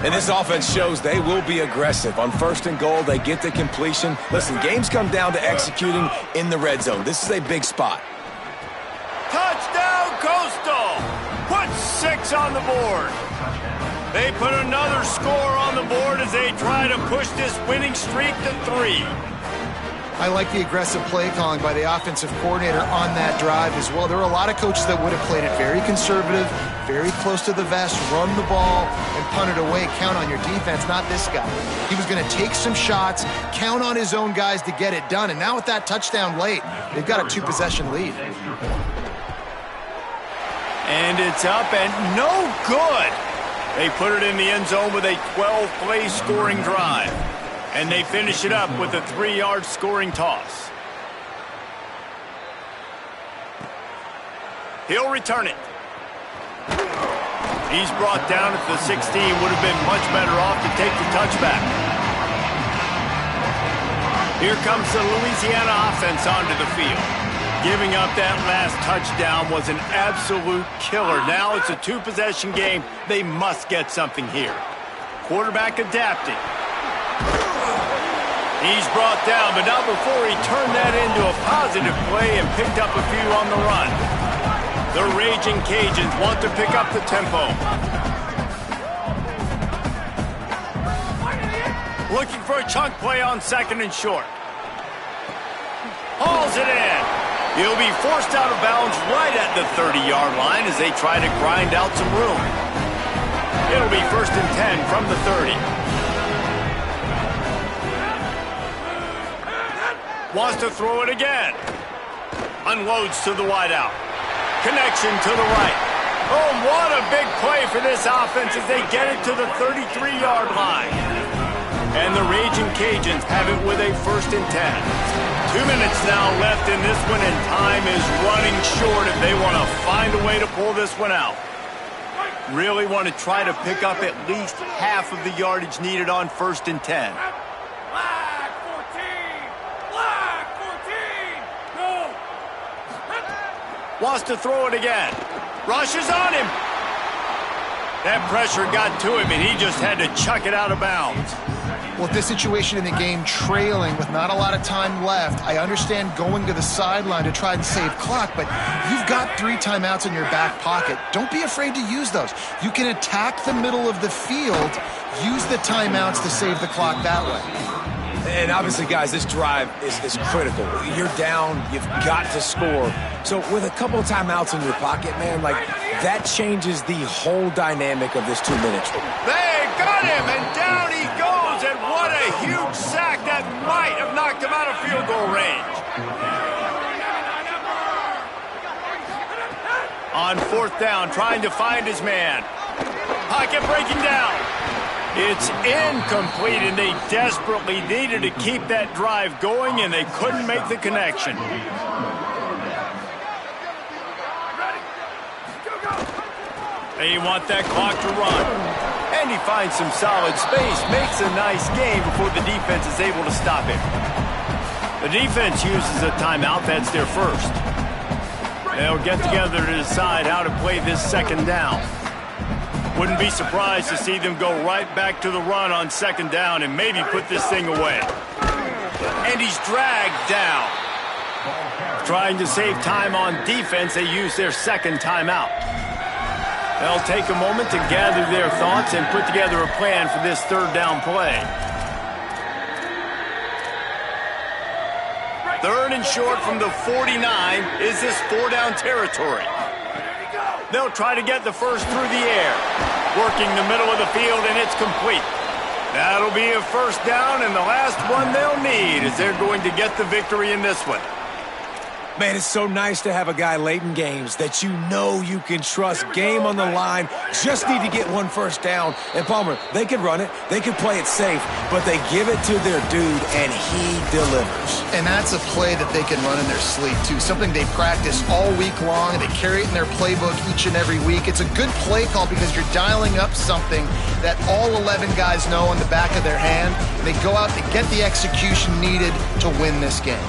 And this offense shows they will be aggressive. On 1st and goal, they get the completion. Listen, games come down to executing in the red zone. This is a big spot. Touchdown, Coastal! Put 6 on the board. They put another score on the board as they try to push this winning streak to 3. I like the aggressive play calling by the offensive coordinator on that drive as well. There are a lot of coaches that would have played it very conservative, very close to the vest, run the ball, and punt it away. Count on your defense, not this guy. He was going to take some shots, count on his own guys to get it done. And now with that touchdown late, they've got a 2-possession lead. And it's up and no good. They put it in the end zone with a 12-play scoring drive. And they finish it up with a 3-yard scoring toss. He'll return it. He's brought down at the 16. Would have been much better off to take the touchback. Here comes the Louisiana offense onto the field. Giving up that last touchdown was an absolute killer. Now it's a 2-possession game. They must get something here. Quarterback adapting. He's brought down, but not before he turned that into a positive play and picked up a few on the run. The Raging Cajuns want to pick up the tempo. Looking for a chunk play on 2nd and short. Hauls it in. He'll be forced out of bounds right at the 30-yard line as they try to grind out some room. It'll be 1st and 10 from the 30. Wants to throw it again. Unloads to the wideout. Connection to the right. Oh, what a big play for this offense as they get it to the 33-yard line. And the Raging Cajuns have it with a 1st and 10. 2 minutes now left in this one, and time is running short if they want to find a way to pull this one out. Really want to try to pick up at least half of the yardage needed on 1st and 10. Wants to throw it again. Rushes on him. That pressure got to him, and he just had to chuck it out of bounds. Well, with this situation in the game, trailing with not a lot of time left, I understand going to the sideline to try and save clock, but you've got 3 timeouts in your back pocket. Don't be afraid to use those. You can attack the middle of the field, use the timeouts to save the clock that way. And obviously, guys, this drive is critical. You're down. You've got to score. So with a couple of timeouts in your pocket, man, like, that changes the whole dynamic of this 2 minutes. They got him, and down he goes. And what a huge sack that might have knocked him out of field goal range. On 4th down, trying to find his man. Pocket breaking down. It's incomplete, and they desperately needed to keep that drive going, and they couldn't make the connection. They want that clock to run. And he finds some solid space, makes a nice game before the defense is able to stop him. The defense uses a timeout. That's their first. They'll get together to decide how to play this 2nd down. Wouldn't be surprised to see them go right back to the run on 2nd down and maybe put this thing away. And he's dragged down. Trying to save time on defense, they use their 2nd timeout. They'll take a moment to gather their thoughts and put together a plan for this 3rd down play. 3rd and short from the 49 is this 4-down territory. They'll try to get the first through the air. Working the middle of the field, and it's complete. That'll be a 1st down, and the last one they'll need as they're going to get the victory in this one. Man, it's so nice to have a guy late in games that you know you can trust. Game on the line. Just need to get 1 first down. And Palmer, they could run it. They could play it safe. But they give it to their dude, and he delivers. And that's a play that they can run in their sleep, too. Something they practice all week long. They carry it in their playbook each and every week. It's a good play call because you're dialing up something that all 11 guys know on the back of their hand. They go out and get the execution needed to win this game.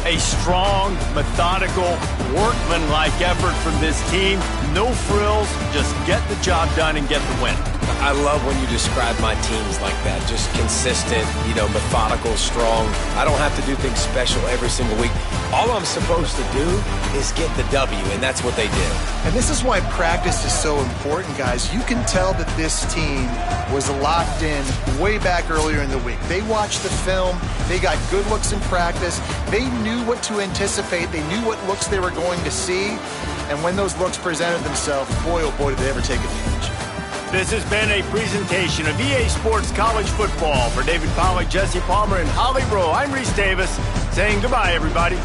A strong, methodical, workman-like effort from this team. No frills, just get the job done and get the win. I love when you describe my teams like that. Just consistent, methodical, strong. I don't have to do things special every single week. All I'm supposed to do is get the W, and that's what they did. And this is why practice is so important, guys. You can tell that this team was locked in way back earlier in the week. They watched the film. They got good looks in practice. They knew what to anticipate. They knew what looks they were going to see. And when those looks presented themselves, boy, oh boy, did they ever take advantage. This has been a presentation of EA Sports College Football. For David Pollack, Jesse Palmer, and Holly Rowe, I'm Reese Davis, saying goodbye, everybody.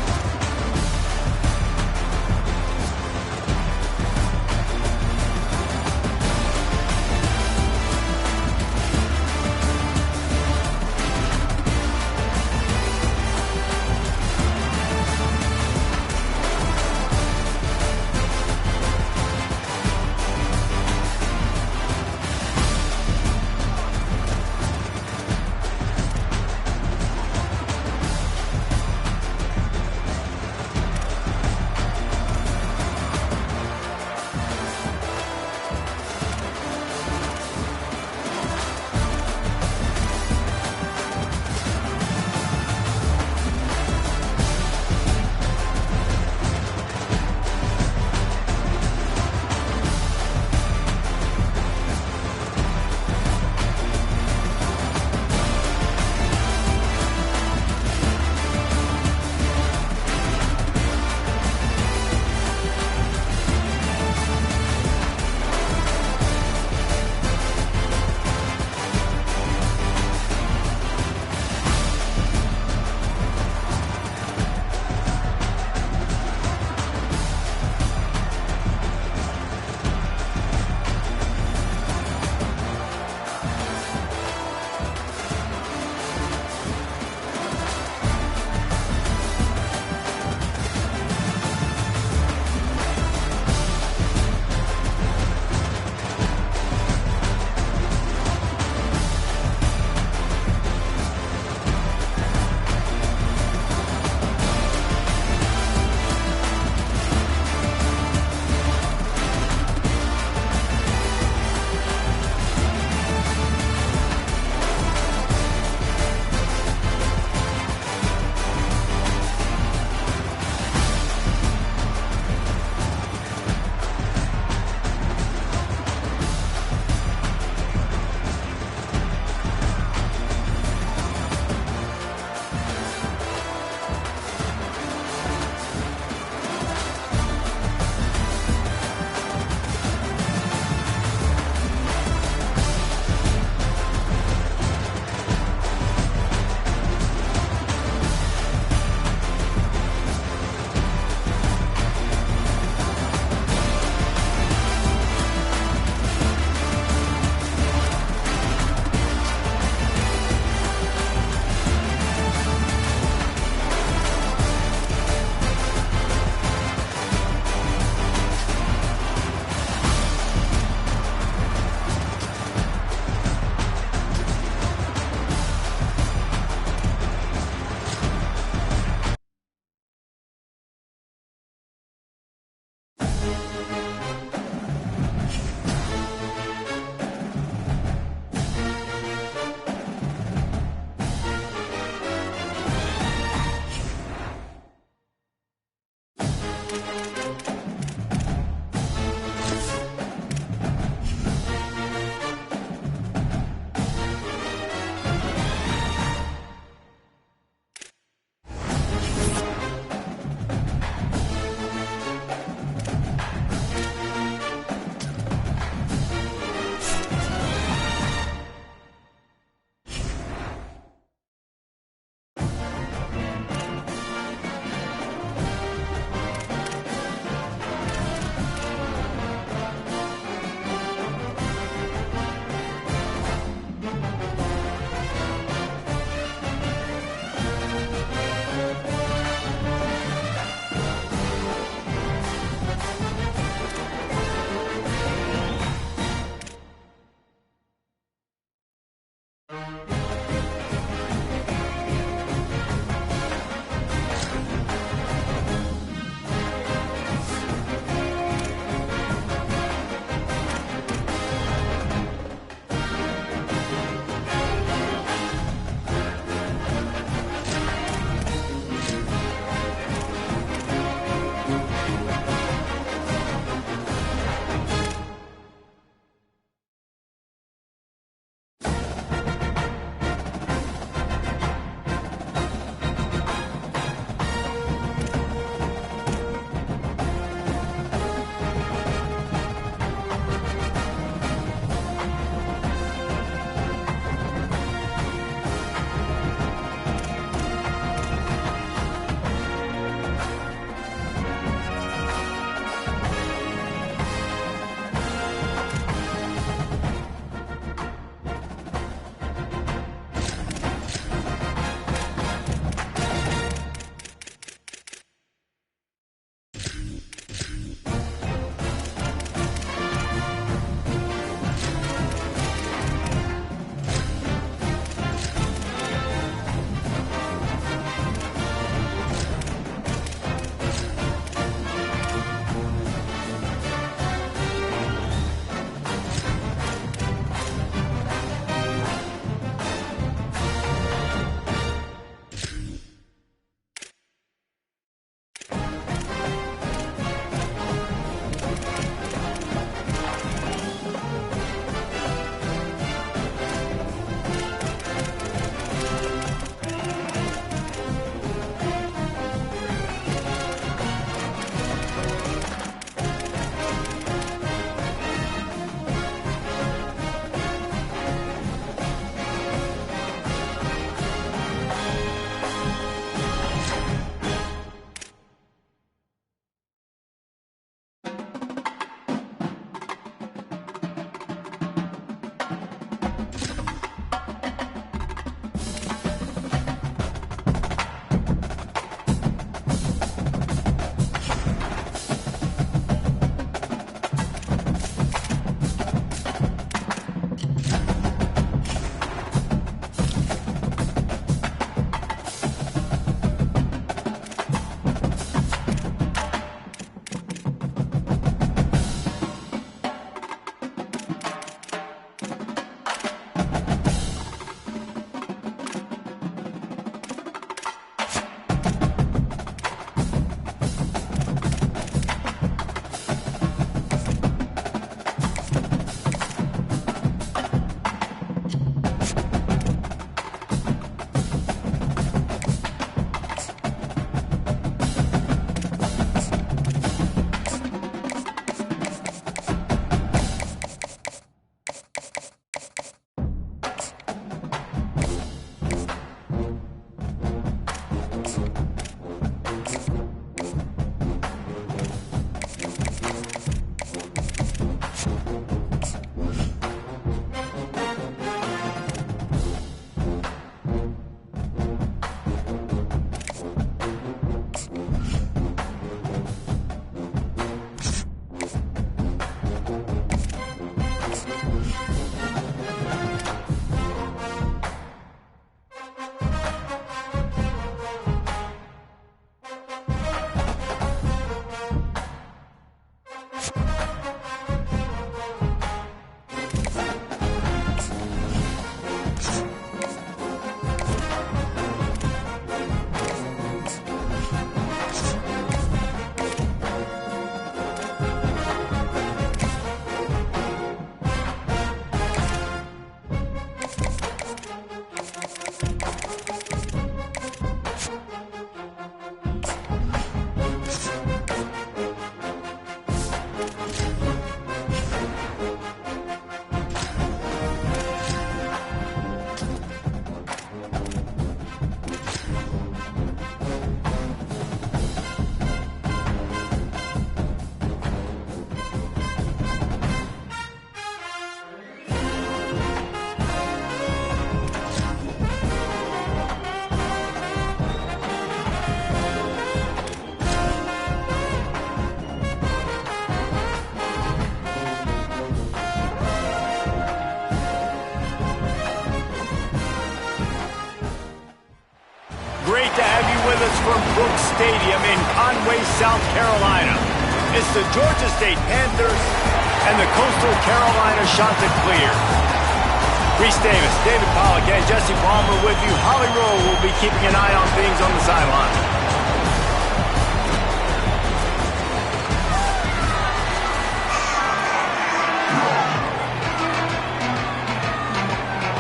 have you with us from Brooks Stadium in Conway, South Carolina. It's the Georgia State Panthers and the Coastal Carolina Chanticleers. Reese Davis, David Pollack, and Jesse Palmer with you. Holly Rowe will be keeping an eye on things on the sideline.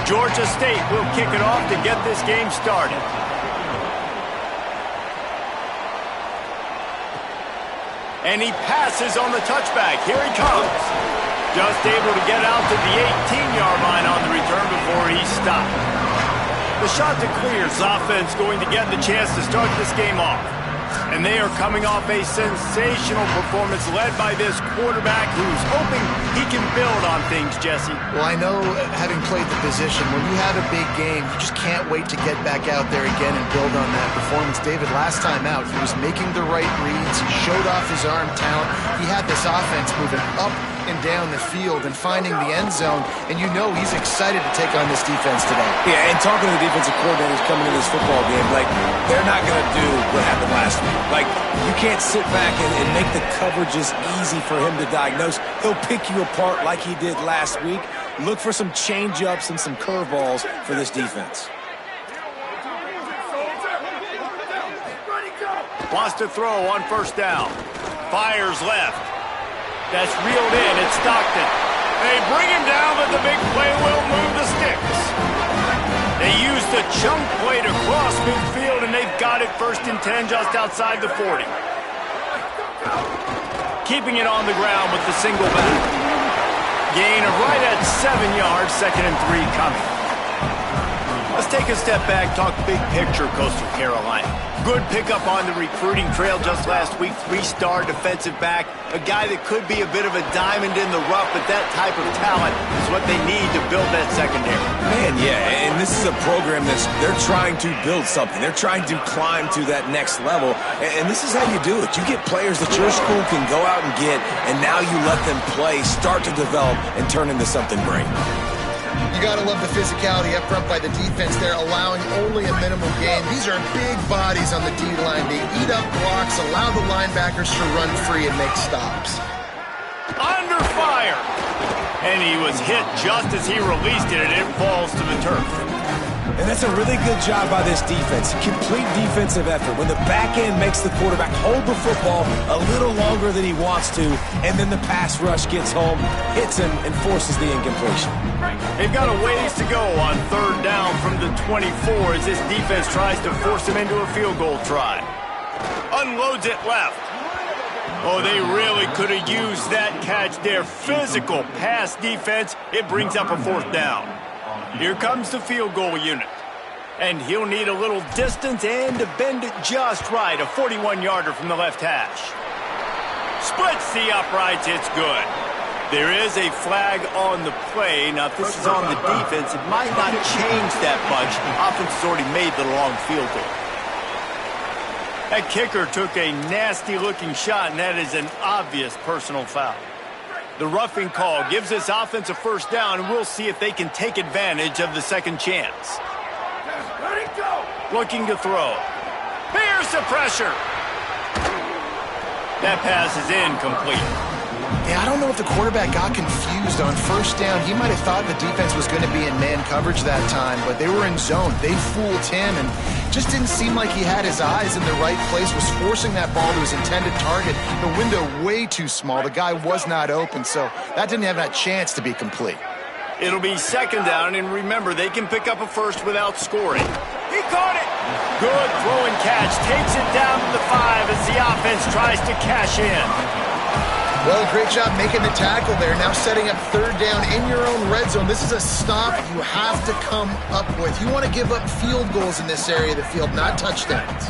Georgia State will kick it off to get this game started. And he passes on the touchback. Here he comes. Just able to get out to the 18-yard line on the return before he stopped. The Chanticleers offense going to get the chance to start this game off. And they are coming off a sensational performance led by this quarterback who's hoping he can build on things, Jesse. Well, I know, having played the position, when you have a big game, you just can't wait to get back out there again and build on that performance. David, last time out, he was making the right reads. He showed off his arm talent. He had this offense moving up and down the field and finding the end zone, and you know he's excited to take on this defense today. Yeah, and talking to the defensive coordinators coming in this football game, like, they're not going to do what happened last week. Like, you can't sit back and make the coverages easy for him to diagnose. He'll pick you apart like he did last week. Look for some change-ups and some curveballs for this defense. Wants to throw on first down. Fires left. That's reeled in. It's Stockton. They bring him down, but the big play will move the sticks. They used the chunk play to cross midfield, and they've got it 1st and 10 just outside the 40. Keeping it on the ground with the single back. Gain of right at 7 yards, 2nd and 3 coming. Let's take a step back, talk big picture, Coastal Carolina. Good pickup on the recruiting trail just last week. 3-star defensive back. A guy that could be a bit of a diamond in the rough, but that type of talent is what they need to build that secondary. Man, yeah, and this is a program they're trying to build something. They're trying to climb to that next level, and this is how you do it. You get players that your school can go out and get, and now you let them play, start to develop, and turn into something great. You got to love the physicality up front by the defense. They're allowing only a minimal gain. These are big bodies on the D-line. They eat up blocks, allow the linebackers to run free and make stops. Under fire! And he was hit just as he released it, and it falls to the turf. And that's a really good job by this defense. Complete defensive effort. When the back end makes the quarterback hold the football a little longer than he wants to, and then the pass rush gets home, hits him, and forces the incompletion. They've got a ways to go on 3rd down from the 24 as this defense tries to force him into a field goal try. Unloads it left. Oh, they really could have used that catch. Their physical pass defense, it brings up a 4th down. Here comes the field goal unit. And he'll need a little distance and to bend it just right. A 41-yarder from the left hash. Splits the uprights. It's good. There is a flag on the play. Now, if this is on the defense, it might not change that much. Offense has already made the long field goal. That kicker took a nasty-looking shot, and that is an obvious personal foul. The roughing call gives this offense a 1st down, and we'll see if they can take advantage of the second chance. Looking to throw. Here's the pressure. That pass is incomplete. Yeah, I don't know if the quarterback got confused on 1st down. He might have thought the defense was going to be in man coverage that time, but they were in zone. They fooled him, and just didn't seem like he had his eyes in the right place, was forcing that ball to his intended target. The window way too small. The guy was not open, so that didn't have that chance to be complete. It'll be 2nd down, and remember, they can pick up a 1st without scoring. He caught it! Good throw and catch. Takes it down to the 5 as the offense tries to cash in. Well, great job making the tackle there. Now setting up 3rd down in your own red zone. This is a stop you have to come up with. You want to give up field goals in this area of the field, not touchdowns.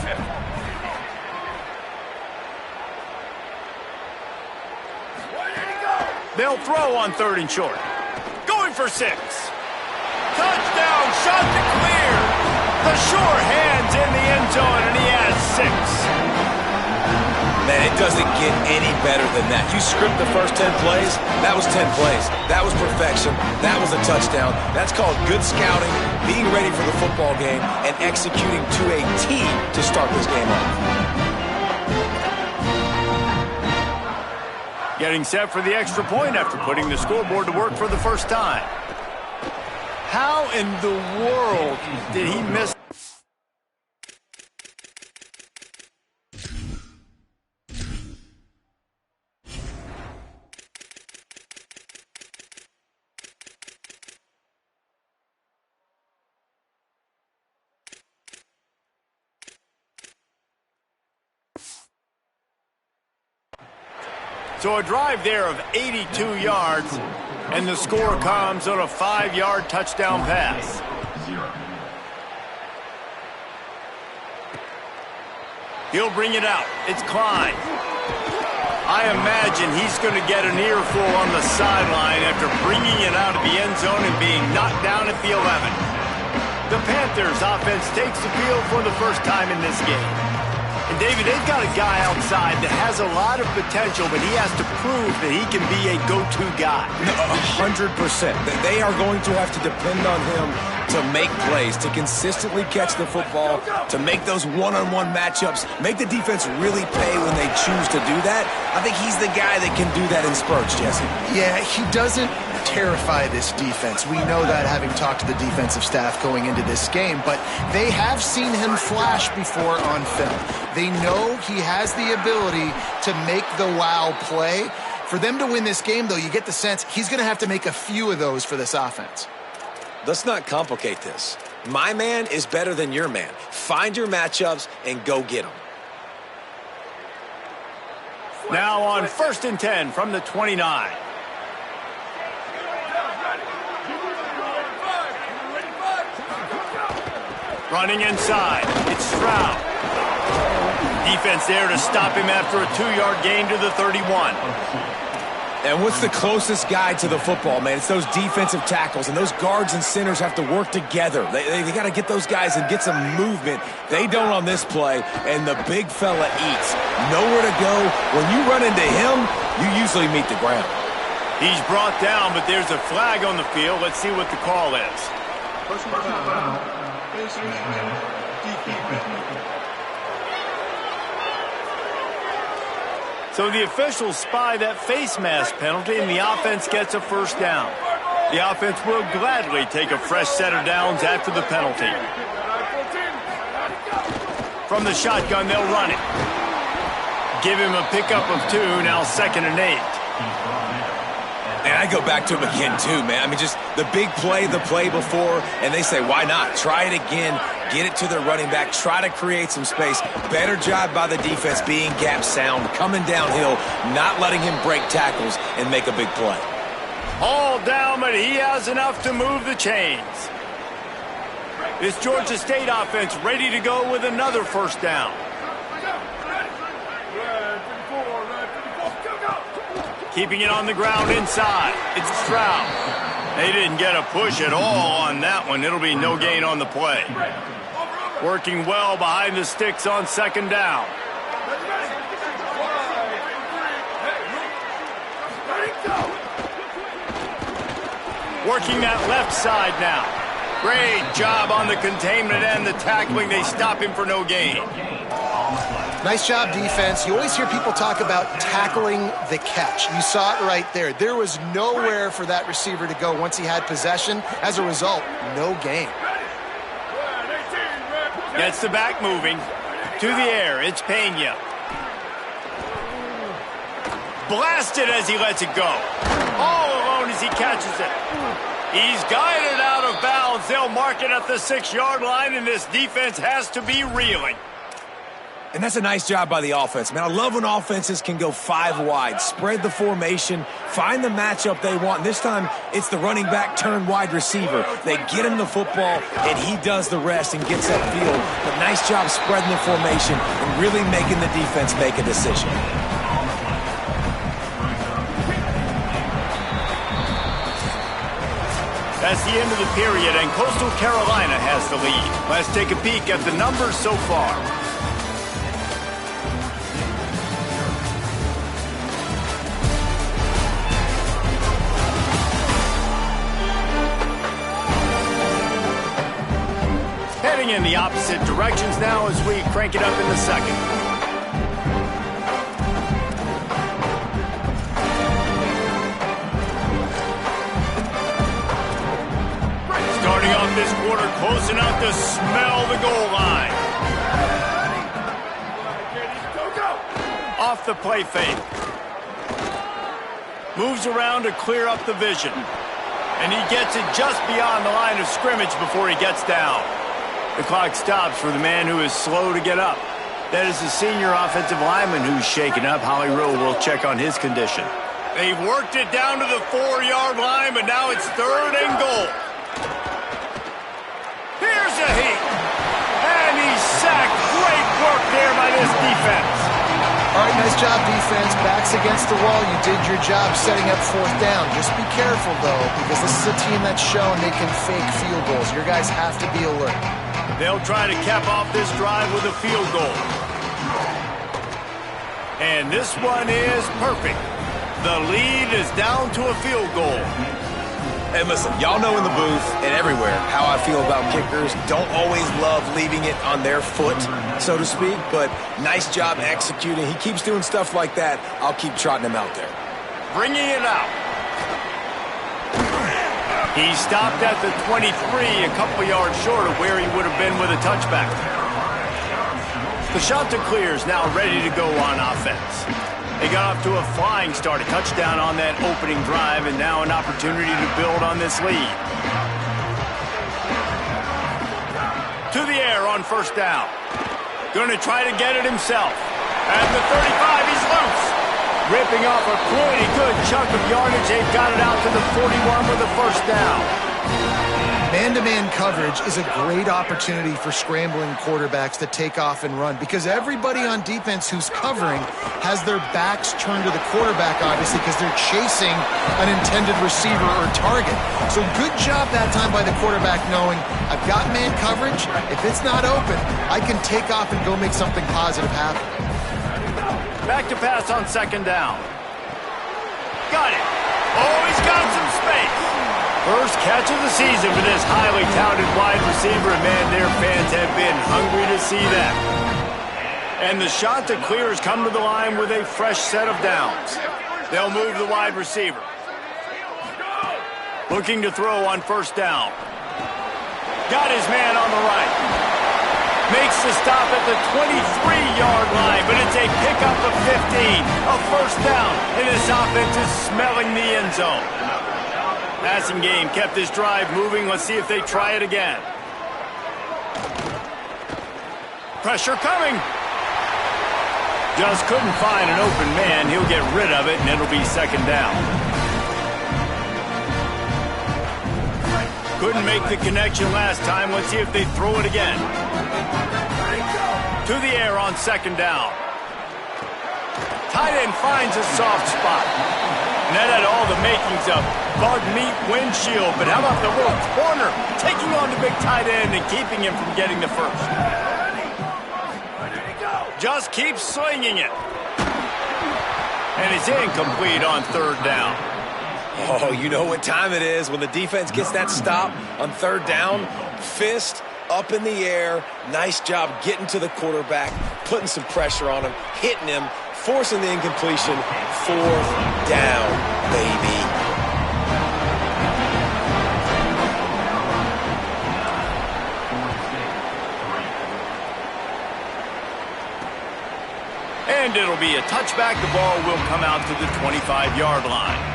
They'll throw on 3rd and short. Going for 6. Touchdown, Chanticleer. The sure hands in the end zone, and he has 6. Man, it doesn't get any better than that. You script the first 10 plays, that was 10 plays. That was perfection. That was a touchdown. That's called good scouting, being ready for the football game, and executing to a T to start this game off. Getting set for the extra point after putting the scoreboard to work for the first time. How in the world did he miss? So a drive there of 82 yards, and the score comes on a 5-yard touchdown pass. He'll bring it out. It's Klein. I imagine he's going to get an earful on the sideline after bringing it out of the end zone and being knocked down at the 11. The Panthers offense takes the field for the first time in this game. And, David, they've got a guy outside that has a lot of potential, but he has to prove that he can be a go-to guy. 100%. They are going to have to depend on him to make plays, to consistently catch the football, to make those one-on-one matchups, make the defense really pay when they choose to do that. I think he's the guy that can do that in spurts, Jesse. Yeah, he doesn't terrify this defense. We know that, having talked to the defensive staff going into this game, but they have seen him flash before on film. They know he has the ability to make the wow play. For them to win this game, though, you get the sense he's going to have to make a few of those for this offense. Let's not complicate this. My man is better than your man. Find your matchups and go get them. Now on 1st and 10 from the 29. Running inside. It's Stroud. Defense there to stop him after a 2-yard gain to the 31. And what's the closest guy to the football, man? It's those defensive tackles, and those guards and centers have to work together. They got to get those guys and get some movement. They don't on this play, and the big fella eats. Nowhere to go. When you run into him, you usually meet the ground. He's brought down, but there's a flag on the field. Let's see what the call is. So the officials spy that face mask penalty, and the offense gets a first down. The offense will gladly take a fresh set of downs after the penalty. From the shotgun, they'll run it. Give him a pickup of 2, now 2nd and 8. And I go back to him again, too, man. I mean, just the big play, the play before, and they say, why not? Try it again. Get it to the running back. Try to create some space. Better job by the defense being gap sound, coming downhill, not letting him break tackles and make a big play. All down, but he has enough to move the chains. This Georgia State offense ready to go with another first down. Keeping it on the ground inside. It's Stroud. They didn't get a push at all on that one. It'll be no gain on the play. Working well behind the sticks on 2nd down. Working that left side now. Great job on the containment and the tackling. They stop him for no gain. Nice job, defense. You always hear people talk about tackling the catch. You saw it right there. There was nowhere for that receiver to go once he had possession. As a result, no gain. Gets the back moving. To the air, it's Pena. Blasted as he lets it go. All alone as he catches it. He's guided out of bounds. They'll mark it at the 6-yard line, and this defense has to be reeling. And that's a nice job by the offense, man. I love when offenses can go 5 wide, spread the formation, find the matchup they want. And this time, it's the running back turned wide receiver. They get him the football, and he does the rest and gets that field. But nice job spreading the formation and really making the defense make a decision. That's the end of the period, and Coastal Carolina has the lead. Let's take a peek at the numbers so far. Heading in the opposite directions now as we crank it up in the second. Starting off this quarter close enough to smell the goal line. Off the play fake. Moves around to clear up the vision. And he gets it just beyond the line of scrimmage before he gets down. The clock stops for the man who is slow to get up. That is the senior offensive lineman who's shaken up. Holly Rowe will check on his condition. They've worked it down to the 4-yard line, but now it's 3rd and goal. Here's a heat. And he's sacked. Great work there by this defense. All right, nice job, defense. Backs against the wall. You did your job setting up 4th down. Just be careful, though, because this is a team that's shown they can fake field goals. Your guys have to be alert. They'll try to cap off this drive with a field goal. And this one is perfect. The lead is down to a field goal. And listen, y'all know in the booth and everywhere how I feel about kickers. Don't always love leaving it on their foot, so to speak, but nice job executing. He keeps doing stuff like that. I'll keep trotting him out there. Bringing it out. He stopped at the 23, a couple yards short of where he would have been with a touchback. The shot to clear is now ready to go on offense. They got off to a flying start, a touchdown on that opening drive, and now an opportunity to build on this lead. To the air on 1st down. Going to try to get it himself. At the 35, he's loose. Ripping off a pretty good chunk of yardage. They've got it out to the 41 with the 1st down. Man-to-man coverage is a great opportunity for scrambling quarterbacks to take off and run because everybody on defense who's covering has their backs turned to the quarterback, obviously, because they're chasing an intended receiver or target. So good job that time by the quarterback knowing, I've got man coverage. If it's not open, I can take off and go make something positive happen. Back to pass on 2nd down. Got it. Oh, he's got some space. First catch of the season for this highly touted wide receiver, and man, their fans have been hungry to see that. And the shot to clear has come to the line with a fresh set of downs. They'll move the wide receiver. Looking to throw on 1st down. Got his man on the right. Makes the stop at the 23-yard line, but it's a pickup of 15, a 1st down, and this offense is smelling the end zone. Passing game kept this drive moving. Let's see if they try it again. Pressure coming. Just couldn't find an open man. He'll get rid of it, and it'll be 2nd down. Couldn't make the connection last time. Let's see if they throw it again. To the air on 2nd down. Tight end finds a soft spot. And that had all the makings of bug meat windshield. But how about the little corner taking on the big tight end and keeping him from getting the first? Just keeps slinging it. And it's incomplete on 3rd down. Oh, you know what time it is when the defense gets that stop on 3rd down. Fist up in the air. Nice job getting to the quarterback, putting some pressure on him, hitting him, forcing the incompletion. 4th down, baby. And it'll be a touchback. The ball will come out to the 25-yard line.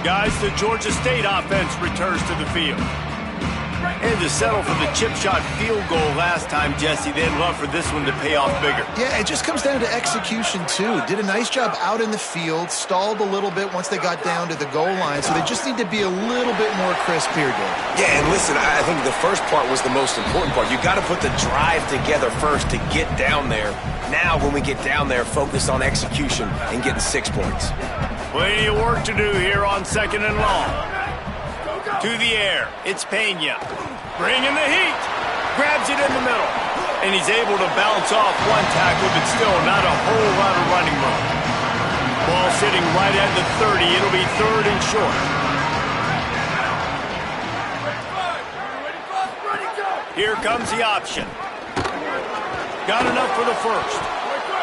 Guys, the Georgia State offense returns to the field. And to settle for the chip shot field goal last time, Jesse, they'd love for this one to pay off bigger. Yeah, it just comes down to execution, too. Did a nice job out in the field, stalled a little bit once they got down to the goal line, so they just need to be a little bit more crisp here, Dave. Yeah, and listen, I think the first part was the most important part. You got to put the drive together first to get down there. Now, when we get down there, focus on execution and getting 6 points. Plenty of work to do here on 2nd and long. To the air, it's Pena. Bringing the heat. Grabs it in the middle. And he's able to bounce off one tackle, but still not a whole lot of running room. Ball sitting right at the 30. It'll be 3rd and short. Ready, go! Here comes the option. Got enough for the first.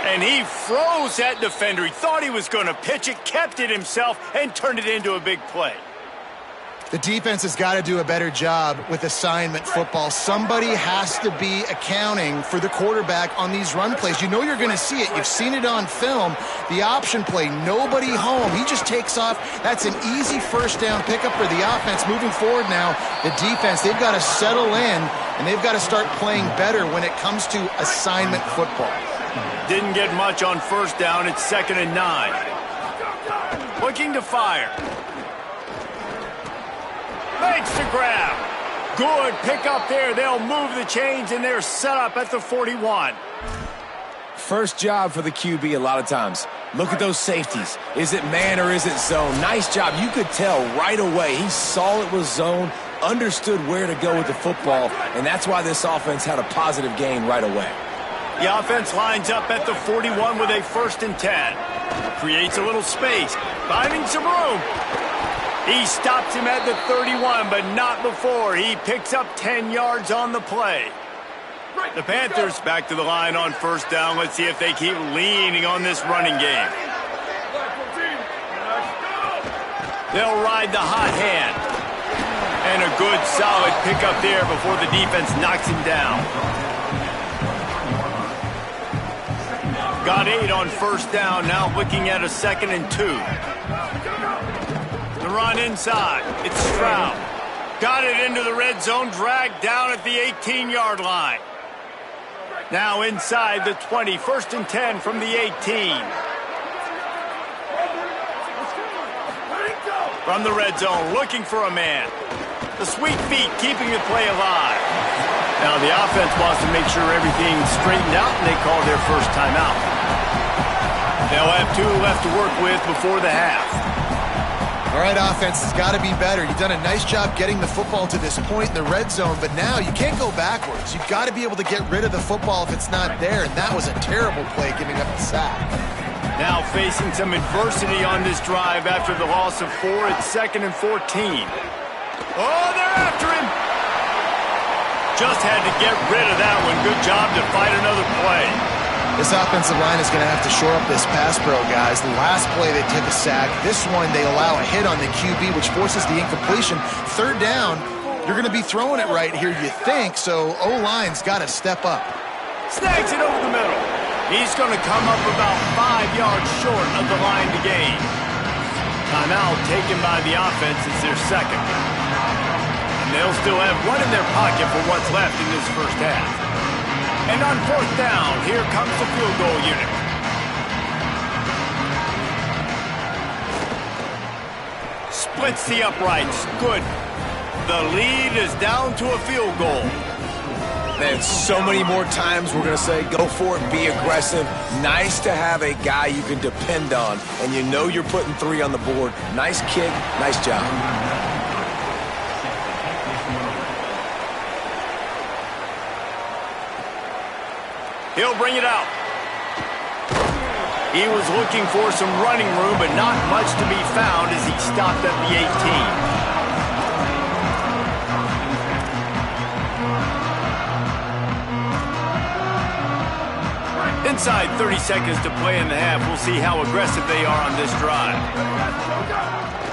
And he froze that defender. He thought he was going to pitch it, kept it himself, and turned it into a big play. The defense has got to do a better job with assignment football. Somebody has to be accounting for the quarterback on these run plays. You know you're going to see it. You've seen it on film. The option play, nobody home. He just takes off. That's an easy first down pickup for the offense. Moving forward now, the defense, they've got to settle in, and they've got to start playing better when it comes to assignment football. Didn't get much on first down. It's 2nd and 9. Looking to fire. Makes the grab. Good pick up there. They'll move the chains, and they're set up at the 41. First job for the QB a lot of times. Look at those safeties. Is it man or is it zone? Nice job. You could tell right away. He saw it was zone, understood where to go with the football, and that's why this offense had a positive gain right away. The offense lines up at the 41 with a 1st and 10. Creates a little space. Finding some room. He stops him at the 31, but not before. He picks up 10 yards on the play. The Panthers back to the line on first down. Let's see if they keep leaning on this running game. They'll ride the hot hand. And a good, solid pickup there before the defense knocks him down. Got 8 on first down. Now looking at a 2nd and 2. The run inside. It's Stroud. Got it into the red zone. Dragged down at the 18-yard line. Now inside the 20. 1st and 10 from the 18. From the red zone, looking for a man. The sweet feet keeping the play alive. Now the offense wants to make sure everything's straightened out, and they call their first timeout. They'll have 2 left to work with before the half. All right, offense has got to be better. You've done a nice job getting the football to this point in the red zone, but now you can't go backwards. You've got to be able to get rid of the football if it's not there, and that was a terrible play giving up the sack. Now facing some adversity on this drive after the loss of 4. It's 2nd and 14. Oh, they're after him. Just had to get rid of that one. Good job to fight another play. This offensive line is going to have to shore up this pass pro, guys. The last play they took a sack. This one they allow a hit on the QB, which forces the incompletion. 3rd down, you're going to be throwing it right here, you think, so O-line's got to step up. Snags it over the middle. He's going to come up about 5 yards short of the line to gain. Timeout taken by the offense. It's their 2nd. And they'll still have 1 in their pocket for what's left in this first half. And on 4th down, here comes the field goal unit. Splits the uprights. Good. The lead is down to a field goal. Man, so many more times we're going to say, go for it, be aggressive. Nice to have a guy you can depend on, and you know you're putting 3 on the board. Nice kick, nice job. He'll bring it out. He was looking for some running room, but not much to be found as he stopped at the 18. Inside 30 seconds to play in the half. We'll see how aggressive they are on this drive.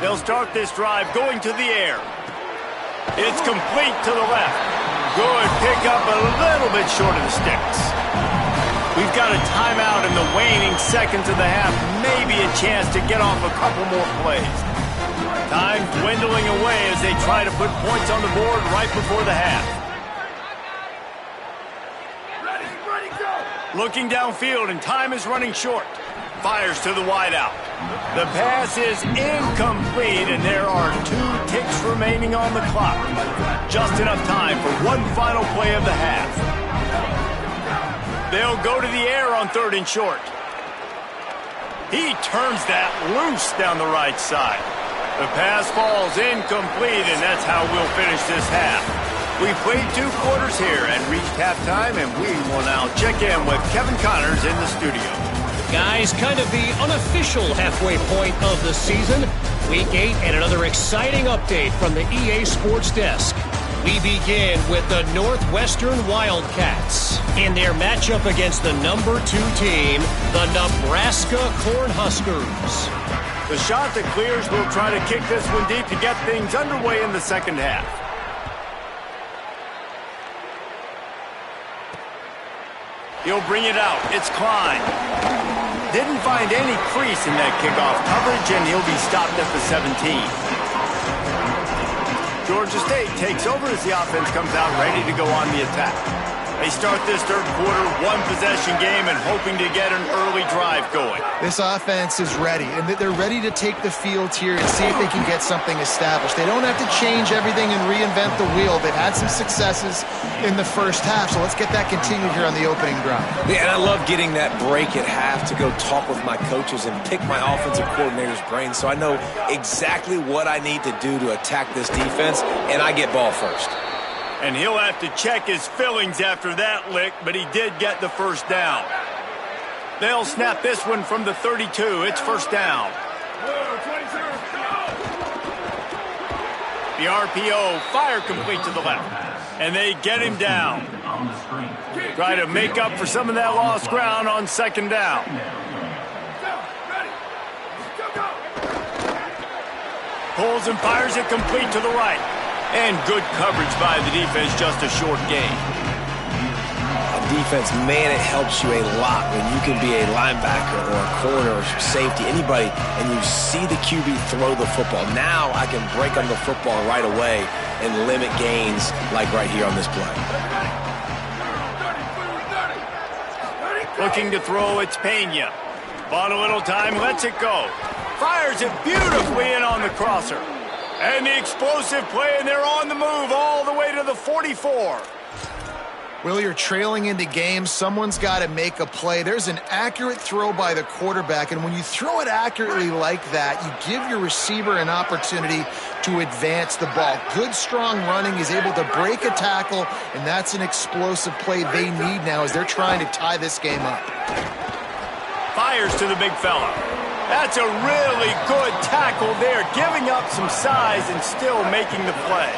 They'll start this drive going to the air. It's complete to the left. Good pickup, a little bit short of the sticks. We've got a timeout in the waning seconds of the half. Maybe a chance to get off a couple more plays. Time dwindling away as they try to put points on the board right before the half. Ready, go. Looking downfield, and time is running short. Fires to the wideout. The pass is incomplete, and there are 2 ticks remaining on the clock. Just enough time for one final play of the half. They'll go to the air on 3rd and short. He turns that loose down the right side. The pass falls incomplete, and that's how we'll finish this half. We played 2 quarters here and reached halftime, and we will now check in with Kevin Connors in the studio. Guys, kind of the unofficial halfway point of the season. Week 8 and another exciting update from the EA Sports Desk. We begin with the Northwestern Wildcats in their matchup against the number 2 team, the Nebraska Cornhuskers. The shot that clears will try to kick this one deep to get things underway in the second half. He'll bring it out. It's Klein. Didn't find any crease in that kickoff coverage, and he'll be stopped at the 17. Georgia State takes over as the offense comes out ready to go on the attack. They start this third quarter, one-possession game, and hoping to get an early drive going. This offense is ready, and they're ready to take the field here and see if they can get something established. They don't have to change everything and reinvent the wheel. They've had some successes in the first half, so let's get that continued here on the opening drive. Yeah, and I love getting that break at half to go talk with my coaches and pick my offensive coordinator's brain so I know exactly what I need to do to attack this defense, and I get ball first. And he'll have to check his fillings after that lick, but he did get the first down. They'll snap this one from the 32. It's first down. The RPO, fire complete to the left. And they get him down. Try to make up for some of that lost ground on second down. Pulls and fires it complete to the right. And good coverage by the defense, just a short gain. Defense, man, it helps you a lot when you can be a linebacker or a corner or safety, anybody, and you see the QB throw the football. Now I can break on the football right away and limit gains like right here on this play. Looking to throw, it's Pena. Bought a little time, lets it go. Fires it beautifully in on the crosser. And the explosive play, and they're on the move all the way to the 44. Will, you're trailing into games. Someone's got to make a play. There's an accurate throw by the quarterback, and when you throw it accurately like that, you give your receiver an opportunity to advance the ball. Good, strong running is able to break a tackle, and that's an explosive play they need now as they're trying to tie this game up. Fires to the big fella. That's a really good tackle there, giving up some size and still making the play.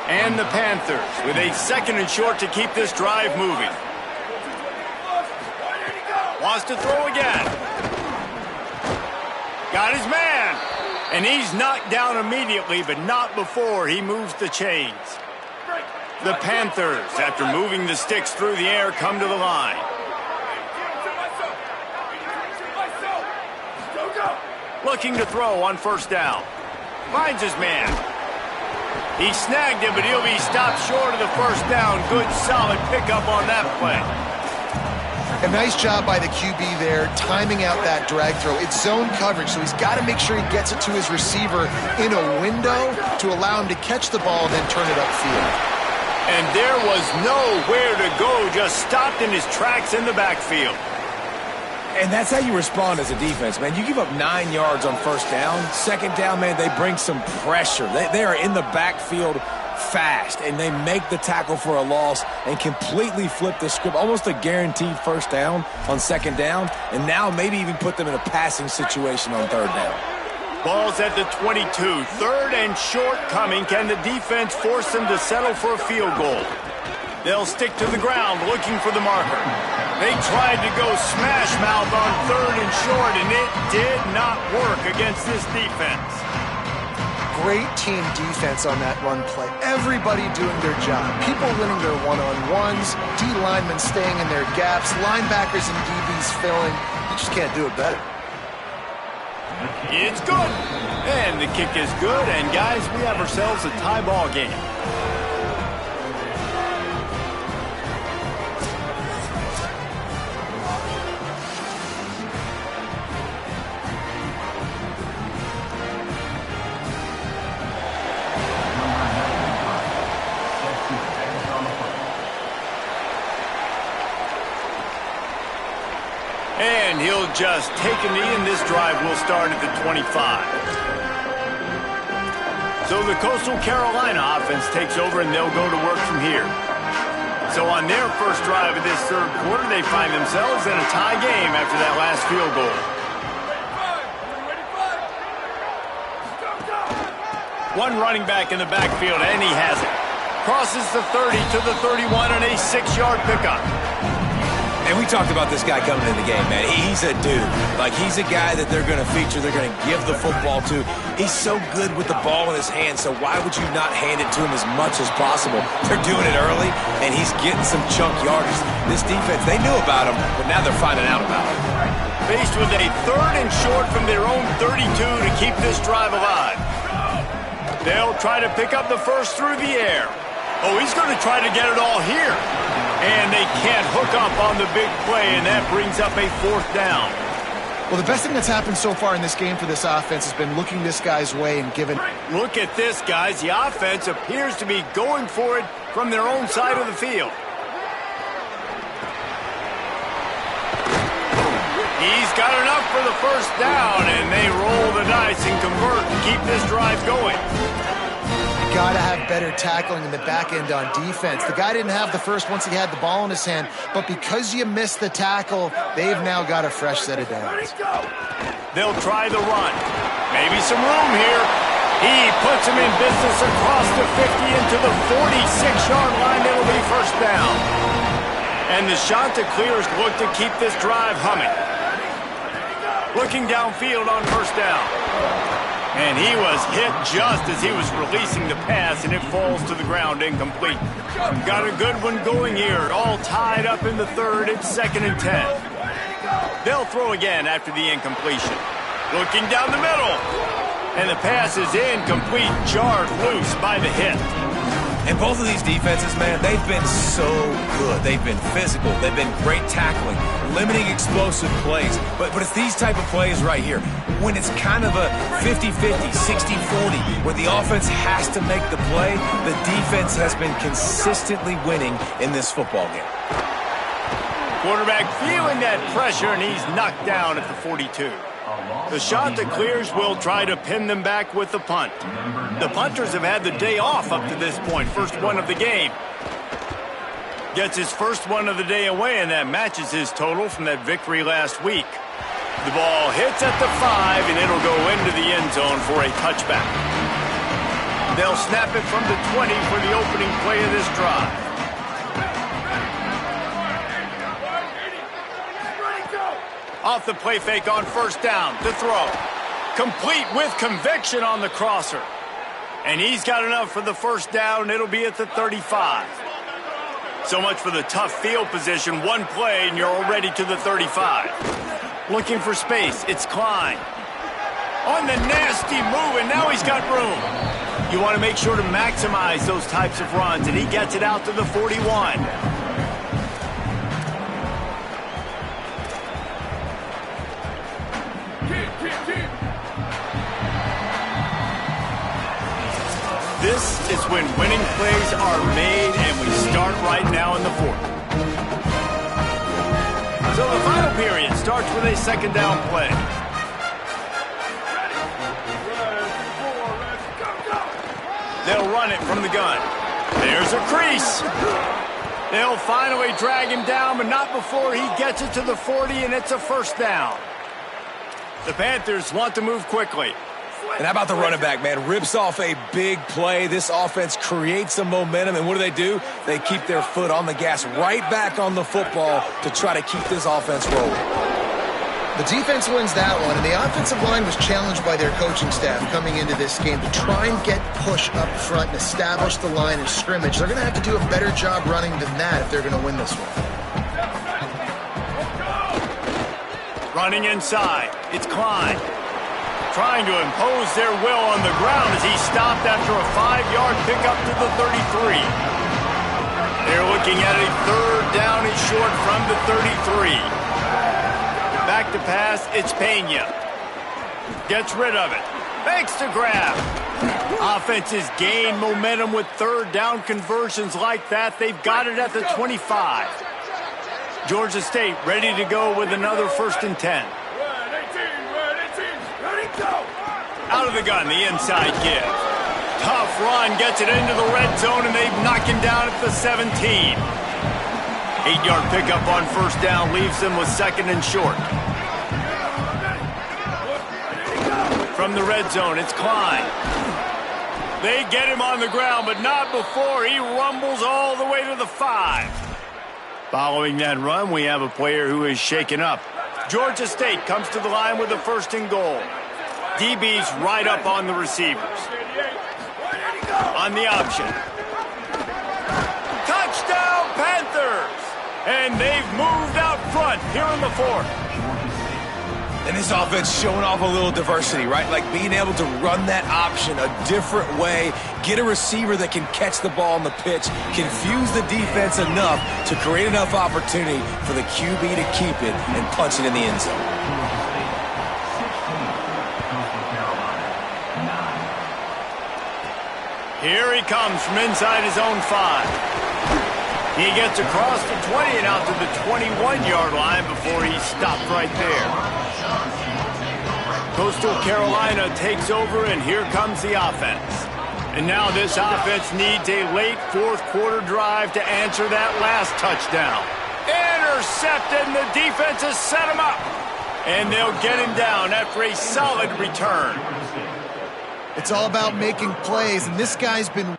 And the Panthers with a second and short to keep this drive moving. Wants to throw again. Got his man. And he's knocked down immediately, but not before he moves the chains. The Panthers, after moving the sticks through the air, come to the line. Looking to throw on first down. Finds his man. He snagged him, but he'll be stopped short of the first down. Good, solid pickup on that play. A nice job by the QB there, timing out that drag throw. It's zone coverage, so he's got to make sure he gets it to his receiver in a window to allow him to catch the ball and then turn it upfield. And there was nowhere to go, just stopped in his tracks in the backfield. And that's how you respond as a defense, man. You give up 9 yards on first down. Second down, man, they bring some pressure. They are in the backfield fast, and they make the tackle for a loss and completely flip the script. Almost a guaranteed first down on second down, and now maybe even put them in a passing situation on third down. Ball's at the 22. Third and short coming. Can the defense force them to settle for a field goal? They'll stick to the ground looking for the marker. They tried to go smash mouth on third and short, and it did not work against this defense. Great team defense on that run play. Everybody doing their job. People winning their one-on-ones, D linemen staying in their gaps, linebackers and DBs filling. You just can't do it better. It's good. And the kick is good, and guys, we have ourselves a tie ball game. And he'll just take a knee, and this drive will start at the 25. So the Coastal Carolina offense takes over, and they'll go to work from here. So on their first drive of this third quarter, they find themselves in a tie game after that last field goal. One running back in the backfield, and he has it. crosses the 30 to the 31 on a 6-yard pickup. And we talked about this guy coming in the game, man. He's a dude. Like, he's a guy that they're going to feature, they're going to give the football to. He's so good with the ball in his hand, so why would you not hand it to him as much as possible? They're doing it early, and he's getting some chunk yardage. This defense, they knew about him, but now they're finding out about him. Faced with a 3rd and short from their own 32 to keep this drive alive. They'll try to pick up the first through the air. Oh, he's going to try to get it all here. And they can't hook up on the big play, and that brings up a 4th down. Well, the best thing that's happened so far in this game for this offense has been looking this guy's way and giving... Look at this, guys. The offense appears to be going for it from their own side of the field. He's got enough for the first down, and they roll the dice and convert to keep this drive going. Got to have better tackling in the back end on defense. The guy didn't have the first once he had the ball in his hand, but because you missed the tackle, they've now got a fresh set of downs. They'll try the run. Maybe some room here. He puts him in business across the 50 into the 46-yard line. It'll be first down. And the Chanticleers look to keep this drive humming. Looking downfield on first down. And he was hit just as he was releasing the pass, and it falls to the ground incomplete. Got a good one going here, all tied up in the 3rd. It's 2nd and 10. They'll throw again after the incompletion. Looking down the middle. And the pass is incomplete, jarred loose by the hit. And both of these defenses, man, they've been so good. They've been physical. They've been great tackling, limiting explosive plays. But it's these type of plays right here, when it's kind of a 50-50, 60-40, where the offense has to make the play, the defense has been consistently winning in this football game. Quarterback feeling that pressure, and he's knocked down at the 42. The Chanticleers will try to pin them back with the punt. The punters have had the day off up to this point, first one of the game. Gets his first one of the day away, and that matches his total from that victory last week. The ball hits at the 5, and it'll go into the end zone for a touchback. They'll snap it from the 20 for the opening play of this drive. Off the play fake on first down to throw. Complete with conviction on the crosser. And he's got enough for the first down. It'll be at the 35. So much for the tough field position. One play and you're already to the 35. Looking for space. It's Klein. On the nasty move, and now he's got room. You want to make sure to maximize those types of runs, and he gets it out to the 41. This is when winning plays are made, and we start right now in the 4th. So the final period starts with a second down play. They'll run it from the gun. There's a crease. They'll finally drag him down, but not before he gets it to the 40, and it's a first down. The Panthers want to move quickly. And how about the running back, man? Rips off a big play. This offense creates some momentum, and what do? They keep their foot on the gas, right back on the football to try to keep this offense rolling. The defense wins that one, and the offensive line was challenged by their coaching staff coming into this game to try and get push up front and establish the line of scrimmage. They're going to have to do a better job running than that if they're going to win this one. Running inside, it's Klein. Trying to impose their will on the ground as he stopped after a 5-yard pickup to the 33. They're looking at a third down and short from the 33. Back to pass, it's Pena. Gets rid of it. Fakes to grab. Offenses gain momentum with third down conversions like that. They've got it at the 25. Georgia State ready to go with another 1st and 10. Out of the gun, the inside give. Tough run, gets it into the red zone, and they've knocked him down at the 17. 8-yard pickup on first down leaves them with 2nd and short. From the red zone, it's Klein. They get him on the ground, but not before he rumbles all the way to the 5. Following that run, we have a player who is shaken up. Georgia State comes to the line with a 1st and goal. DB's right up on the receivers. On the option. Touchdown, Panthers! And they've moved out front here in the 4th. And this offense showing off a little diversity, right? Like being able to run that option a different way, get a receiver that can catch the ball on the pitch, confuse the defense enough to create enough opportunity for the QB to keep it and punch it in the end zone. Here he comes from inside his own 5. He gets across the 20 and out to the 21-yard line before he's stopped right there. Coastal Carolina takes over, and here comes the offense. And now this offense needs a late 4th quarter drive to answer that last touchdown. Intercepted, and the defense has set him up. And they'll get him down after a solid return. It's all about making plays, and this guy's been